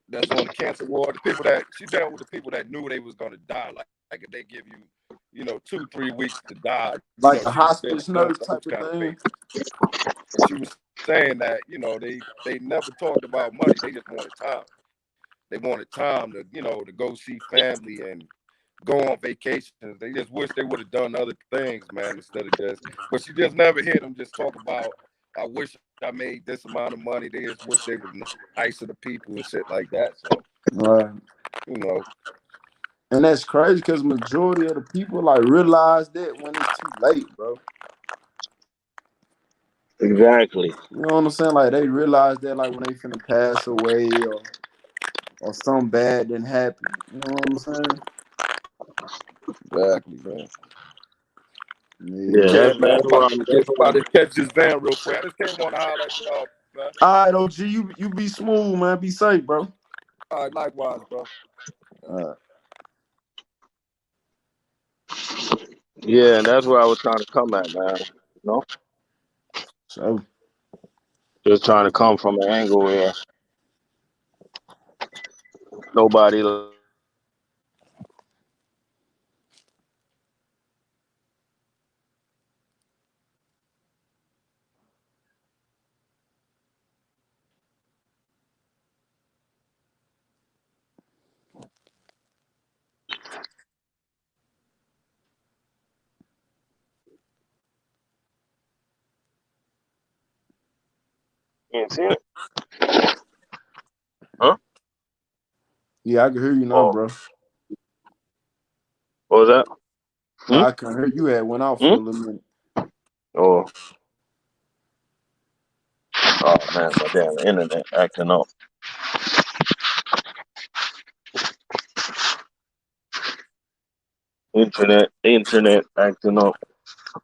that's on the cancer ward, the people that she dealt with, the people that knew they was gonna die. Like if they give you, you know, 2-3 weeks to die, Like you know, a hospice nurse type of thing. And she was saying that, you know, they never talked about money. They just wanted time. They wanted time to, you know, to go see family and go on vacations. They just wish they would have done other things, man, instead of just. But she just never hear them just talk about, I wish I made this amount of money. They just wish they were nicer to people and shit like that. So, Right. you know. And that's crazy because majority of the people like realize that when it's too late, bro. Exactly. You know what I'm saying? Like they realize that like when they finna pass away or something bad didn't happen. You know what I'm saying? Exactly, man. Yeah, Man, I'm about to catch this van real quick. I just came on to holler at y'all, man. All right, OG, you be smooth, man. Be safe, bro. All right, likewise, bro. All right. Yeah, and that's where I was trying to come at, man. You know? So just trying to come from an angle where nobody you ain't seen it? Huh? yeah, I can hear you now, bro. What was that? I can hear you had went off for a little minute. Oh man, my damn internet acting up. Internet acting up.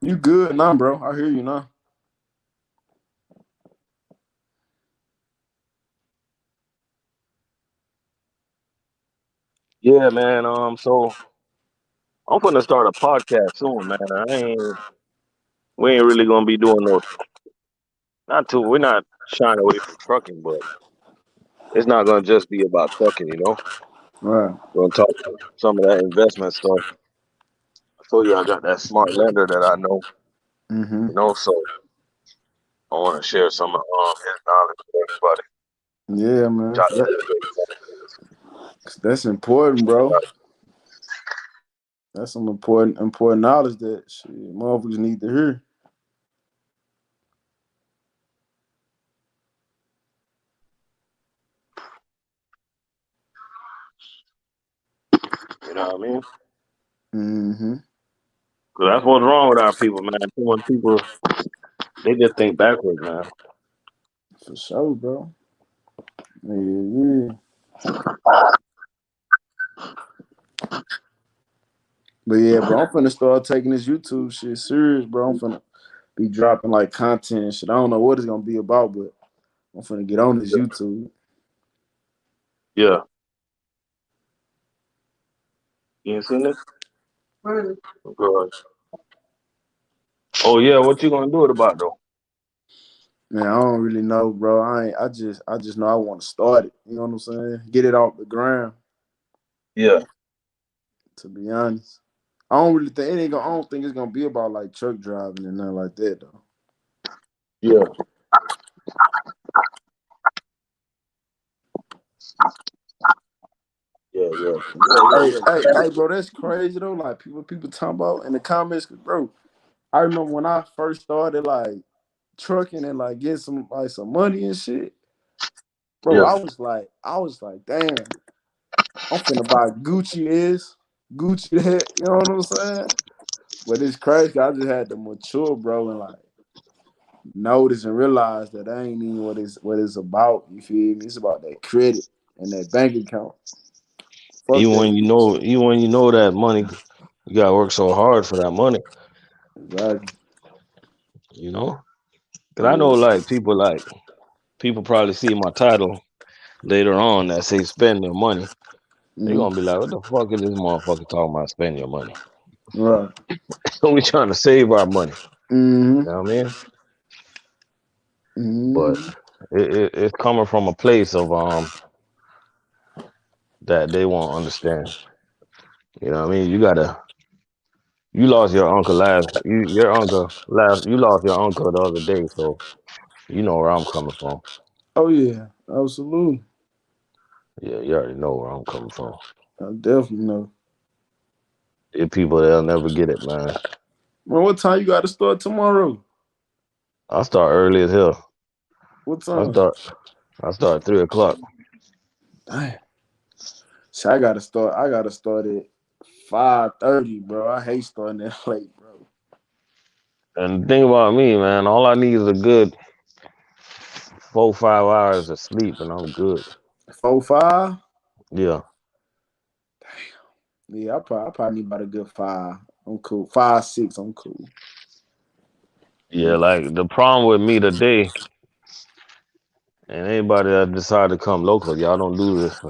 You good now, bro? I hear you now. Yeah, man. So I'm gonna start a podcast soon, man. We ain't really gonna be doing no. We're not shying away from trucking, but it's not gonna just be about trucking, you know. Right. We're gonna talk some of that investment stuff. I told you I got that smart lender that I know. Mm-hmm. You know, so I want to share some of his knowledge with everybody. Yeah, man. That's important, bro. That's some important knowledge that shit, motherfuckers need to hear. You know what I mean? Mm-hmm. Cause that's what's wrong with our people, man. Too many people, they just think backwards, man. For sure, bro. Yeah. But yeah, bro, I'm finna start taking this YouTube shit serious, bro. I'm finna be dropping like content and shit. I don't know what it's gonna be about, but I'm finna get on this YouTube. Yeah. You ain't seen this? Good. Oh yeah, what you gonna do it about though? Man, I don't really know, bro. I just know I want to start it. You know what I'm saying? Get it off the ground. Yeah. To be honest, I don't really think it ain't gonna. I don't think it's gonna be about like truck driving and nothing like that though. Yeah. Yeah. Hey, bro, that's crazy though. Like people talking about in the comments, 'cause, bro. I remember when I first started like trucking and like getting some money and shit, bro. Yeah. I was like, damn, I'm finna buy Gucci that. You know what I'm saying? But it's crazy. I just had to mature, bro, and like notice and realize that I ain't even what it's about. You feel me? It's about that credit and that bank account. Fuck Even that when bullshit. you know that money, you gotta work so hard for that money, Exactly. you know? Cause I know Yeah. people probably see my title later on that say spend your money. They Mm-hmm. gonna be like, what the fuck is this motherfucker talking about spend your money? Right. So we trying to save our money. Mm-hmm. You know what I mean? But Mm-hmm. it's coming from a place of that they won't understand. You know what I mean? You lost your uncle you lost your uncle the other day, so you know where I'm coming from. Oh yeah, absolutely. Yeah, you already know where I'm coming from. I definitely know. If people they'll never get it, man. Man, what time you got to start tomorrow? I start early as hell. What I time? start I start at 3 o'clock. Damn. See, I gotta start at 5:30, bro. I hate starting that late, bro. And the thing about me, man, all I need is a good 4 5 hours of sleep, and I'm good. 4 5. Yeah, Yeah, I probably need about a good 5. I'm cool. 5 6. I'm cool. yeah. Like the problem with me today, and anybody that decide to come local, y'all don't do this.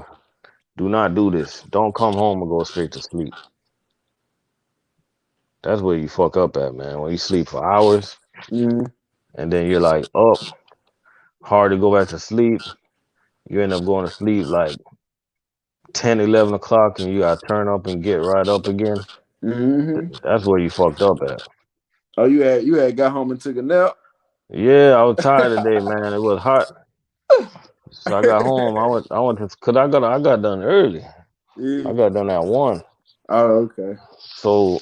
Do not do this. Don't come home and go straight to sleep. That's where you fuck up at, man. When you sleep for hours, Mm-hmm. and then you're like up, hard to go back to sleep. You end up going to sleep like 10, 11 o'clock, and you gotta turn up and get right up again. Mm-hmm. That's where you fucked up at. Oh, you had got home and took a nap. Yeah, I was tired today, man. It was hot, so I got home. I went to, cause I got done early. Yeah. I got done at 1. Oh, okay. So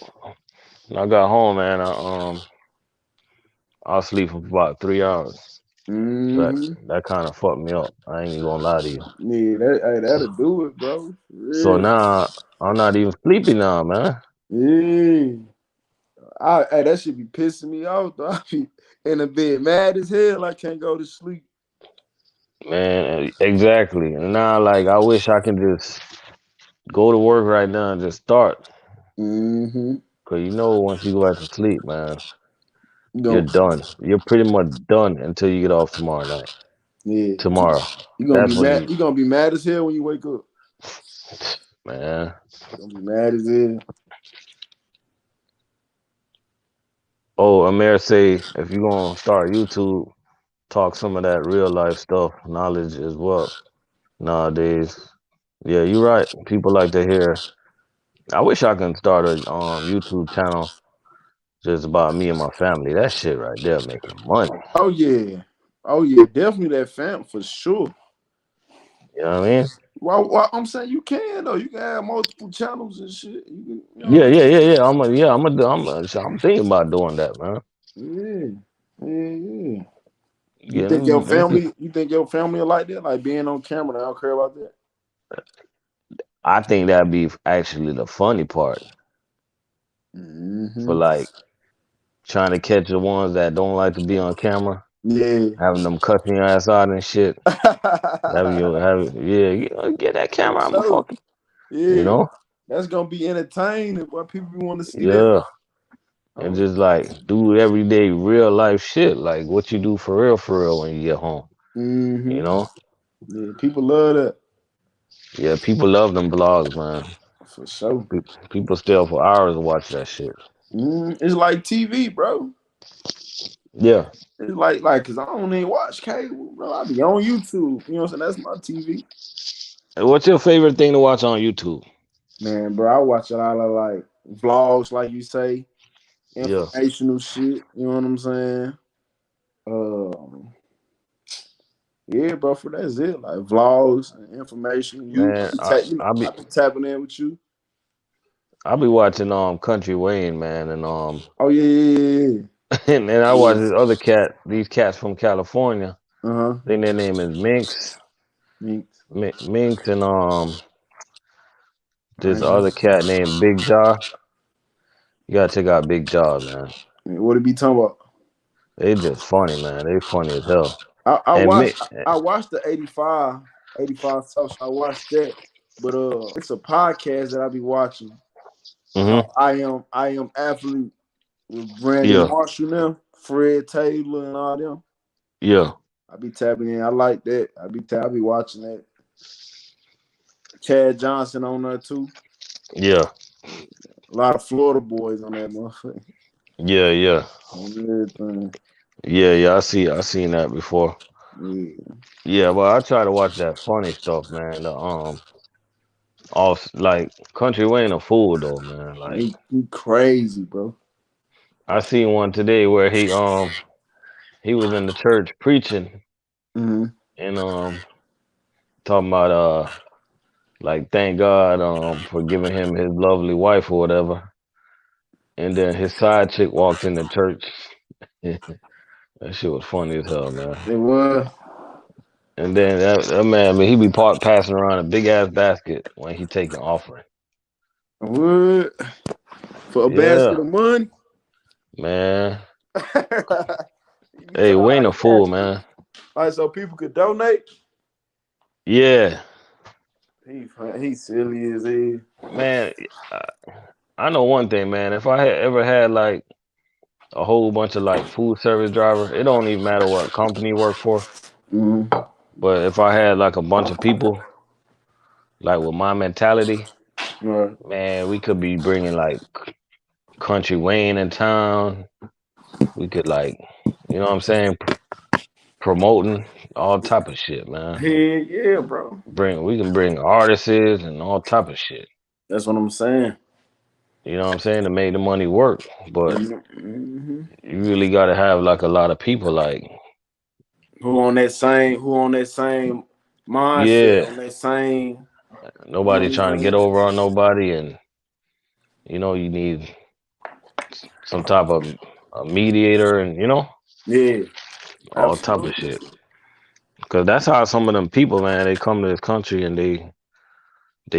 when I got home, man, I was sleeping for about 3 hours. So Mm-hmm. that kind of fucked me up. I ain't even gonna lie to you. Yeah, that'll do it, bro. For So real. now I'm not even sleepy now, man. Yeah. Hey, that should be pissing me off, though. I be in a bed mad as hell. I can't go to sleep. Man, exactly. And now, like, I wish I can just go to work right now and just start. Mm-hmm. Cause you know, once you go back to sleep, man, You you're gon' done. You're pretty much done until you get off tomorrow night. yeah. Tomorrow, You gonna that's be when mad. You gonna be mad as hell when you wake up. man. You gonna be mad as hell. Oh, Amir say if you gonna start YouTube, talk some of that real life stuff, knowledge as well. Nowadays, yeah, you're right. People like to hear. I wish I can start a YouTube channel just about me and my family. That shit right there making money. Oh yeah. Oh yeah. Definitely that fam for sure. You know what I mean? Well, I'm saying you can though. You can have multiple channels and shit. You can, you know Yeah, what yeah, yeah, yeah. I'm thinking about doing that, man. I'm saying? Yeah. You Yeah, think your let me see. family? You think your family will like that? Like being on camera? They don't care about that. I think that'd be actually the funny part for Mm-hmm. like trying to catch the ones that don't like to be on camera, Yeah. having them cussing your ass out and shit. Get that camera out my So fucking, you yeah, know? that's gonna be entertaining. Why people want to see that? Yeah. And Oh, just like do everyday real life shit, like what you do for real when you get home. You mm-hmm. know? Yeah, people love that Yeah, people love them vlogs, man. for sure. People stay up for hours to watch that shit. It's like TV, bro. Yeah. It's like, cause I don't even watch cable, bro. I be on YouTube. You know what I'm saying? That's my TV. And what's your favorite thing to watch on YouTube? Man, bro, I watch a lot of like vlogs, like you say, Yeah. informational shit. You know what I'm saying? Yeah, bro. For that's it. Like vlogs and information. Man, I be tapping in with you. I'll be watching Country Wayne, man, and Oh yeah. and then I watch Yeah. these cats from California. Uh-huh. I think their name is Minx. Thanks. Minx and this Man, other cat named Big Jaw. You gotta check out Big Jaw, man. what it be talking about? They just funny, man. They funny as hell. I, I And watched Minx, I watched the 85 South. I watched that, but it's a podcast that I be watching hmm called I Am Athlete with Brandon yeah, Marshall now, Fred Taylor and all them. yeah, I be tapping in. I like that. I be watching that. Chad Johnson on there too. yeah, A lot of Florida boys on that motherfucker. yeah. On everything. Yeah. I seen that before. Yeah. Yeah, but I try to watch that funny stuff, man. The all like Country Wayne a fool though, man. Like He crazy, bro. I seen one today where he was in the church preaching Mm-hmm. and talking about like thank God for giving him his lovely wife or whatever. And then his side chick walked in the church. That shit was funny as hell, man. It was. And then that man, he be passing around a big ass basket when he taking offering. What? For a Yeah, basket of money? man. You be Hey, talking Wayne a like fool, that. man. Like so people could donate. Yeah, He silly as hell. man. I know one thing, man. If I had ever had like a whole bunch of like food service driver, it don't even matter what company you work for. Mm-hmm. But if I had like a bunch of people like with my mentality, Right. man, we could be bringing like Country Wayne in town. We could like, you know what I'm saying, promoting all type of shit, man. Hell yeah, bro. We can bring artists and all type of shit. That's what I'm saying. You know what I'm saying, to make the money work. But Mm-hmm. you really got to have like a lot of people, like Who on that same mindset, yeah, on that same, you know nobody what trying to I'm get over on nobody, and you know you need some type of a mediator, and you know saying? Yeah, all type of absolutely. shit. Because that's how some of them people, man, they come to this country and they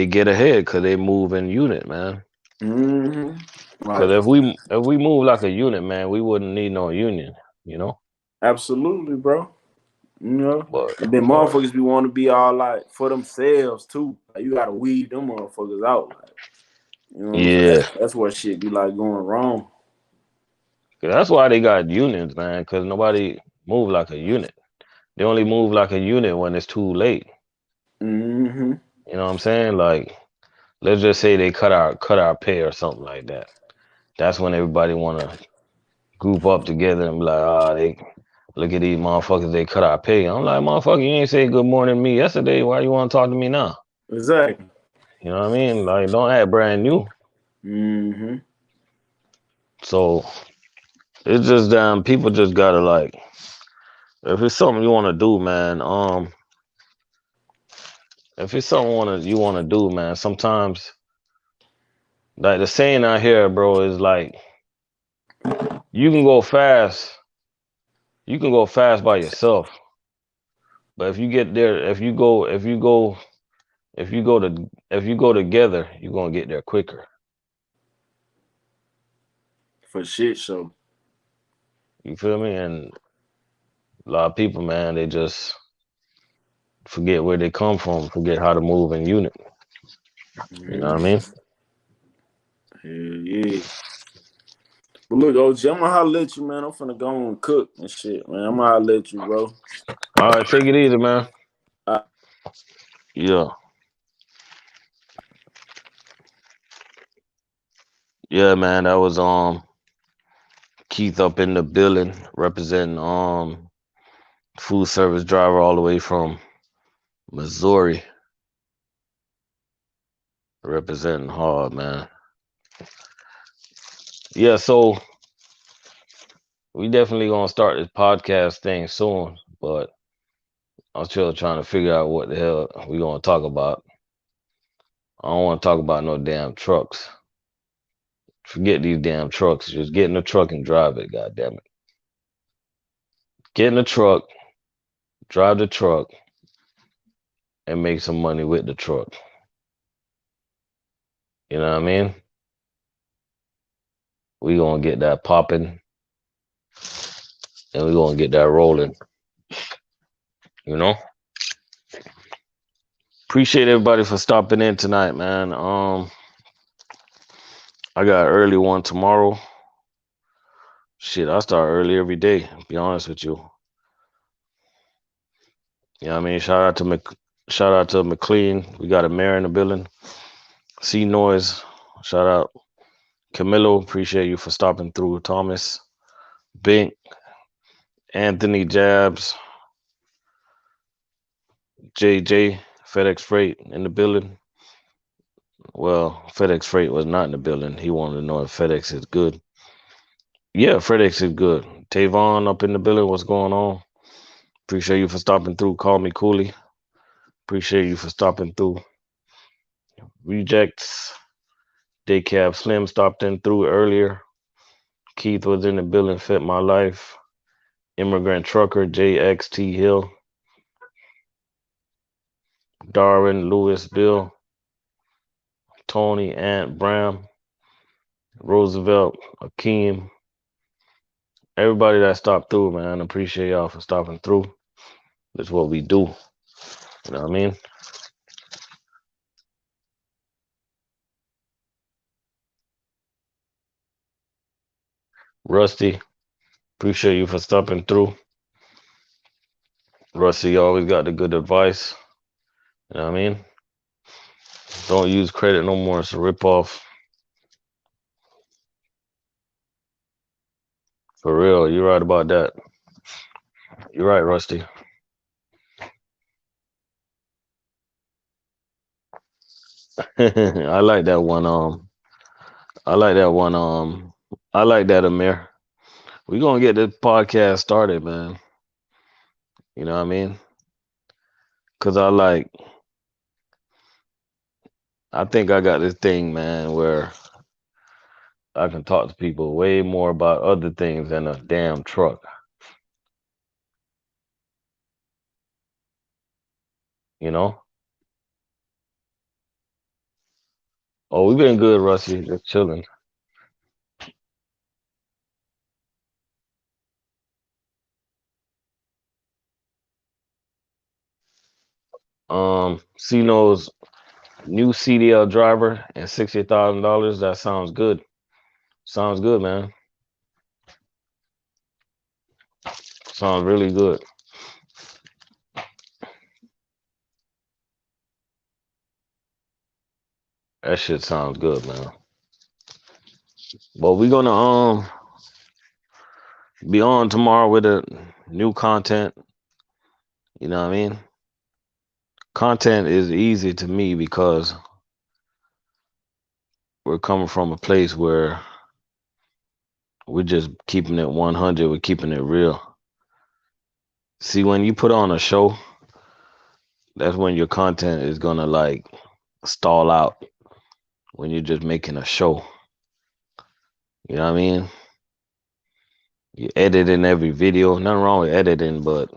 get ahead because they move in unit, man. Mm-hmm. Because Like, if we move like a unit, man, we wouldn't need no union, you know. absolutely, bro. You know, But and then motherfuckers be want to be all like for themselves too. Like you gotta weed them motherfuckers out. Like, you know what I'm saying? yeah, That's what shit be like going wrong. that's why they got unions, man. Because nobody move like a unit. They only move like a unit when it's too late. Mm-hmm. You know what I'm saying? Like, let's just say they cut our pay or something like that. That's when everybody want to group up together and be like, they look at these motherfuckers, they cut our pay. I'm like, motherfucker, you ain't say good morning to me yesterday. Why you want to talk to me now? Exactly. You know what I mean? Like, don't act brand new. Mm-hmm. So it's just people just gotta like, if it's something you want to do, man, if it's something you wanna do, man, sometimes like the saying I hear, bro, is like you can go fast. You can go fast by yourself, but if you get there, if you go together, you're gonna get there quicker. For shit show. You feel me? And a lot of people, man, they just forget where they come from, forget how to move in unit. You know what I mean? Hell yeah. But look, OG, I'm gonna holler at you, man. I'm finna go and cook and shit, man. I'm gonna holler at you, bro. All right, take it easy, man. Uh, Yeah. Yeah, man, that was Keith up in the building representing food service driver all the way from Missouri. Representing hard, man. Yeah, so we definitely gonna start this podcast thing soon, but I'm still trying to figure out what the hell we gonna talk about. I don't want to talk about no damn trucks. Forget these damn trucks. Just get in the truck and drive it, goddamn it. Get in the truck, drive the truck, and make some money with the truck. You know what I mean? We gonna get that popping, and we gonna get that rolling. You know? Appreciate everybody for stopping in tonight, man. I got an early one tomorrow. Shit, I start early every day, to be honest with you. You know what I mean? Shout out to McLean. We got a mayor in the building. C Noise. Shout out. Camilo, appreciate you for stopping through. Thomas. Bink. Anthony Jabs. JJ. FedEx Freight in the building. Well, FedEx Freight was not in the building. He wanted to know if FedEx is good. Yeah, FedEx is good. Tavon up in the building. What's going on? Appreciate you for stopping through. Call me Cooley. Appreciate you for stopping through. Rejects. Daycab Slim stopped in through earlier. Keith was in the building. Fit My Life. Immigrant Trucker. JXT Hill. Darwin, Lewis, Bill. Tony, Ant, Bram. Roosevelt, Akeem. Everybody that stopped through, man. Appreciate y'all for stopping through. That's what we do. You know what I mean? Rusty, appreciate you for stopping through. Rusty always got the good advice. You know what I mean? Don't use credit no more. It's a ripoff. For real, you're right about that. You're right, Rusty. I like that one. I like that one. I like that, Amir. We're gonna get this podcast started, man. You know what I mean? Cause I think I got this thing, man, where I can talk to people way more about other things than a damn truck. You know? Oh, we've been good, Rusty. Just chilling. Cino's new CDL driver and $60,000. That sounds good. Sounds good, man. Sounds really good. That shit sounds good, man. But we're gonna be on tomorrow with a new content. You know what I mean? Content is easy to me because we're coming from a place where we're just keeping it 100. We're keeping it real. See, when you put on a show, that's when your content is gonna like stall out when you're just making a show. You know what I mean? You editing every video. Nothing wrong with editing, but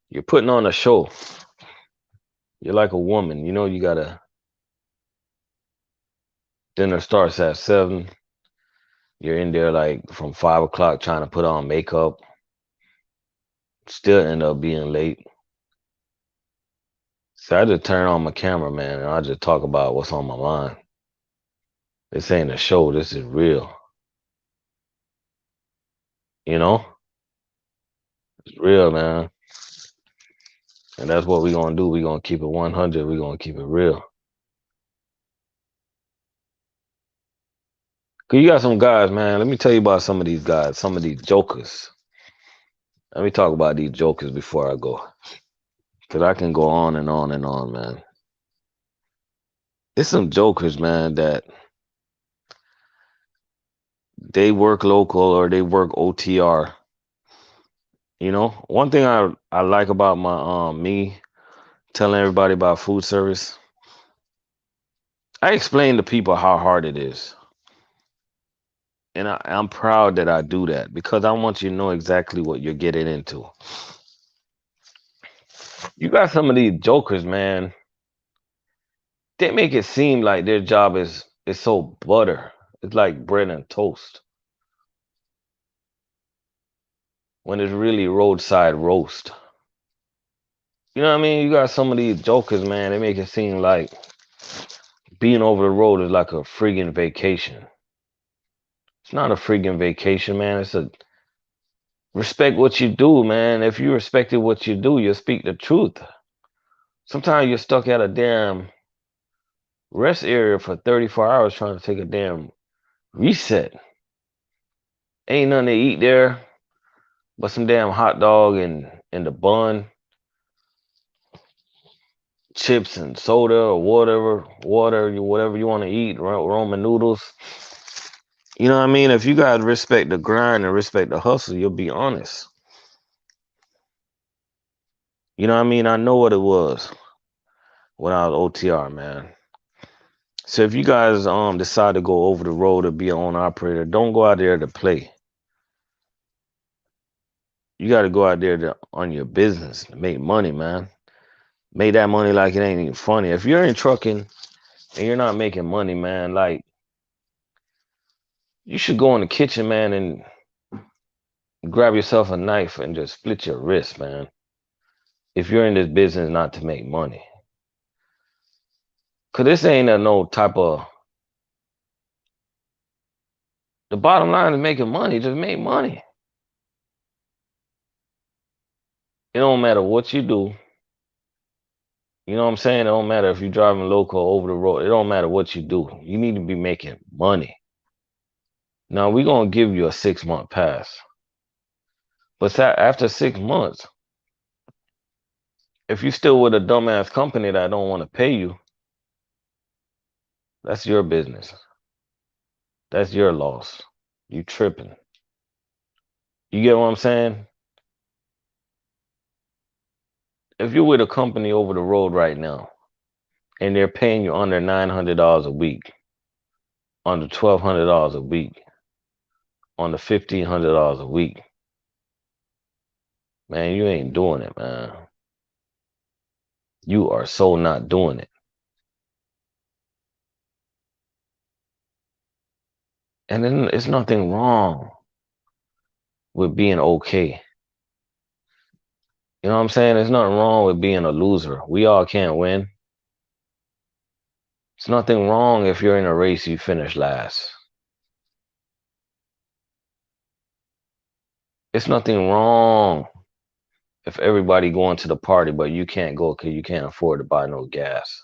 you're putting on a show. You're like a woman. You know, you gotta dinner starts at 7. You're in there like from 5 o'clock trying to put on makeup. Still end up being late. So I just turn on my camera, man, and I just talk about what's on my mind. This ain't a show. This is real. You know? It's real, man. And that's what we're gonna do. We're gonna keep it 100. We're gonna keep it real. Cause you got some guys, man. Let me tell you about some of these guys, some of these jokers. Let me talk about these jokers before I go. Cause I can go on and on and on, man. It's some jokers, man, that they work local or they work OTR. You know, one thing I like about my me telling everybody about food service, I explain to people how hard it is. And I'm proud that I do that because I want you to know exactly what you're getting into. You got some of these jokers, man. They make it seem like their job is so butter. It's like bread and toast. When it's really roadside roast. You know what I mean? You got some of these jokers, man. They make it seem like being over the road is like a friggin' vacation. It's not a friggin' vacation, man. It's a respect what you do, man. If you respected what you do, you'll speak the truth. Sometimes you're stuck at a damn rest area for 34 hours trying to take a damn reset. Ain't nothing to eat there but some damn hot dog and the bun, chips and soda or whatever, whatever you want to eat, Roman noodles. You know what I mean? If you guys respect the grind and respect the hustle, you'll be honest. You know what I mean? I know what it was when I was OTR, man. So if you guys decide to go over the road to be an owner operator, don't go out there to play. You got to go out there on your business to make money, man. Make that money like it ain't even funny. If you're in trucking and you're not making money, man, like you should go in the kitchen, man, and grab yourself a knife and just split your wrist, man. If you're in this business not to make money. Cause this ain't no type of, the bottom line is making money. Just make money. It don't matter what you do. You know what I'm saying? It don't matter if you're driving local over the road. It don't matter what you do. You need to be making money. Now, we're going to give you a 6-month pass. But after 6 months, if you're still with a dumbass company that don't want to pay you, that's your business. That's your loss. You tripping. You get what I'm saying? If you're with a company over the road right now, and they're paying you under $900 a week, under $1,200 a week, under $1,500 a week, man, you ain't doing it, man. You are so not doing it. And then it's nothing wrong with being okay. You know what I'm saying? There's nothing wrong with being a loser. We all can't win. It's nothing wrong if you're in a race, you finish last. It's nothing wrong if everybody going to the party, but you can't go because you can't afford to buy no gas.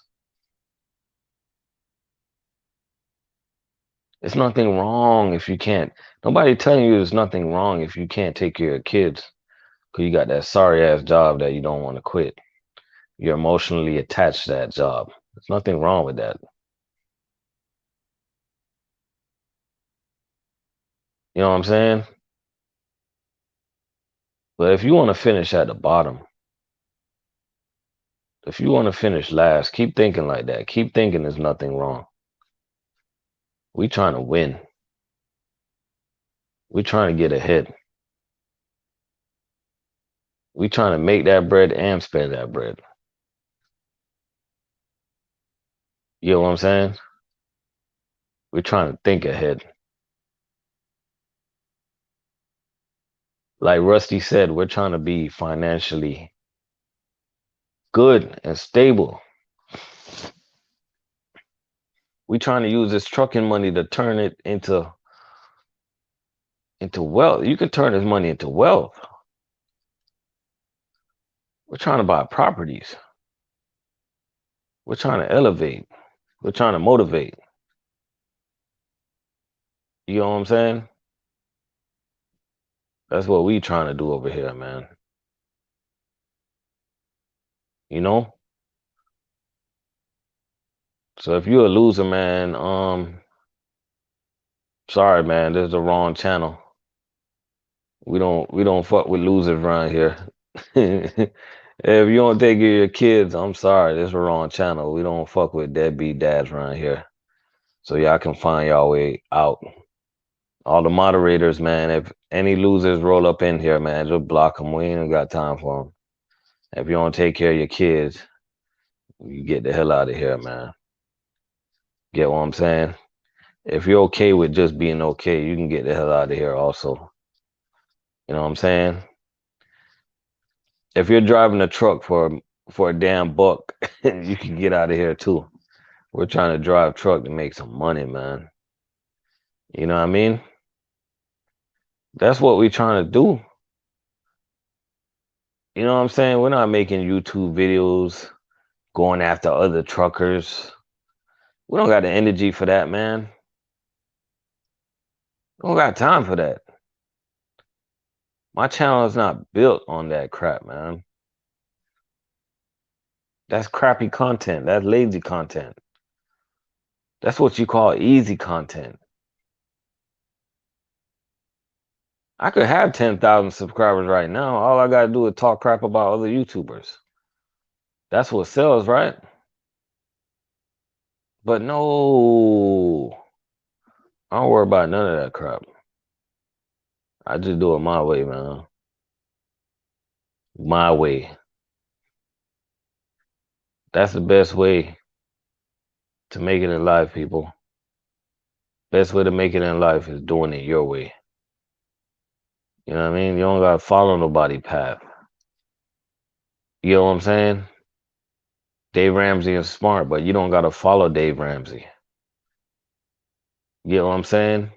It's nothing wrong if you can't. Nobody telling you there's nothing wrong if you can't take care of kids because you got that sorry ass job that you don't want to quit. You're emotionally attached to that job. There's nothing wrong with that. You know what I'm saying? But if you want to finish at the bottom If you want to finish last, keep thinking like that. Keep thinking there's nothing wrong. We trying to win. We trying to get ahead. We trying to make that bread and spend that bread. You know what I'm saying? We're trying to think ahead. Like Rusty said, we're trying to be financially good and stable. We trying to use this trucking money to turn it into wealth. You can turn this money into wealth. We're trying to buy properties. We're trying to elevate. We're trying to motivate. You know what I'm saying? That's what we trying to do over here, man. You know? So if you're a loser, man, sorry, man, this is the wrong channel. We don't fuck with losers around here. If you don't take care of your kids, I'm sorry, this is the wrong channel. We don't fuck with deadbeat dads around here. So y'all can find y'all way out. All the moderators, man, if any losers roll up in here, man, just block them. We ain't got time for them. If you don't take care of your kids, you get the hell out of here, man. Get what I'm saying? If you're okay with just being okay, you can get the hell out of here also. You know what I'm saying? If you're driving a truck for a damn buck, you can get out of here too. We're trying to drive truck to make some money, man. You know what I mean? That's what we're trying to do. You know what I'm saying? We're not making YouTube videos going after other truckers. We don't got the energy for that, man. We don't got time for that. My channel is not built on that crap, man. That's crappy content. That's lazy content. That's what you call easy content. I could have 10,000 subscribers right now. All I got to do is talk crap about other YouTubers. That's what sells, right? But no, I don't worry about none of that crap. I just do it my way, man. My way. That's the best way to make it in life, people. Best way to make it in life is doing it your way. You know what I mean? You don't gotta follow nobody's path. You know what I'm saying? Dave Ramsey is smart, but you don't gotta follow Dave Ramsey. You know what I'm saying?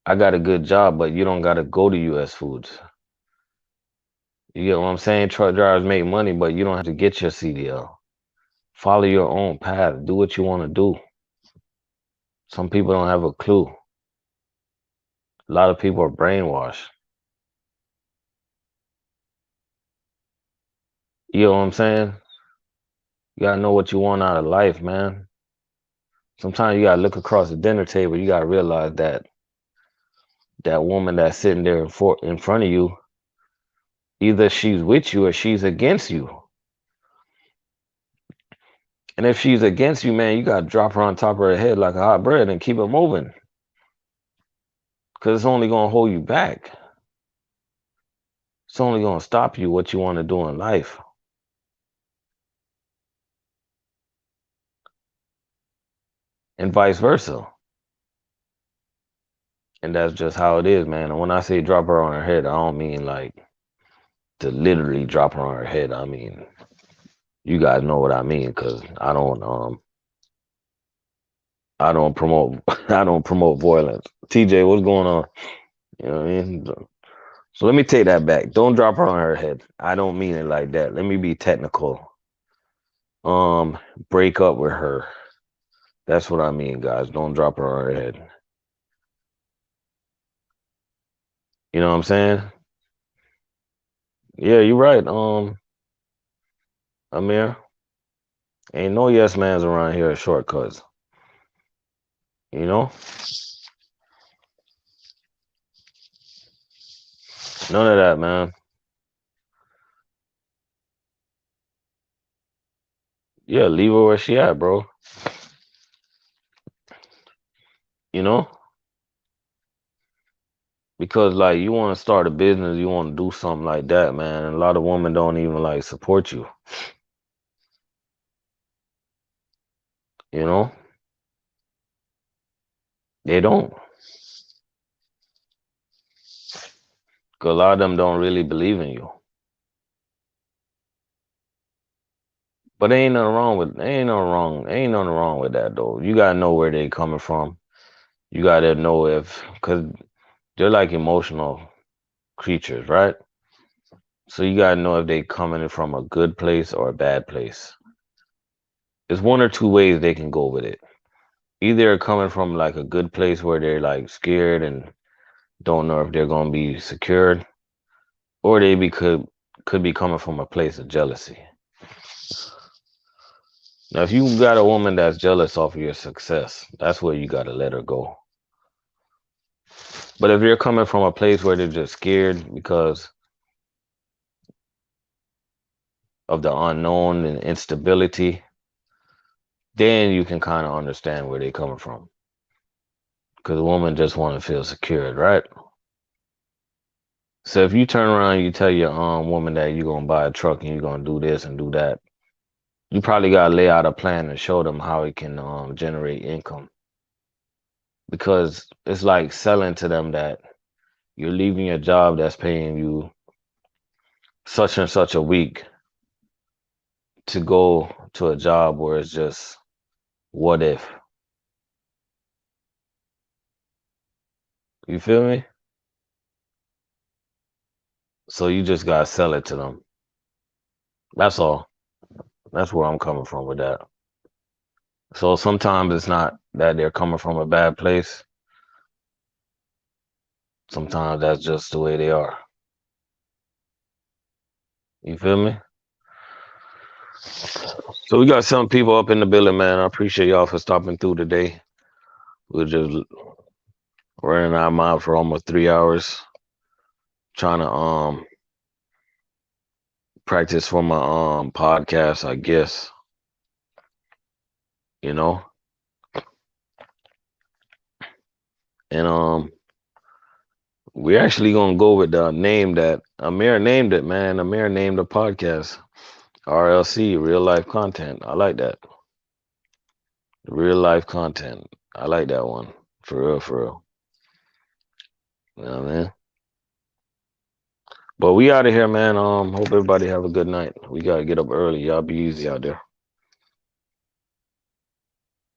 I got a good job, but you don't gotta go to US Foods. You get what I'm saying? Truck drivers make money, but you don't have to get your CDL. Follow your own path. Do what you want to do. Some people don't have a clue. A lot of people are brainwashed. You know what I'm saying? You gotta know what you want out of life, man. Sometimes you gotta look across the dinner table. You gotta realize that that woman that's sitting there in front of you, either she's with you or she's against you. And if she's against you, man, you gotta drop her on top of her head like a hot bread and keep it moving. Because it's only gonna hold you back. It's only gonna stop you what you want to do in life. And vice versa. And that's just how it is, man. And when I say drop her on her head, I don't mean like to literally drop her on her head. I mean, you guys know what I mean, because I don't promote I don't promote violence. TJ, what's going on? You know what I mean? So let me take that back. Don't drop her on her head. I don't mean it like that. Let me be technical. Break up with her. That's what I mean, guys. Don't drop her on her head. You know what I'm saying? Yeah, you're right. Amir, ain't no yes mans around here at shortcuts. You know? None of that, man. Yeah, leave her where she at, bro. You know? Because like you want to start a business, you want to do something like that, man. And a lot of women don't even like support you. You know? They don't. 'Cause a lot of them don't really believe in you. But ain't nothing wrong with that though. You gotta know where they coming from. You gotta know cause they're like emotional creatures, right? So you gotta know if they coming from a good place or a bad place. There's one or two ways they can go with it. Either coming from like a good place where they're like scared and don't know if they're gonna be secured, or could be coming from a place of jealousy. Now, if you got a woman that's jealous off of your success, that's where you gotta let her go. But if you're coming from a place where they're just scared because of the unknown and instability, then you can kind of understand where they're coming from. Because a woman just want to feel secured, right? So if you turn around and you tell your woman that you're gonna buy a truck and you're gonna do this and do that, you probably gotta lay out a plan and show them how it can generate income. Because it's like selling to them that you're leaving a job that's paying you such and such a week to go to a job where it's just what if. You feel me? So you just gotta sell it to them. That's all. That's where I'm coming from with that. So sometimes it's not that they're coming from a bad place. Sometimes that's just the way they are. You feel me? So we got some people up in the building, man. I appreciate y'all for stopping through today. We're just running our mouth for almost 3 hours, trying to practice for my podcast, I guess. You know? And we're actually gonna go with the name that Amir named it, man. Amir named the podcast RLC, Real Life Content. I like that. Real life content. I like that one. For real, for real. You know what I mean? But we out of here, man. Hope everybody have a good night. We gotta get up early. Y'all be easy out there.